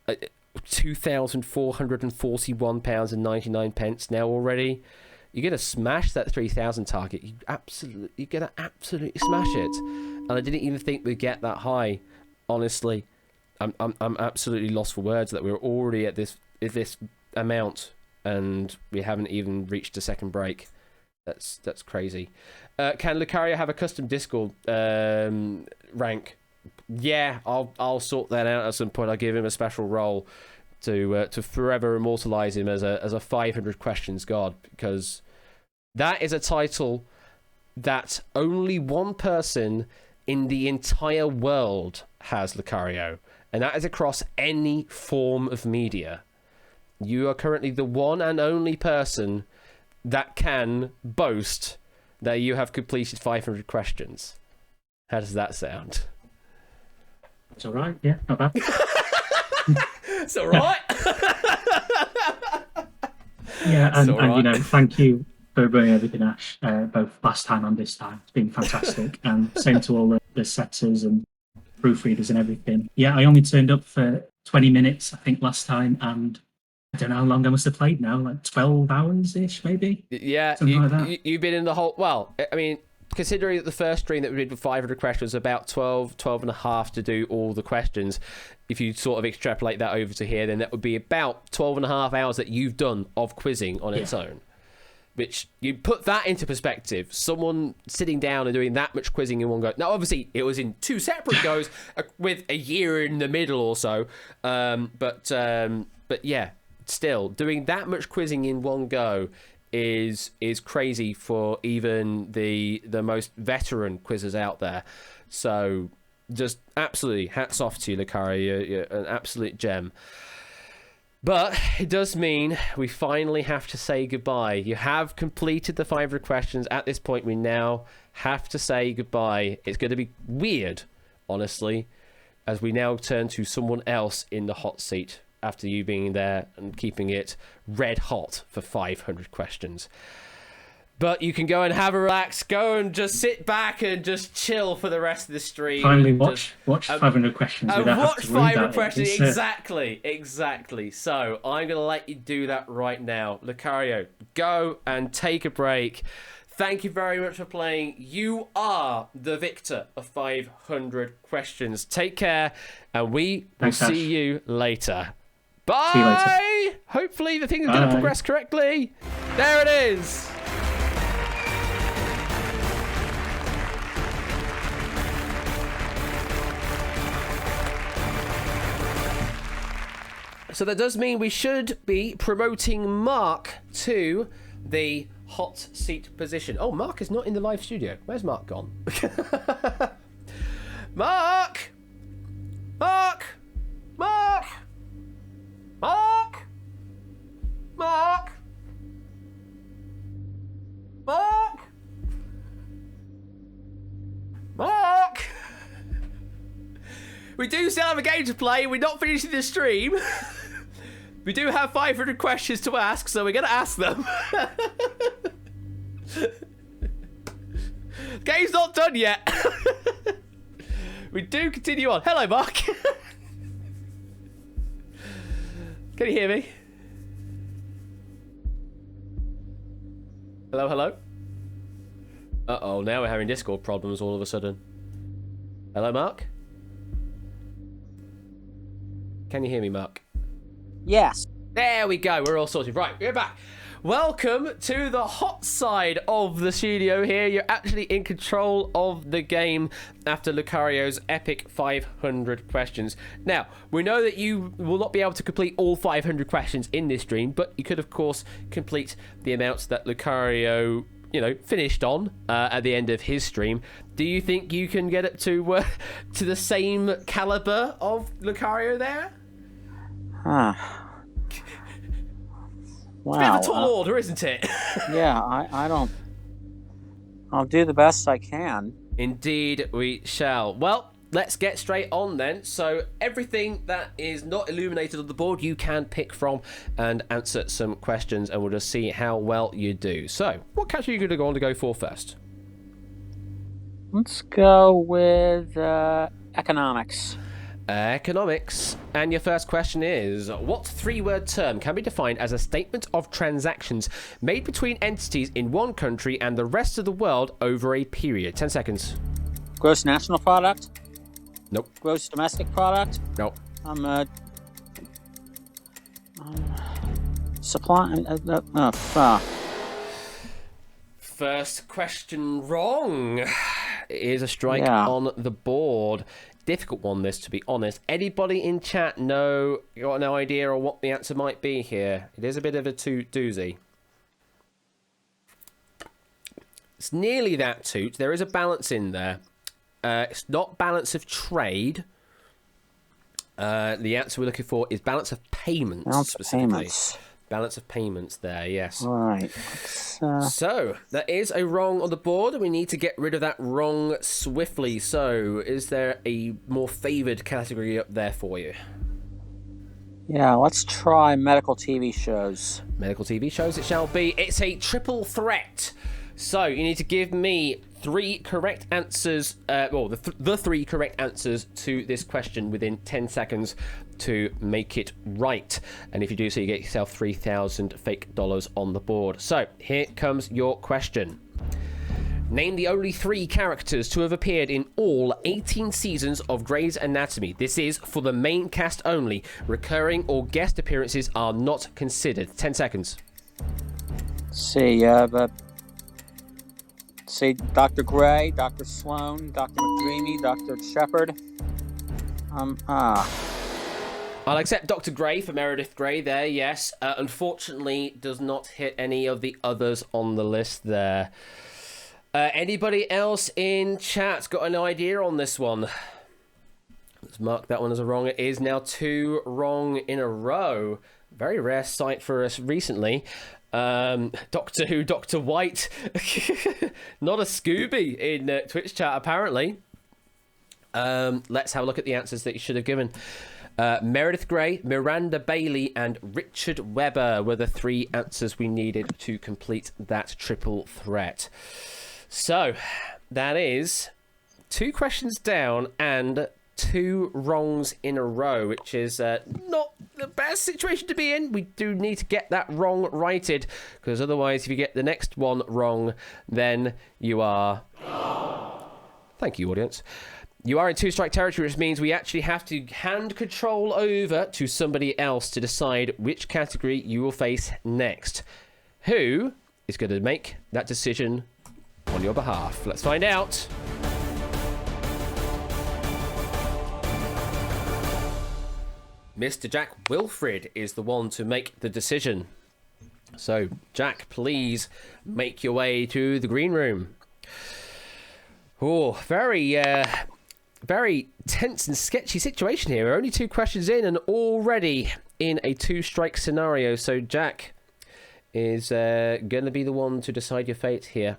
£2,441.99 now already. You're gonna smash that 3,000 target. You're gonna absolutely smash it. And I didn't even think we'd get that high. Honestly, I'm absolutely lost for words that we're already at this amount, and we haven't even reached a second break. That's crazy. Can Lucario have a custom Discord rank? Yeah, I'll sort that out at some point. I'll give him a special role to forever immortalize him as a 500 questions god, because that is a title that only one person in the entire world has, Lucario, and that is across any form of media. You are currently the one and only person that can boast that you have completed 500 questions. How does that sound? It's all right. Yeah, not bad. It's all right. Yeah, and all right. You know, thank you for running everything, Ash. Both last time and this time, it's been fantastic. And same to all the setters and proofreaders and everything. Yeah, I only turned up for 20 minutes, I think, last time, and I don't know how long I must have played now, like 12 hours ish, maybe. Yeah, you've been in the whole. Well, I mean, considering that the first stream that we did with 500 questions was about 12 and a half to do all the questions, if you sort of extrapolate that over to here, then that would be about 12 and a half hours that you've done of quizzing on its own. Which, you put that into perspective, someone sitting down and doing that much quizzing in one go. Now, obviously, it was in two separate goes with a year in the middle or so. But yeah, still, doing that much quizzing in one go is crazy for even the most veteran quizzers out there. So just absolutely hats off to you, Lucario. You're an absolute gem. But it does mean we finally have to say goodbye. You have completed the 500 questions. At this point, we now have to say goodbye. It's going to be weird, honestly, as we now turn to someone else in the hot seat after you being there and keeping it red hot for 500 questions. But you can go and have a relax, go and just sit back and just chill for the rest of the stream. Finally, watch 500 questions without watch having to worry 500 about questions. it. Exactly. So I'm going to let you do that right now. Lucario, go and take a break. Thank you very much for playing. You are the victor of 500 questions. Take care, and we will see you later. Bye! See you later. Hopefully the thing is going to progress correctly. There it is. So that does mean we should be promoting Mark to the hot seat position. Oh, Mark is not in the live studio. Where's Mark gone? Mark! Mark! Mark! Mark! Mark! Mark! Mark! We do still have a game to play. We're not finishing the stream. We do have 500 questions to ask, so we're going to ask them. Game's not done yet. We do continue on. Hello, Mark. Can you hear me? Hello, hello? Uh-oh, now we're having Discord problems all of a sudden. Hello, Mark? Can you hear me, Mark? Yes. There we go. We're all sorted. Right, we're back. Welcome to the hot side of the studio here. You're actually in control of the game after Lucario's epic 500 questions. Now, we know that you will not be able to complete all 500 questions in this stream, but you could, of course, complete the amounts that Lucario, finished on at the end of his stream. Do you think you can get it to the same caliber of Lucario there? Huh. Wow. It's a bit of a tall order, isn't it? Yeah, I don't... I'll do the best I can. Indeed we shall. Well, let's get straight on then. So everything that is not illuminated on the board, you can pick from and answer some questions, and we'll just see how well you do. So, what category are you going to go for first? Let's go with economics. Economics. And your first question is, what three-word term can be defined as a statement of transactions made between entities in one country and the rest of the world over a period? 10 seconds. Gross national product? Nope. Gross domestic product? Nope. Supply... First question wrong. It is a strike on the board. Difficult one, this, to be honest. Anybody in chat got no idea on what the answer might be here? It is a bit of a doozy. It's nearly that, Toot. There is a balance in there. It's not balance of trade. The answer we're looking for is balance of payments. Balance of payments. Balance of payments there, yes. All right. So, there is a wrong on the board. We need to get rid of that wrong swiftly. So, is there a more favoured category up there for you? Yeah, let's try medical TV shows. Medical TV shows it shall be. It's a triple threat. So, you need to give me three correct answers, the three correct answers to this question within 10 seconds to make it right. And if you do so, you get yourself 3,000 fake dollars on the board. So, here comes your question. Name the only three characters to have appeared in all 18 seasons of Grey's Anatomy. This is for the main cast only. Recurring or guest appearances are not considered. 10 seconds. See, Dr. Gray, Dr. Sloan, Dr. McDreamy, Dr. Shepard. I'll accept Dr. Gray for Meredith Grey there, yes. Unfortunately, does not hit any of the others on the list there. Anybody else in chat got an idea on this one? Let's mark that one as a wrong. It is now 2 wrong in a row. Very rare sight for us recently. Doctor Who, Dr. White. Not a Scooby in Twitch chat, apparently. Let's have a look at the answers that you should have given. Meredith Grey, Miranda Bailey, and Richard Webber were the 3 answers we needed to complete that triple threat. So, that is 2 questions down and 2 wrongs in a row, which is not the best situation to be in. We do need to get that wrong righted, because otherwise, if you get the next one wrong, then you are... Thank you, audience. You are in 2-strike territory, which means we actually have to hand control over to somebody else to decide which category you will face next. Who is going to make that decision on your behalf? Let's find out. Mr. Jack Wilfred is the one to make the decision. So, Jack, please make your way to the green room. Oh, very tense and sketchy situation here. We're only 2 questions in and already in a 2-strike scenario. So, Jack is going to be the one to decide your fate here.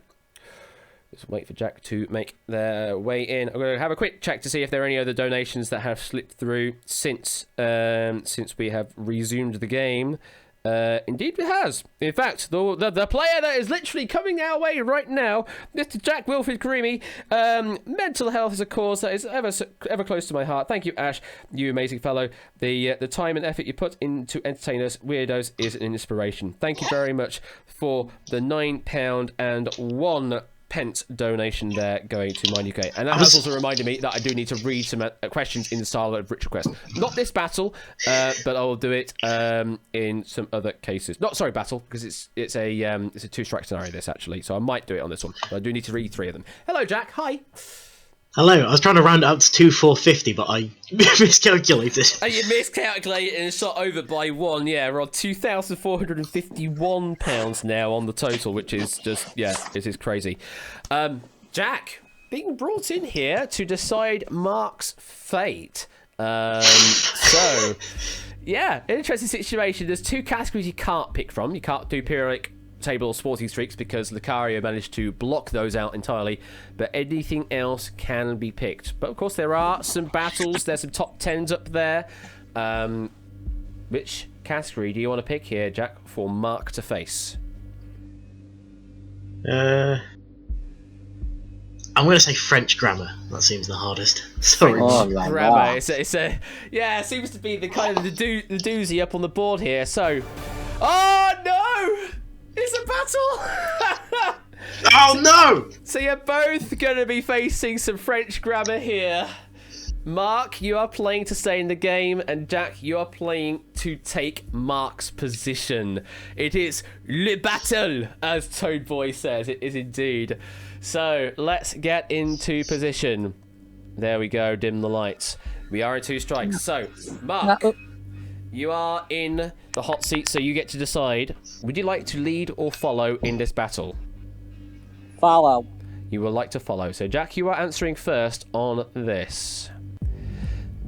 Just wait for Jack to make their way in. I'm going to have a quick check to see if there are any other donations that have slipped through since we have resumed the game. Indeed it has. In fact, the player that is literally coming our way right now, Mr. Jack Wilfred Karimi, mental health is a cause that is ever close to my heart. Thank you, Ash, you amazing fellow. The time and effort you put into entertain us weirdos is an inspiration. Thank you very much for the £9 and 1 pence donation there going to Mine UK. And that has also reminded me that I do need to read some questions in the style of Rich Request. Not this battle, but I will do it in some other cases. Not sorry, battle, because it's a 2-strike scenario this actually, so I might do it on this one. But I do need to read 3 of them. Hello, Jack. Hi. Hello, I was trying to round it up to 2,450, but I miscalculated. And you miscalculated and shot over by 1. Yeah, we're on £2,451 now on the total, which is just, yeah, this is crazy. Jack, being brought in here to decide Mark's fate. So, yeah, interesting situation. There's 2 categories you can't pick from. You can't do periodic table or sporting streaks because Lucario managed to block those out entirely, but anything else can be picked. But of course there are some battles, there's some top 10s up there. Which category do you want to pick here, Jack, for Mark to face? I'm going to say French grammar. That seems the hardest. Sorry. Grammar. It's a yeah, it seems to be the kind of the doozy up on the board here. So, oh no! It's a battle! Oh no! So you're both going to be facing some French grammar here. Mark, you are playing to stay in the game, and Jack, you are playing to take Mark's position. It is le battle, as Toad Boy says. It is indeed. So let's get into position. There we go, dim the lights. We are in 2 strikes. So, Mark, you are in the hot seat, so you get to decide. Would you like to lead or follow in this battle? Follow. You will like to follow. So, Jack, you are answering first on this.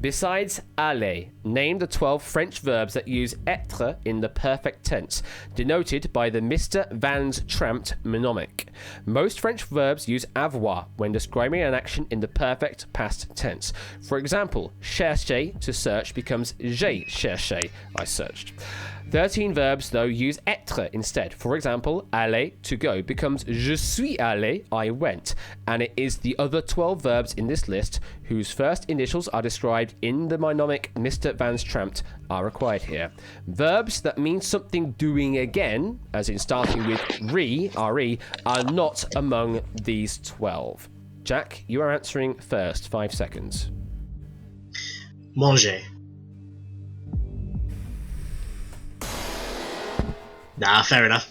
Besides aller, name the 12 French verbs that use être in the perfect tense, denoted by the Mr. Van's Trampt mnemonic. Most French verbs use avoir when describing an action in the perfect past tense. For example, chercher, to search, becomes j'ai cherché, I searched. 13 verbs, though, use être instead. For example, aller, to go, becomes je suis allé, I went. And it is the other 12 verbs in this list whose first initials are described in the mnemonic Mr. Van's Trampt are required here. Verbs that mean something doing again, as in starting with re, are not among these 12. Jack, you are answering first. 5 seconds. Manger. Nah, fair enough.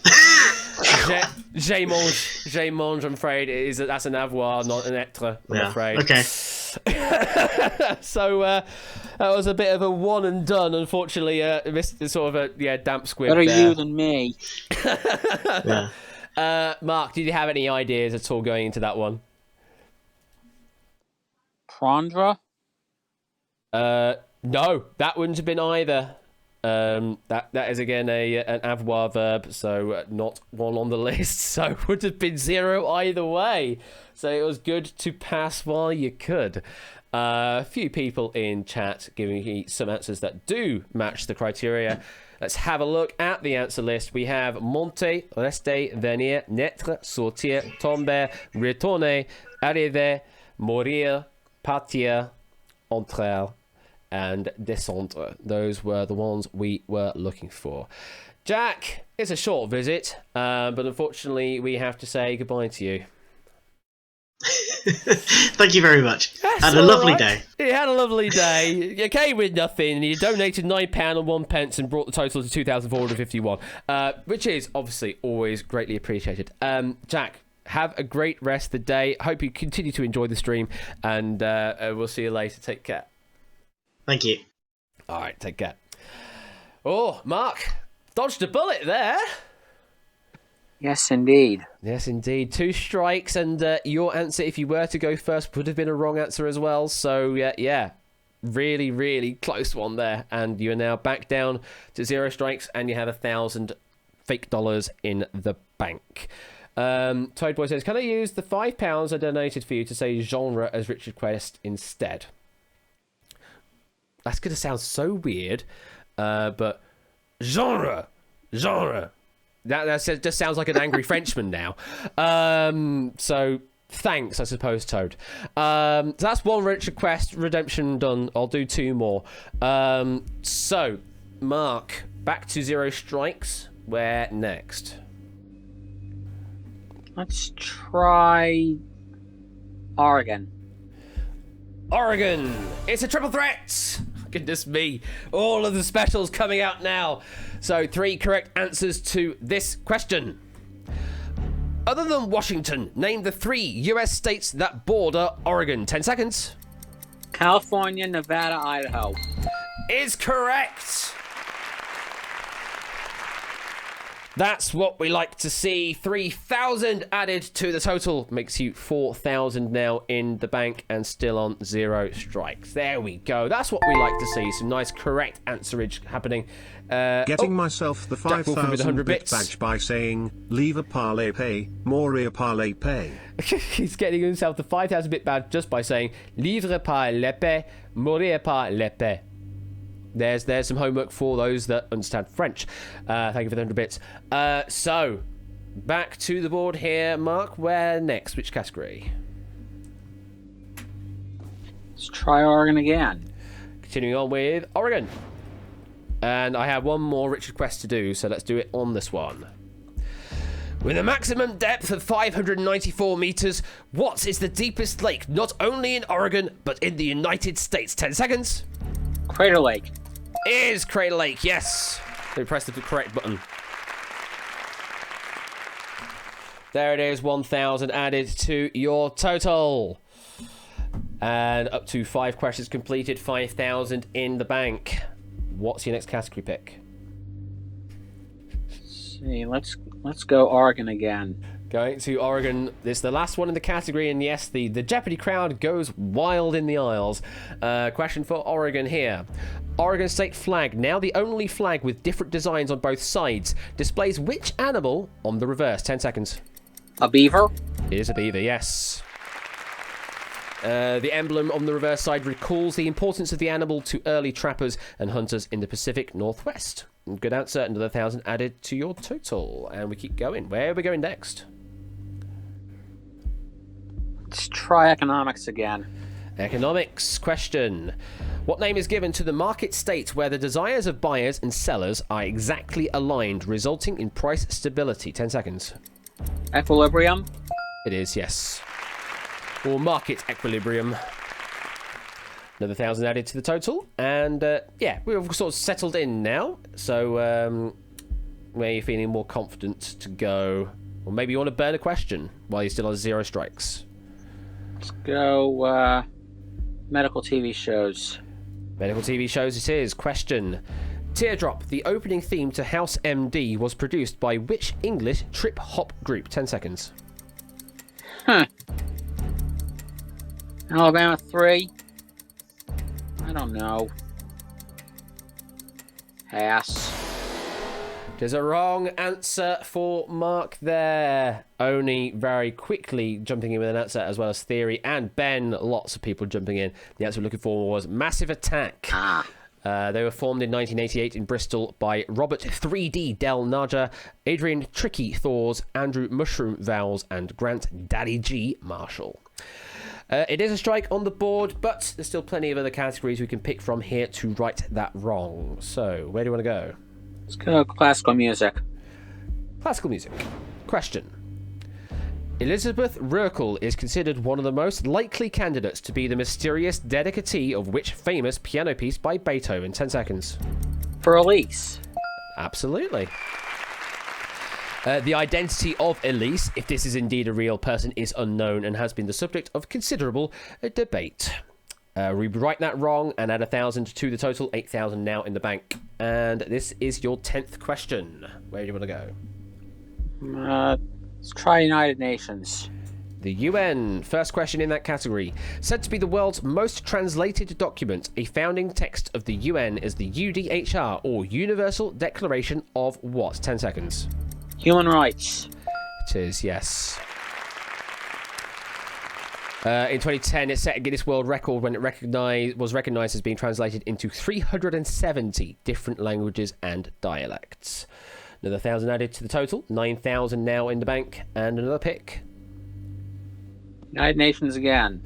J'ai mange, I'm afraid. That's an avoir, not an être, I'm afraid. Okay. So, that was a bit of a one and done, unfortunately. Sort of a damp squib Better there. you than me. Mark, did you have any ideas at all going into that one? Prandra? No, that wouldn't have been either. That is again an avoir verb, so not one on the list, so would have been 0 either way. So it was good to pass while you could. A few people in chat giving me some answers that do match the criteria. Let's have a look at the answer list. We have monter, rester, venir, naître, sortir, tomber, retourner, arriver, mourir, partir, entrer, and descendre. Those were the ones we were looking for. Jack, it's a short visit, but unfortunately we have to say goodbye to you. Thank you very much. Had a lovely day. You had a lovely day. You came with nothing, and you donated £9.01 and brought the total to 2,451, which is obviously always greatly appreciated. Jack, have a great rest of the day. Hope you continue to enjoy the stream, and we'll see you later. Take care. Thank you. All right, take care. Oh, Mark, dodged a bullet there. Yes, indeed. Yes, indeed. 2 strikes, and your answer, if you were to go first, would have been a wrong answer as well. So, yeah, really, really close one there. And you're now back down to 0 strikes, and you have 1,000 fake dollars in the bank. Toadboy says, can I use the £5 I donated for you to say genre as Richard Quest instead? That's going to sound so weird, but genre. That just sounds like an angry Frenchman now. So thanks, I suppose, Toad. So that's 1 Richard Quest redemption done. I'll do 2 more. So, Mark, back to 0 strikes. Where next? Let's try Oregon. Oregon! It's a triple threat! Goodness me. All of the specials coming out now. So 3 correct answers to this question. Other than Washington, name the 3 US states that border Oregon. 10 seconds. California, Nevada, Idaho. Is correct. That's what we like to see. 3,000 added to the total. Makes you 4,000 now in the bank and still on 0 strikes. There we go. That's what we like to see. Some nice correct answerage happening. Getting myself the 5,000 bit badge by saying, leave a parlay pay, mourir parlay pay. He's getting himself the 5,000 bit badge just by saying, livre par l'épée, mourir par l'épée. There's some homework for those that understand French. Thank you for the 100 bits. So, back to the board here. Mark, where next? Which category? Let's try Oregon again. Continuing on with Oregon. And I have 1 more Richard Quest to do, so let's do it on this one. With a maximum depth of 594 meters, what is the deepest lake not only in Oregon, but in the United States? 10 seconds. Crater Lake. Is Crater Lake, yes. So press the correct button. There it is, 1,000 added to your total. And up to 5 questions completed, 5,000 in the bank. What's your next category pick? Let's see, let's go Oregon again. Going to Oregon. This is the last one in the category, and yes, the Jeopardy crowd goes wild in the aisles. Question for Oregon here. Oregon state flag, now the only flag with different designs on both sides, displays which animal on the reverse? 10 seconds. A beaver? It is a beaver, yes. The emblem on the reverse side recalls the importance of the animal to early trappers and hunters in the Pacific Northwest. Good answer, another 1,000 added to your total. And we keep going. Where are we going next? Let's try economics again. Economics question. What name is given to the market state where the desires of buyers and sellers are exactly aligned, resulting in price stability? 10 seconds. Equilibrium? It is, yes. Or market equilibrium. Another 1,000 added to the total. And, yeah, we've sort of settled in now. So, where you're feeling more confident to go. Or maybe you want to burn a question while you're still on 0 strikes. Let's go, medical TV shows. Medical TV shows it is. Question. Teardrop, the opening theme to House MD, was produced by which English trip-hop group? 10 seconds. Alabama 3? I don't know. Pass. There's a wrong answer for Mark there. Only very quickly jumping in with an answer, as well as Theory and Ben. Lots of people jumping in. The answer we're looking for was Massive Attack. They were formed in 1988 in Bristol by Robert 3D Del Naja, Adrian Tricky Thors, Andrew Mushroom Vowles, and Grant Daddy G Marshall. It is a strike on the board, but there's still plenty of other categories we can pick from here to right that wrong. So, where do you want to go? Let's go classical music. Classical music. Question. Elizabeth Rurkel is considered one of the most likely candidates to be the mysterious dedicatee of which famous piano piece by Beethoven? 10 seconds. For Elise. Absolutely. The identity of Elise, if this is indeed a real person, is unknown and has been the subject of considerable debate. We write that wrong and add 1,000 to the total, 8,000 now in the bank. And this is your 10th question. Where do you want to go? Let's try United Nations. The UN, first question in that category. Said to be the world's most translated document, a founding text of the UN is the UDHR, or Universal Declaration of what? 10 seconds. Human rights. It is, yes. In 2010, it set a Guinness World Record when it was recognised as being translated into 370 different languages and dialects. Another 1,000 added to the total, 9,000 now in the bank, and another pick. United Nations again.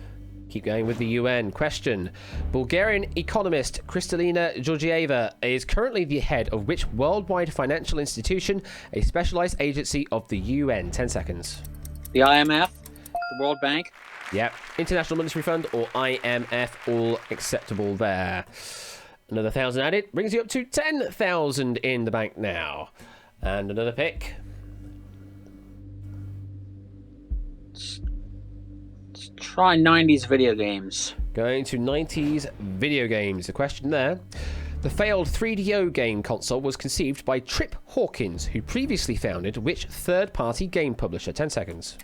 Keep going with the UN. Question. Bulgarian economist Kristalina Georgieva is currently the head of which worldwide financial institution, a specialised agency of the UN? 10 seconds. The IMF, the World Bank. Yep. International Monetary Fund or IMF, all acceptable there. Another 1,000 added brings you up to 10,000 in the bank now. And another pick. Let's try 90s video games. Going to 90s video games. The question there. The failed 3DO game console was conceived by Trip Hawkins, who previously founded which third-party game publisher? 10 seconds.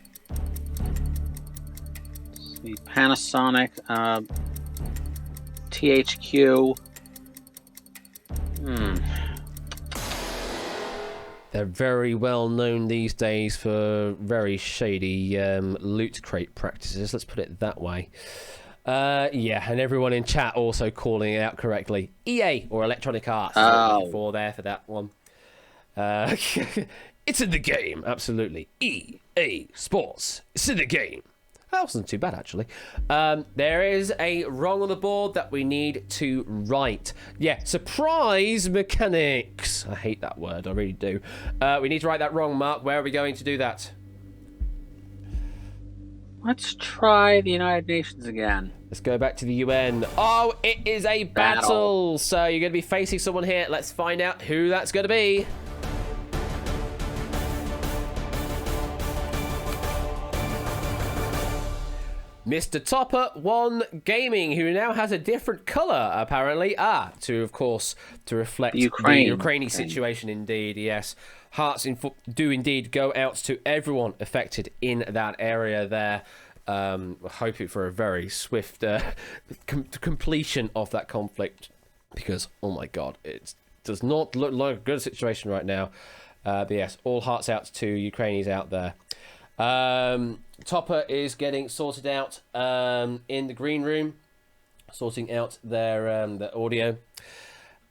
The Panasonic, THQ. They're very well known these days for very shady loot crate practices. Let's put it that way. Yeah, and everyone in chat also calling it out correctly. EA or Electronic Arts. For there for that one. It's in the game, absolutely. EA Sports. It's in the game. That wasn't too bad, actually. There is a wrong on the board that we need to write. Yeah, surprise mechanics. I hate that word, I really do. We need to write that wrong, Mark. Where are we going to do that? Let's try the United Nations again. Let's go back to the UN. Oh, it is a battle. So you're going to be facing someone here. Let's find out who that's going to be. Mr. Topper One Gaming, who now has a different colour, apparently. To reflect the Ukraine situation, indeed, yes. Hearts do indeed go out to everyone affected in that area there. Hoping for a very swift completion of that conflict, because, oh my god, it does not look like a good situation right now. But yes, all hearts out to Ukrainians out there. Topper is getting sorted out in the green room, sorting out their audio,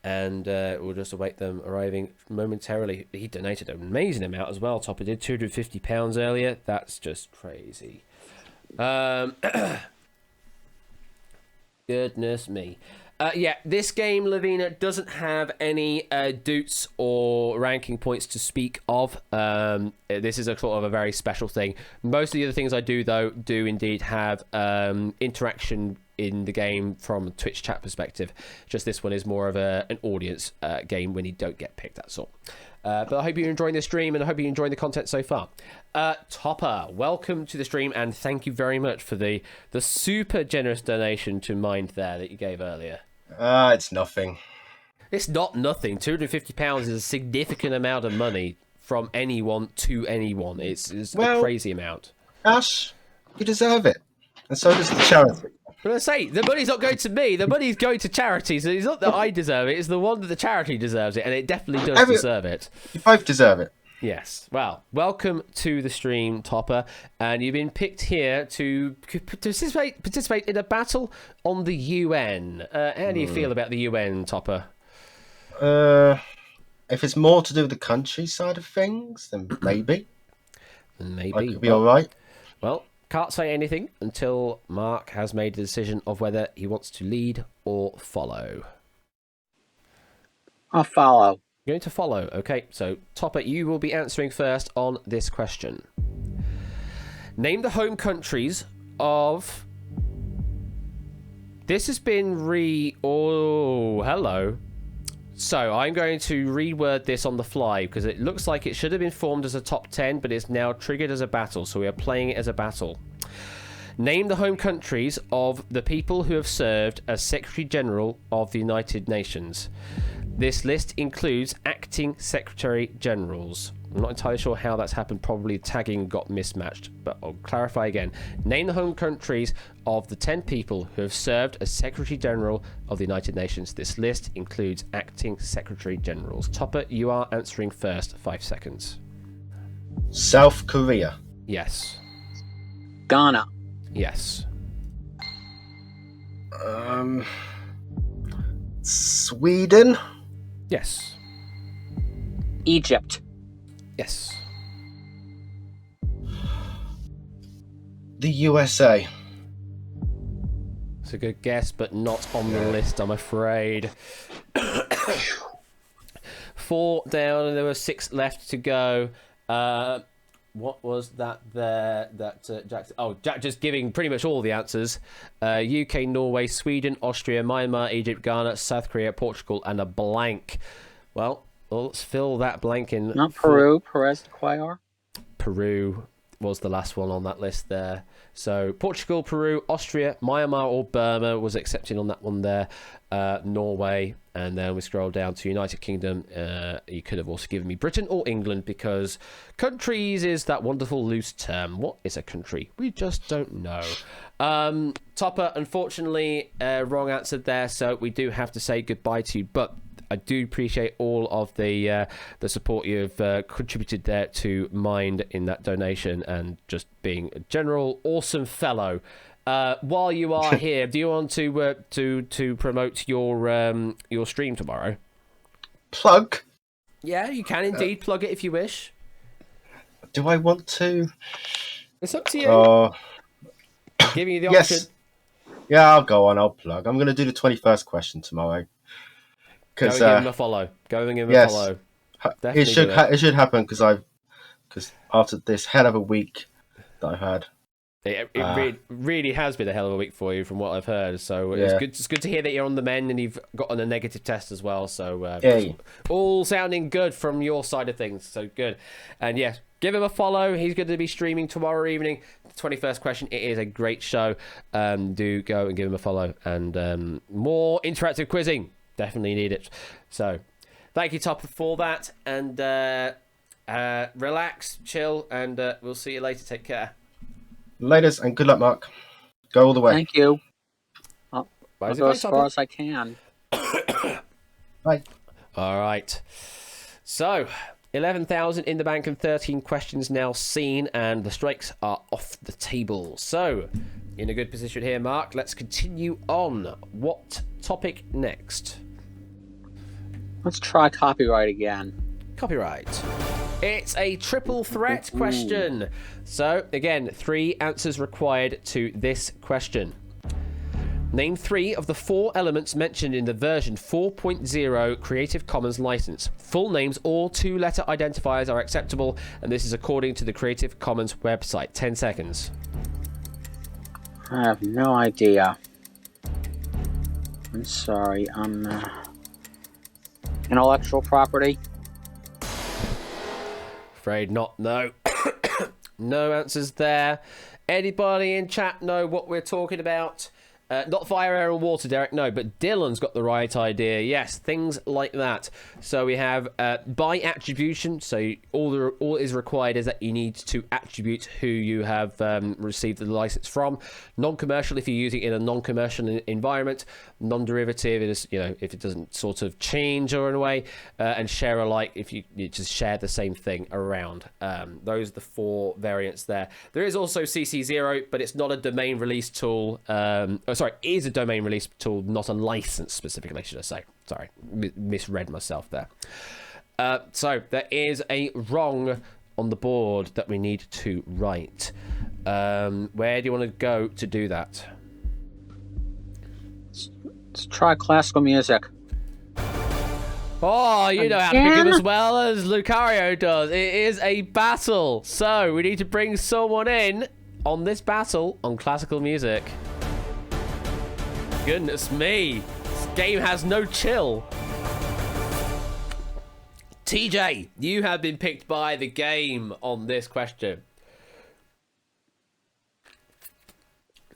and we'll just await them arriving momentarily. He donated an amazing amount as well. Topper did £250 earlier. That's just crazy. Goodness me. Yeah, this game, Lavina, doesn't have any doots or ranking points to speak of. This is a sort of a very special thing. Most of the other things I do, though, do indeed have interaction in the game from a Twitch chat perspective. Just this one is more of an audience game when you don't get picked, that's all. But I hope you're enjoying the stream, and I hope you're enjoying the content so far. Topper, welcome to the stream, and thank you very much for the super generous donation to Mind there that you gave earlier. It's nothing. It's not nothing. £250 is a significant amount of money from anyone to anyone. It's a crazy amount. Ash, you deserve it. And so does the charity. But I say, the money's not going to me. The money's going to charity. So it's not that I deserve it. It's the one that the charity deserves it. And it definitely does deserve it. You both deserve it. Yes. Well, welcome to the stream, Topper. And you've been picked here to participate in a battle on the UN. How do you feel about the UN, Topper? If it's more to do with the countryside of things, then maybe. Maybe. I could be all right. Well, can't say anything until Mark has made a decision of whether he wants to lead or follow. I'll follow. Going to follow. Okay, so Topper, you will be answering first on this question. Name the home countries of... This has been Oh, hello. So I'm going to reword this on the fly because it looks like it should have been formed as a top 10, but it's now triggered as a battle. So we are playing it as a battle. Name the home countries of the people who have served as Secretary General of the United Nations. This list includes acting Secretary Generals. I'm not entirely sure how that's happened. Probably tagging got mismatched, but I'll clarify again. Name the home countries of the 10 people who have served as Secretary General of the United Nations. This list includes acting Secretary Generals. Topper, you are answering first. 5 seconds. South Korea. Yes. Ghana. Yes. Sweden. Yes. Egypt. Yes. The USA. It's a good guess, but not on the list, I'm afraid. 4 down, and there were 6 left to go. What was that there? Jack just giving pretty much all the answers. UK, Norway, Sweden, Austria, Myanmar, Egypt, Ghana, South Korea, Portugal, and a blank. Well, let's fill that blank in. Not Peru, Perez de Cuellar. Peru was the last one on that list there. So Portugal, Peru, Austria, Myanmar or Burma was accepted on that one there. Norway, and then we scroll down to United Kingdom. You could have also given me Britain or England because countries is that wonderful loose term. What is a country? We just don't know. Topper, unfortunately, wrong answer there, so we do have to say goodbye to you, but I do appreciate all of the support you've contributed there to Mind in that donation and just being a general awesome fellow. While you are here, do you want to promote your stream tomorrow? Plug? Yeah, you can indeed plug it if you wish. Do I want to? It's up to you. Giving you the option. Yeah, I'll go on. I'll plug. I'm going to do the 21st question tomorrow. Go and give him a follow. Go and give him a follow. It should happen because after this hell of a week that I've had. It really has been a hell of a week for you, from what I've heard. So it's good to hear that you're on the mend and you've gotten a negative test as well. So all sounding good from your side of things. So good. And yes, give him a follow. He's going to be streaming tomorrow evening. The 21st question. It is a great show. Do go and give him a follow. And more interactive quizzing. Definitely need it. So thank you, Topper, for that. And relax, chill, and we'll see you later. Take care. Laters, and good luck, Mark. Go all the way. Thank you. I'll go as far as I can. Bye. All right. So 11,000 in the bank and 13 questions now seen, and the strikes are off the table. So in a good position here, Mark. Let's continue on. What topic next? Let's try copyright again. Copyright. It's a triple threat question. So, again, 3 answers required to this question. Name 3 of the 4 elements mentioned in the version 4.0 Creative Commons license. Full names or 2-letter identifiers are acceptable, and this is according to the Creative Commons website. 10 seconds. I have no idea. I'm sorry. Intellectual property? Afraid not. No. No answers there. Anybody in chat know what we're talking about? Not fire, air, and water, Derek. No, but Dylan's got the right idea. Yes, things like that. So we have by attribution. So all is required is that you need to attribute who you have received the license from. Non-commercial if you're using it in a non-commercial environment. Non-derivative is if it doesn't sort of change or in a way. And share alike if you just share the same thing around. Those are the 4 variants there. There is also CC0, but it's not a domain release tool. Sorry, is a domain release tool, not a license specifically, should I say. Sorry, misread myself there. So there is a wrong on the board that we need to write. Where do you want to go to do that? Let's try classical music. Oh, you know how to pick him as well as Lucario does. It is a battle. So we need to bring someone in on this battle on classical music. Goodness me. This game has no chill. TJ, you have been picked by the game on this question.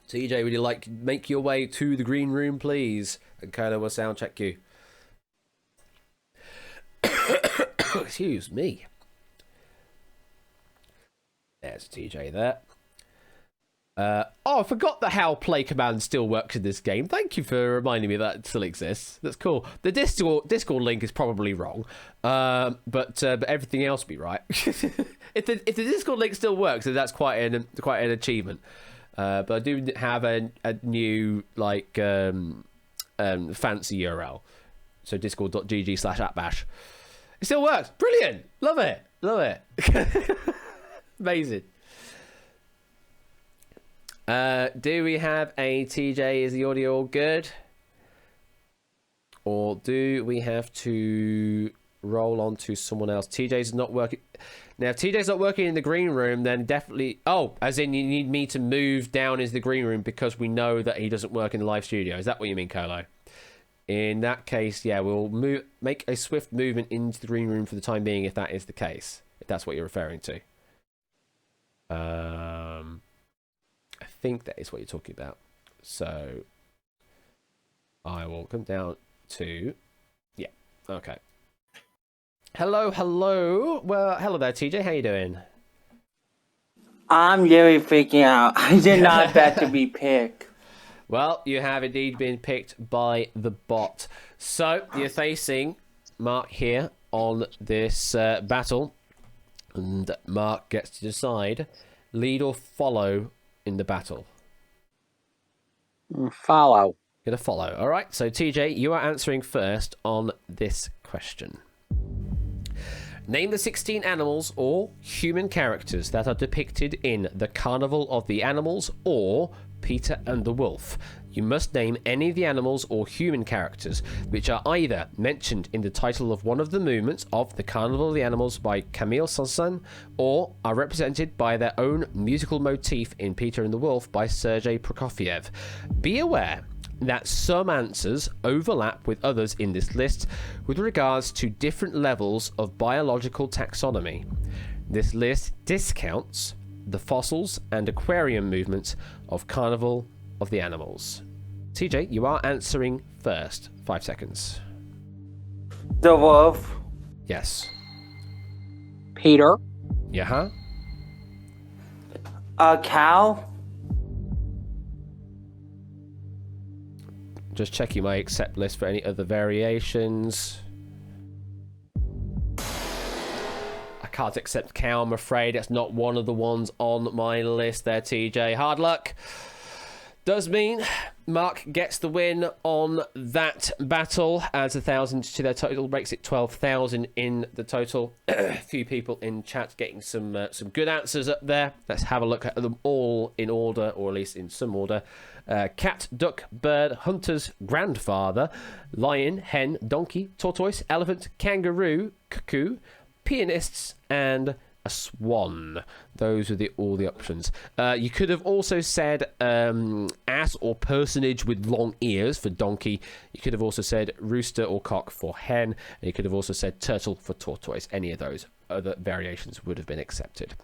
TJ, would you like to make your way to the green room, please? And Kona will sound check you. Excuse me. There's TJ there. I forgot that how play command still works in this game. Thank you for reminding me that it still exists. That's cool. The Discord link is probably wrong, but everything else will be right. if the Discord link still works, then that's quite an achievement. But I do have a new fancy URL. So discord.gg/@bash. It still works. Brilliant. Love it. Amazing. Do we have a TJ? Is the audio all good? Or do we have to roll on to someone else? TJ's not working. Now, if TJ's not working in the green room, then definitely... Oh, as in you need me to move down into the green room because we know that he doesn't work in the live studio. Is that what you mean, Colo? In that case, yeah, we'll make a swift movement into the green room for the time being if that is the case. If that's what you're referring to. I think that is what you're talking about. So I will come down to... Yeah, okay. Hello. Well, hello there, TJ. How you doing? I'm really freaking out. I did not bet to be picked. Well, you have indeed been picked by the bot. So you're facing Mark here on this battle. And Mark gets to decide lead or follow in the battle. Follow. Gonna follow. All right. So TJ, you are answering first on this question. Name the 16 animals or human characters that are depicted in The Carnival of the Animals or Peter and the Wolf. You must name any of the animals or human characters which are either mentioned in the title of one of the movements of The Carnival of the Animals by Camille Saint-Saëns or are represented by their own musical motif in Peter and the Wolf by Sergei Prokofiev. Be aware that some answers overlap with others in this list with regards to different levels of biological taxonomy. This list discounts the fossils and aquarium movements of Carnival of the Animals. TJ, you are answering first. 5 seconds. The wolf. Yes. Peter. Yeah. A cow. Just checking my accept list for any other variations. I can't accept cow, I'm afraid. It's not one of the ones on my list there, TJ. Hard luck. Does mean Mark gets the win on that battle. Adds 1,000 to their total, makes it 12,000 in the total. A few people in chat getting some good answers up there. Let's have a look at them all in order, or at least in some order. Cat, duck, bird, hunter's grandfather, lion, hen, donkey, tortoise, elephant, kangaroo, cuckoo, pianists, and a swan. Those are all the options. You could have also said ass or personage with long ears for donkey. You could have also said rooster or cock for hen. And you could have also said turtle for tortoise. Any of those other variations would have been accepted.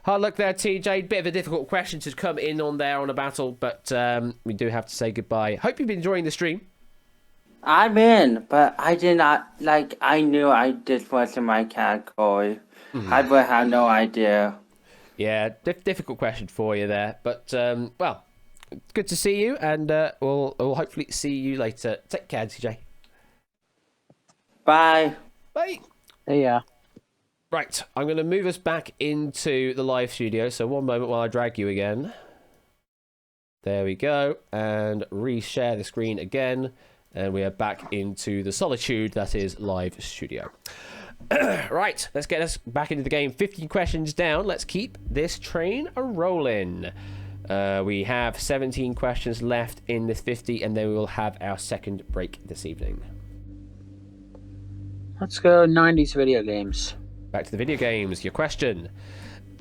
Hard luck there, TJ. Bit of a difficult question to come in on there on a battle, but we do have to say goodbye. Hope you've been enjoying the stream. I'm in, but I did not, I knew this wasn't my category. I would have no idea. Yeah, difficult question for you there, but, well, good to see you, and we'll hopefully see you later. Take care, TJ. Bye. Bye. Yeah. Right, I'm going to move us back into the live studio, so one moment while I drag you again. There we go, and reshare the screen again. And we are back into the solitude that is live studio. Right, let's get us back into the game. 15 questions down. Let's keep this train a-rolling. We have 17 questions left in this 50, and then we will have our second break this evening. Let's go 90s video games. Back to the video games. Your question.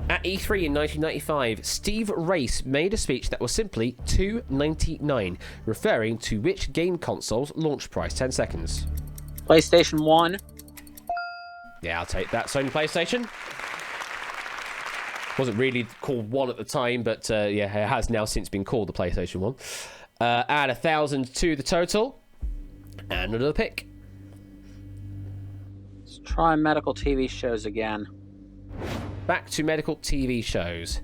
At E3 in 1995, Steve Race made a speech that was simply $2.99, referring to which game console's launch price? 10 seconds. PlayStation 1. Yeah, I'll take that. Sony PlayStation. Wasn't really called 1 at the time, but yeah, it has now since been called the PlayStation 1. Add 1,000 to the total. And another pick. Let's try medical TV shows again. Back to medical TV shows.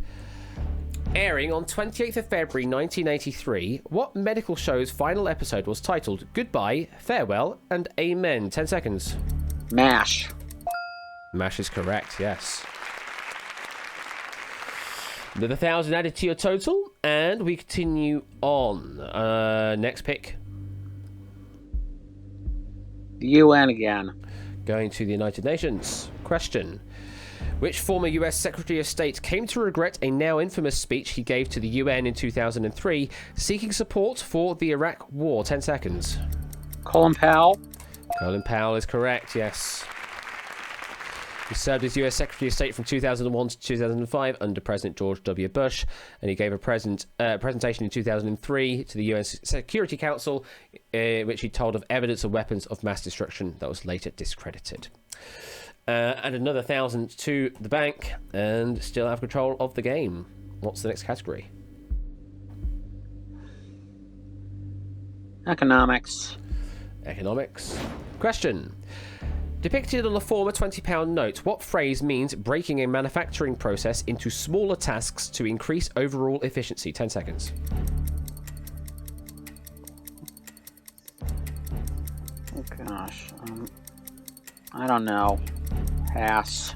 Airing on 28th of February 1983, what medical show's final episode was titled Goodbye, Farewell, and Amen? 10 seconds. MASH. MASH is correct, yes. Another 1,000 added to your total, and we continue on. Next pick. The UN again. Going to the United Nations. Question. Which former US Secretary of State came to regret a now infamous speech he gave to the UN in 2003, seeking support for the Iraq War? 10 seconds. Colin Powell. Colin Powell is correct, yes. He served as US Secretary of State from 2001 to 2005 under President George W. Bush, and he gave a presentation in 2003 to the UN Security Council, which he told of evidence of weapons of mass destruction that was later discredited. And another 1,000 to the bank, and still have control of the game. What's the next category? Economics. Economics. Question. Depicted on a former £20 note, what phrase means breaking a manufacturing process into smaller tasks to increase overall efficiency? 10 seconds. Oh gosh. I don't know. Pass.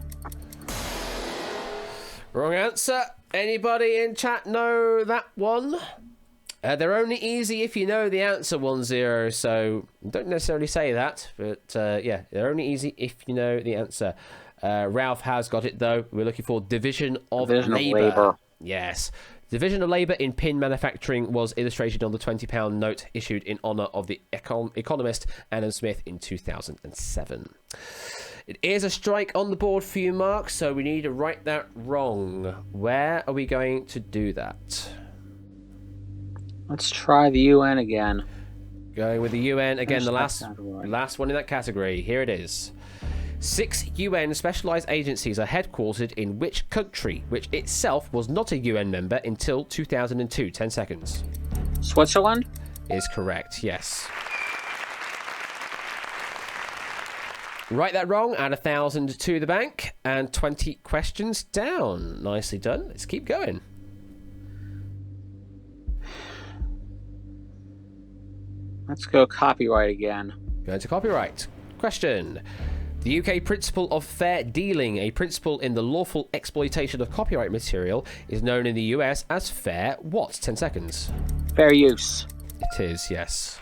Wrong answer. Anybody in chat know that one? They're only easy if you know the answer, 1-0, so don't necessarily say that, but yeah, they're only easy if you know the answer. Ralph has got it, though. We're looking for division of labour. Yes. Division of labour in pin manufacturing was illustrated on the £20 note issued in honour of the economist Adam Smith in 2007. It is a strike on the board for you, Mark, so we need to right that wrong. Where are we going to do that? Let's try the UN again. Going with the UN again, Finish the that last one in that category. Here it is. 6 UN specialised agencies are headquartered in which country, which itself was not a UN member until 2002? 10 seconds. Switzerland? Is correct, yes. Right that wrong, add 1,000 to the bank, and 20 questions down. Nicely done. Let's keep going. Let's go copyright again. Going to copyright. Question. The UK principle of fair dealing, a principle in the lawful exploitation of copyright material, is known in the US as fair what? 10 seconds. Fair use. It is, yes.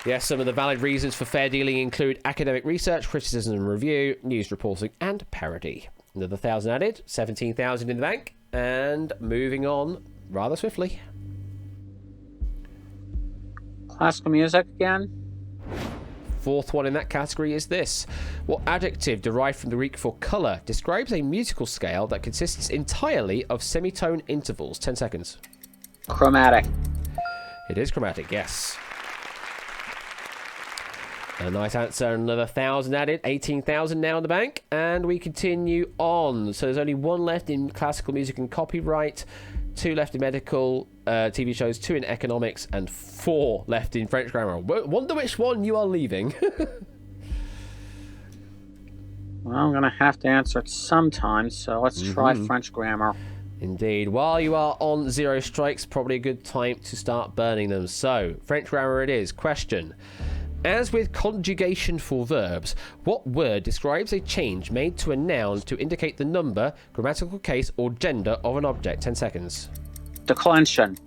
Yes, some of the valid reasons for fair dealing include academic research, criticism and review, news reporting, and parody. Another 1,000 added, 17,000 in the bank, and moving on rather swiftly. Classical music again. Fourth one in that category is this. What adjective derived from the Greek for colour describes a musical scale that consists entirely of semitone intervals? 10 seconds. Chromatic. It is chromatic, yes. A nice answer, another 1,000 added, 18,000 now in the bank, and we continue on. So there's only one left in classical music and copyright, 2 left in medical TV shows, 2 in economics, and 4 left in French grammar. Wonder which one you are leaving. Well, I'm going to have to answer it sometime, so let's try French grammar. Indeed. While you are on 0 strikes, probably a good time to start burning them. So, French grammar it is. Question. As with conjugation for verbs, what word describes a change made to a noun to indicate the number, grammatical case, or gender of an object? 10 seconds. Declension.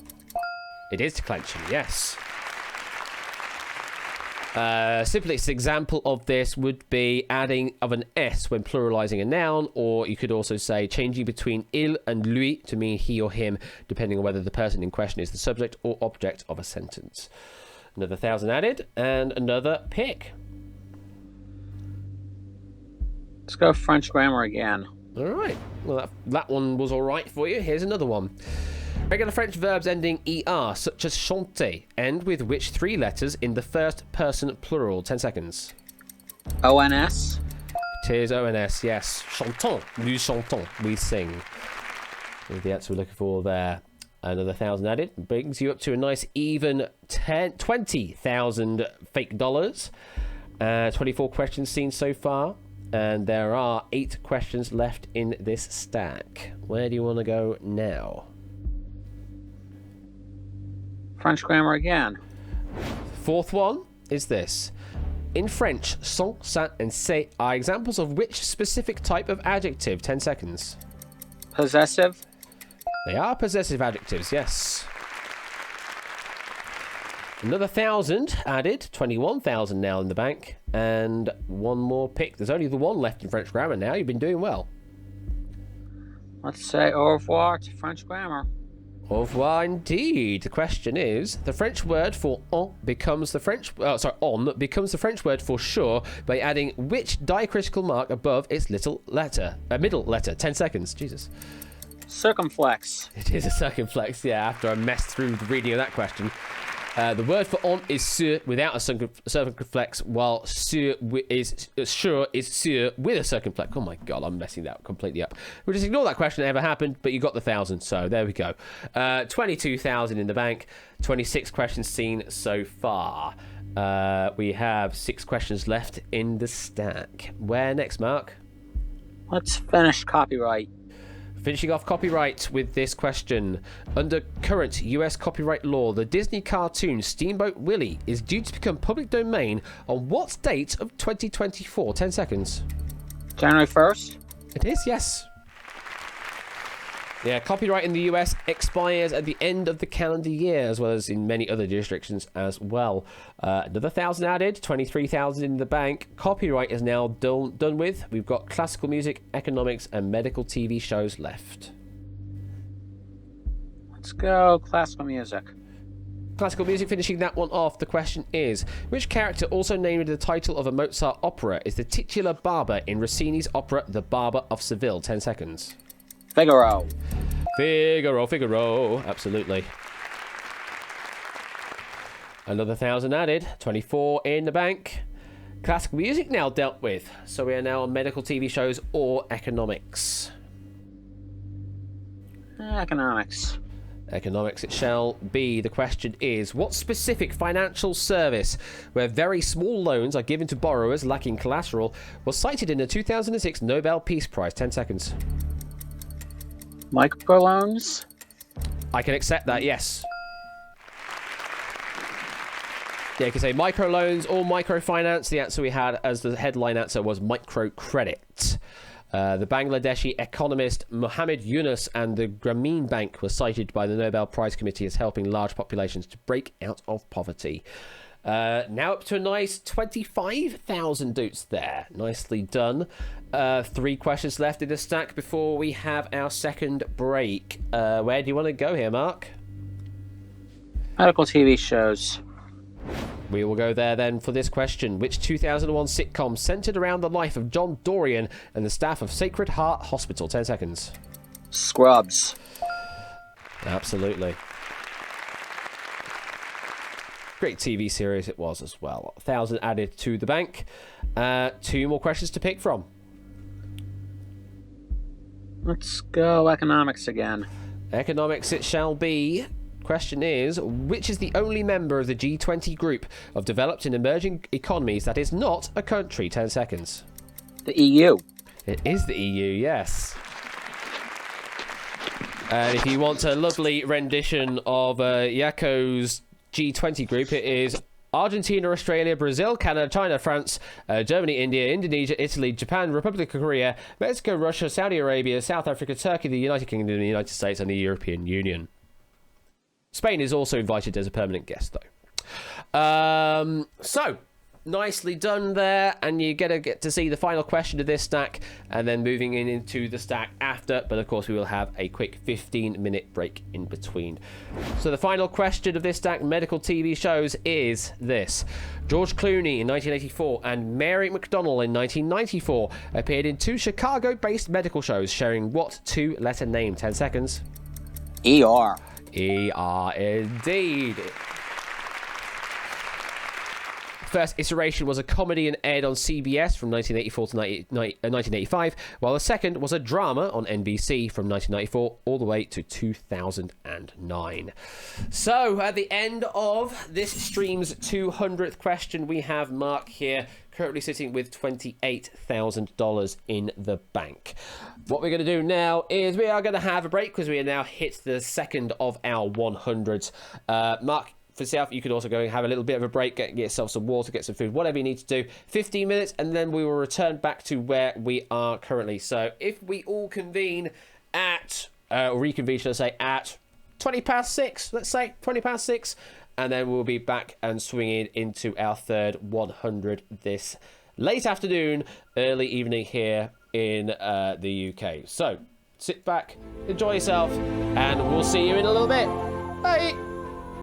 It is declension, yes. Simplest example of this would be adding of an S when pluralizing a noun, or you could also say changing between il and lui to mean he or him, depending on whether the person in question is the subject or object of a sentence. Another 1,000 added, and another pick. Let's go French grammar again. All right. Well, that one was all right for you. Here's another one. Regular French verbs ending er, such as chanter, end with which 3 letters in the first person plural? 10 seconds. ONS. It is ONS, yes. Chantons. Nous chantons. We sing. That's the answer we're looking for there. Another 1,000 added brings you up to a nice even 20,000 fake dollars. 24 questions seen so far, and there are 8 questions left in this stack. Where do you want to go now? French grammar again. Fourth one is this. In French, sont, ça, and c'est are examples of which specific type of adjective? 10 seconds. Possessive. They are possessive adjectives, yes. Another 1,000 added, 21,000 now in the bank, and one more pick. There's only the one left in French grammar now. You've been doing well. Let's say au revoir to French grammar. Au revoir indeed. The question is, the French word for on becomes the French word for sure by adding which diacritical mark above its middle letter? 10 seconds. Jesus. Circumflex. It is a circumflex, yeah, after I messed through the reading of that question. The word for on is sur without a circumflex, while sur is sure is sur with a circumflex. Oh my god, I'm messing that completely up. We'll just ignore that question that ever happened, but you got the 1,000, so there we go. 22,000 in the bank, 26 questions seen so far. We have 6 questions left in the stack. Where next, Mark? Let's finish copyright. Finishing off copyright with this question. Under current US copyright law, the Disney cartoon Steamboat Willie is due to become public domain on what date of 2024? 10 seconds. January 1st? It is, yes. Yeah, copyright in the US expires at the end of the calendar year, as well as in many other jurisdictions as well. Another 1,000 added, 23,000 in the bank. Copyright is now done with. We've got classical music, economics, and medical TV shows left. Let's go classical music. Classical music, finishing that one off. The question is, which character, also named the title of a Mozart opera, is the titular barber in Rossini's opera The Barber of Seville? 10 seconds. Figaro. Figaro. Absolutely. Another 1,000 added. 24 in the bank. Classical music now dealt with. So we are now on medical TV shows or economics. Economics. Economics it shall be. The question is, what specific financial service where very small loans are given to borrowers lacking collateral was cited in the 2006 Nobel Peace Prize? 10 seconds. Microloans? I can accept that, yes. Yeah, you can say microloans or microfinance. The answer we had as the headline answer was microcredit. The Bangladeshi economist Mohammed Yunus and the Grameen Bank were cited by the Nobel Prize Committee as helping large populations to break out of poverty. Now up to a nice 25,000 doots there. Nicely done. 3 questions left in the stack before we have our second break. Where do you want to go here, Mark? Medical TV shows. We will go there then for this question. Which 2001 sitcom centered around the life of John Dorian and the staff of Sacred Heart Hospital? 10 seconds. Scrubs. Absolutely. Great TV series it was as well. 1,000 added to the bank. 2 more questions to pick from. Let's go economics again. Economics it shall be. Question is, which is the only member of the G20 group of developed and emerging economies that is not a country? 10 seconds. The EU. It is the EU, yes. And if you want a lovely rendition of Yako's G20 group, it is Argentina, Australia, Brazil, Canada, China, France, Germany, India, Indonesia, Italy, Japan, Republic of Korea, Mexico, Russia, Saudi Arabia, South Africa, Turkey, the United Kingdom, the United States, and the European Union. Spain is also invited as a permanent guest, though. So, nicely done there, and you get to see the final question of this stack, and then moving into the stack after, but of course we will have a quick 15-minute break in between. So the final question of this stack, medical TV shows, is this. George Clooney in 1984 and Mary McDonnell in 1994 appeared in 2 Chicago-based medical shows sharing what 2-letter name? 10 seconds. ER. ER indeed. First iteration was a comedy and aired on CBS from 1984 to 1985, while the second was a drama on NBC from 1994 all the way to 2009. So, at the end of this stream's 200th question, we have Mark here, currently sitting with $28,000 in the bank. What we're going to do now is we are going to have a break because we are now hit the second of our 100s. Mark, for yourself, you could also go and have a little bit of a break, get yourself some water, get some food, whatever you need to do. 15 minutes, and then we will return back to where we are currently. So if we all convene at, or reconvene, should I say, at 20 past 6, let's say, 20 past 6, and then we'll be back and swinging into our third 100 this late afternoon, early evening here in the UK. So sit back, enjoy yourself, and we'll see you in a little bit. Bye!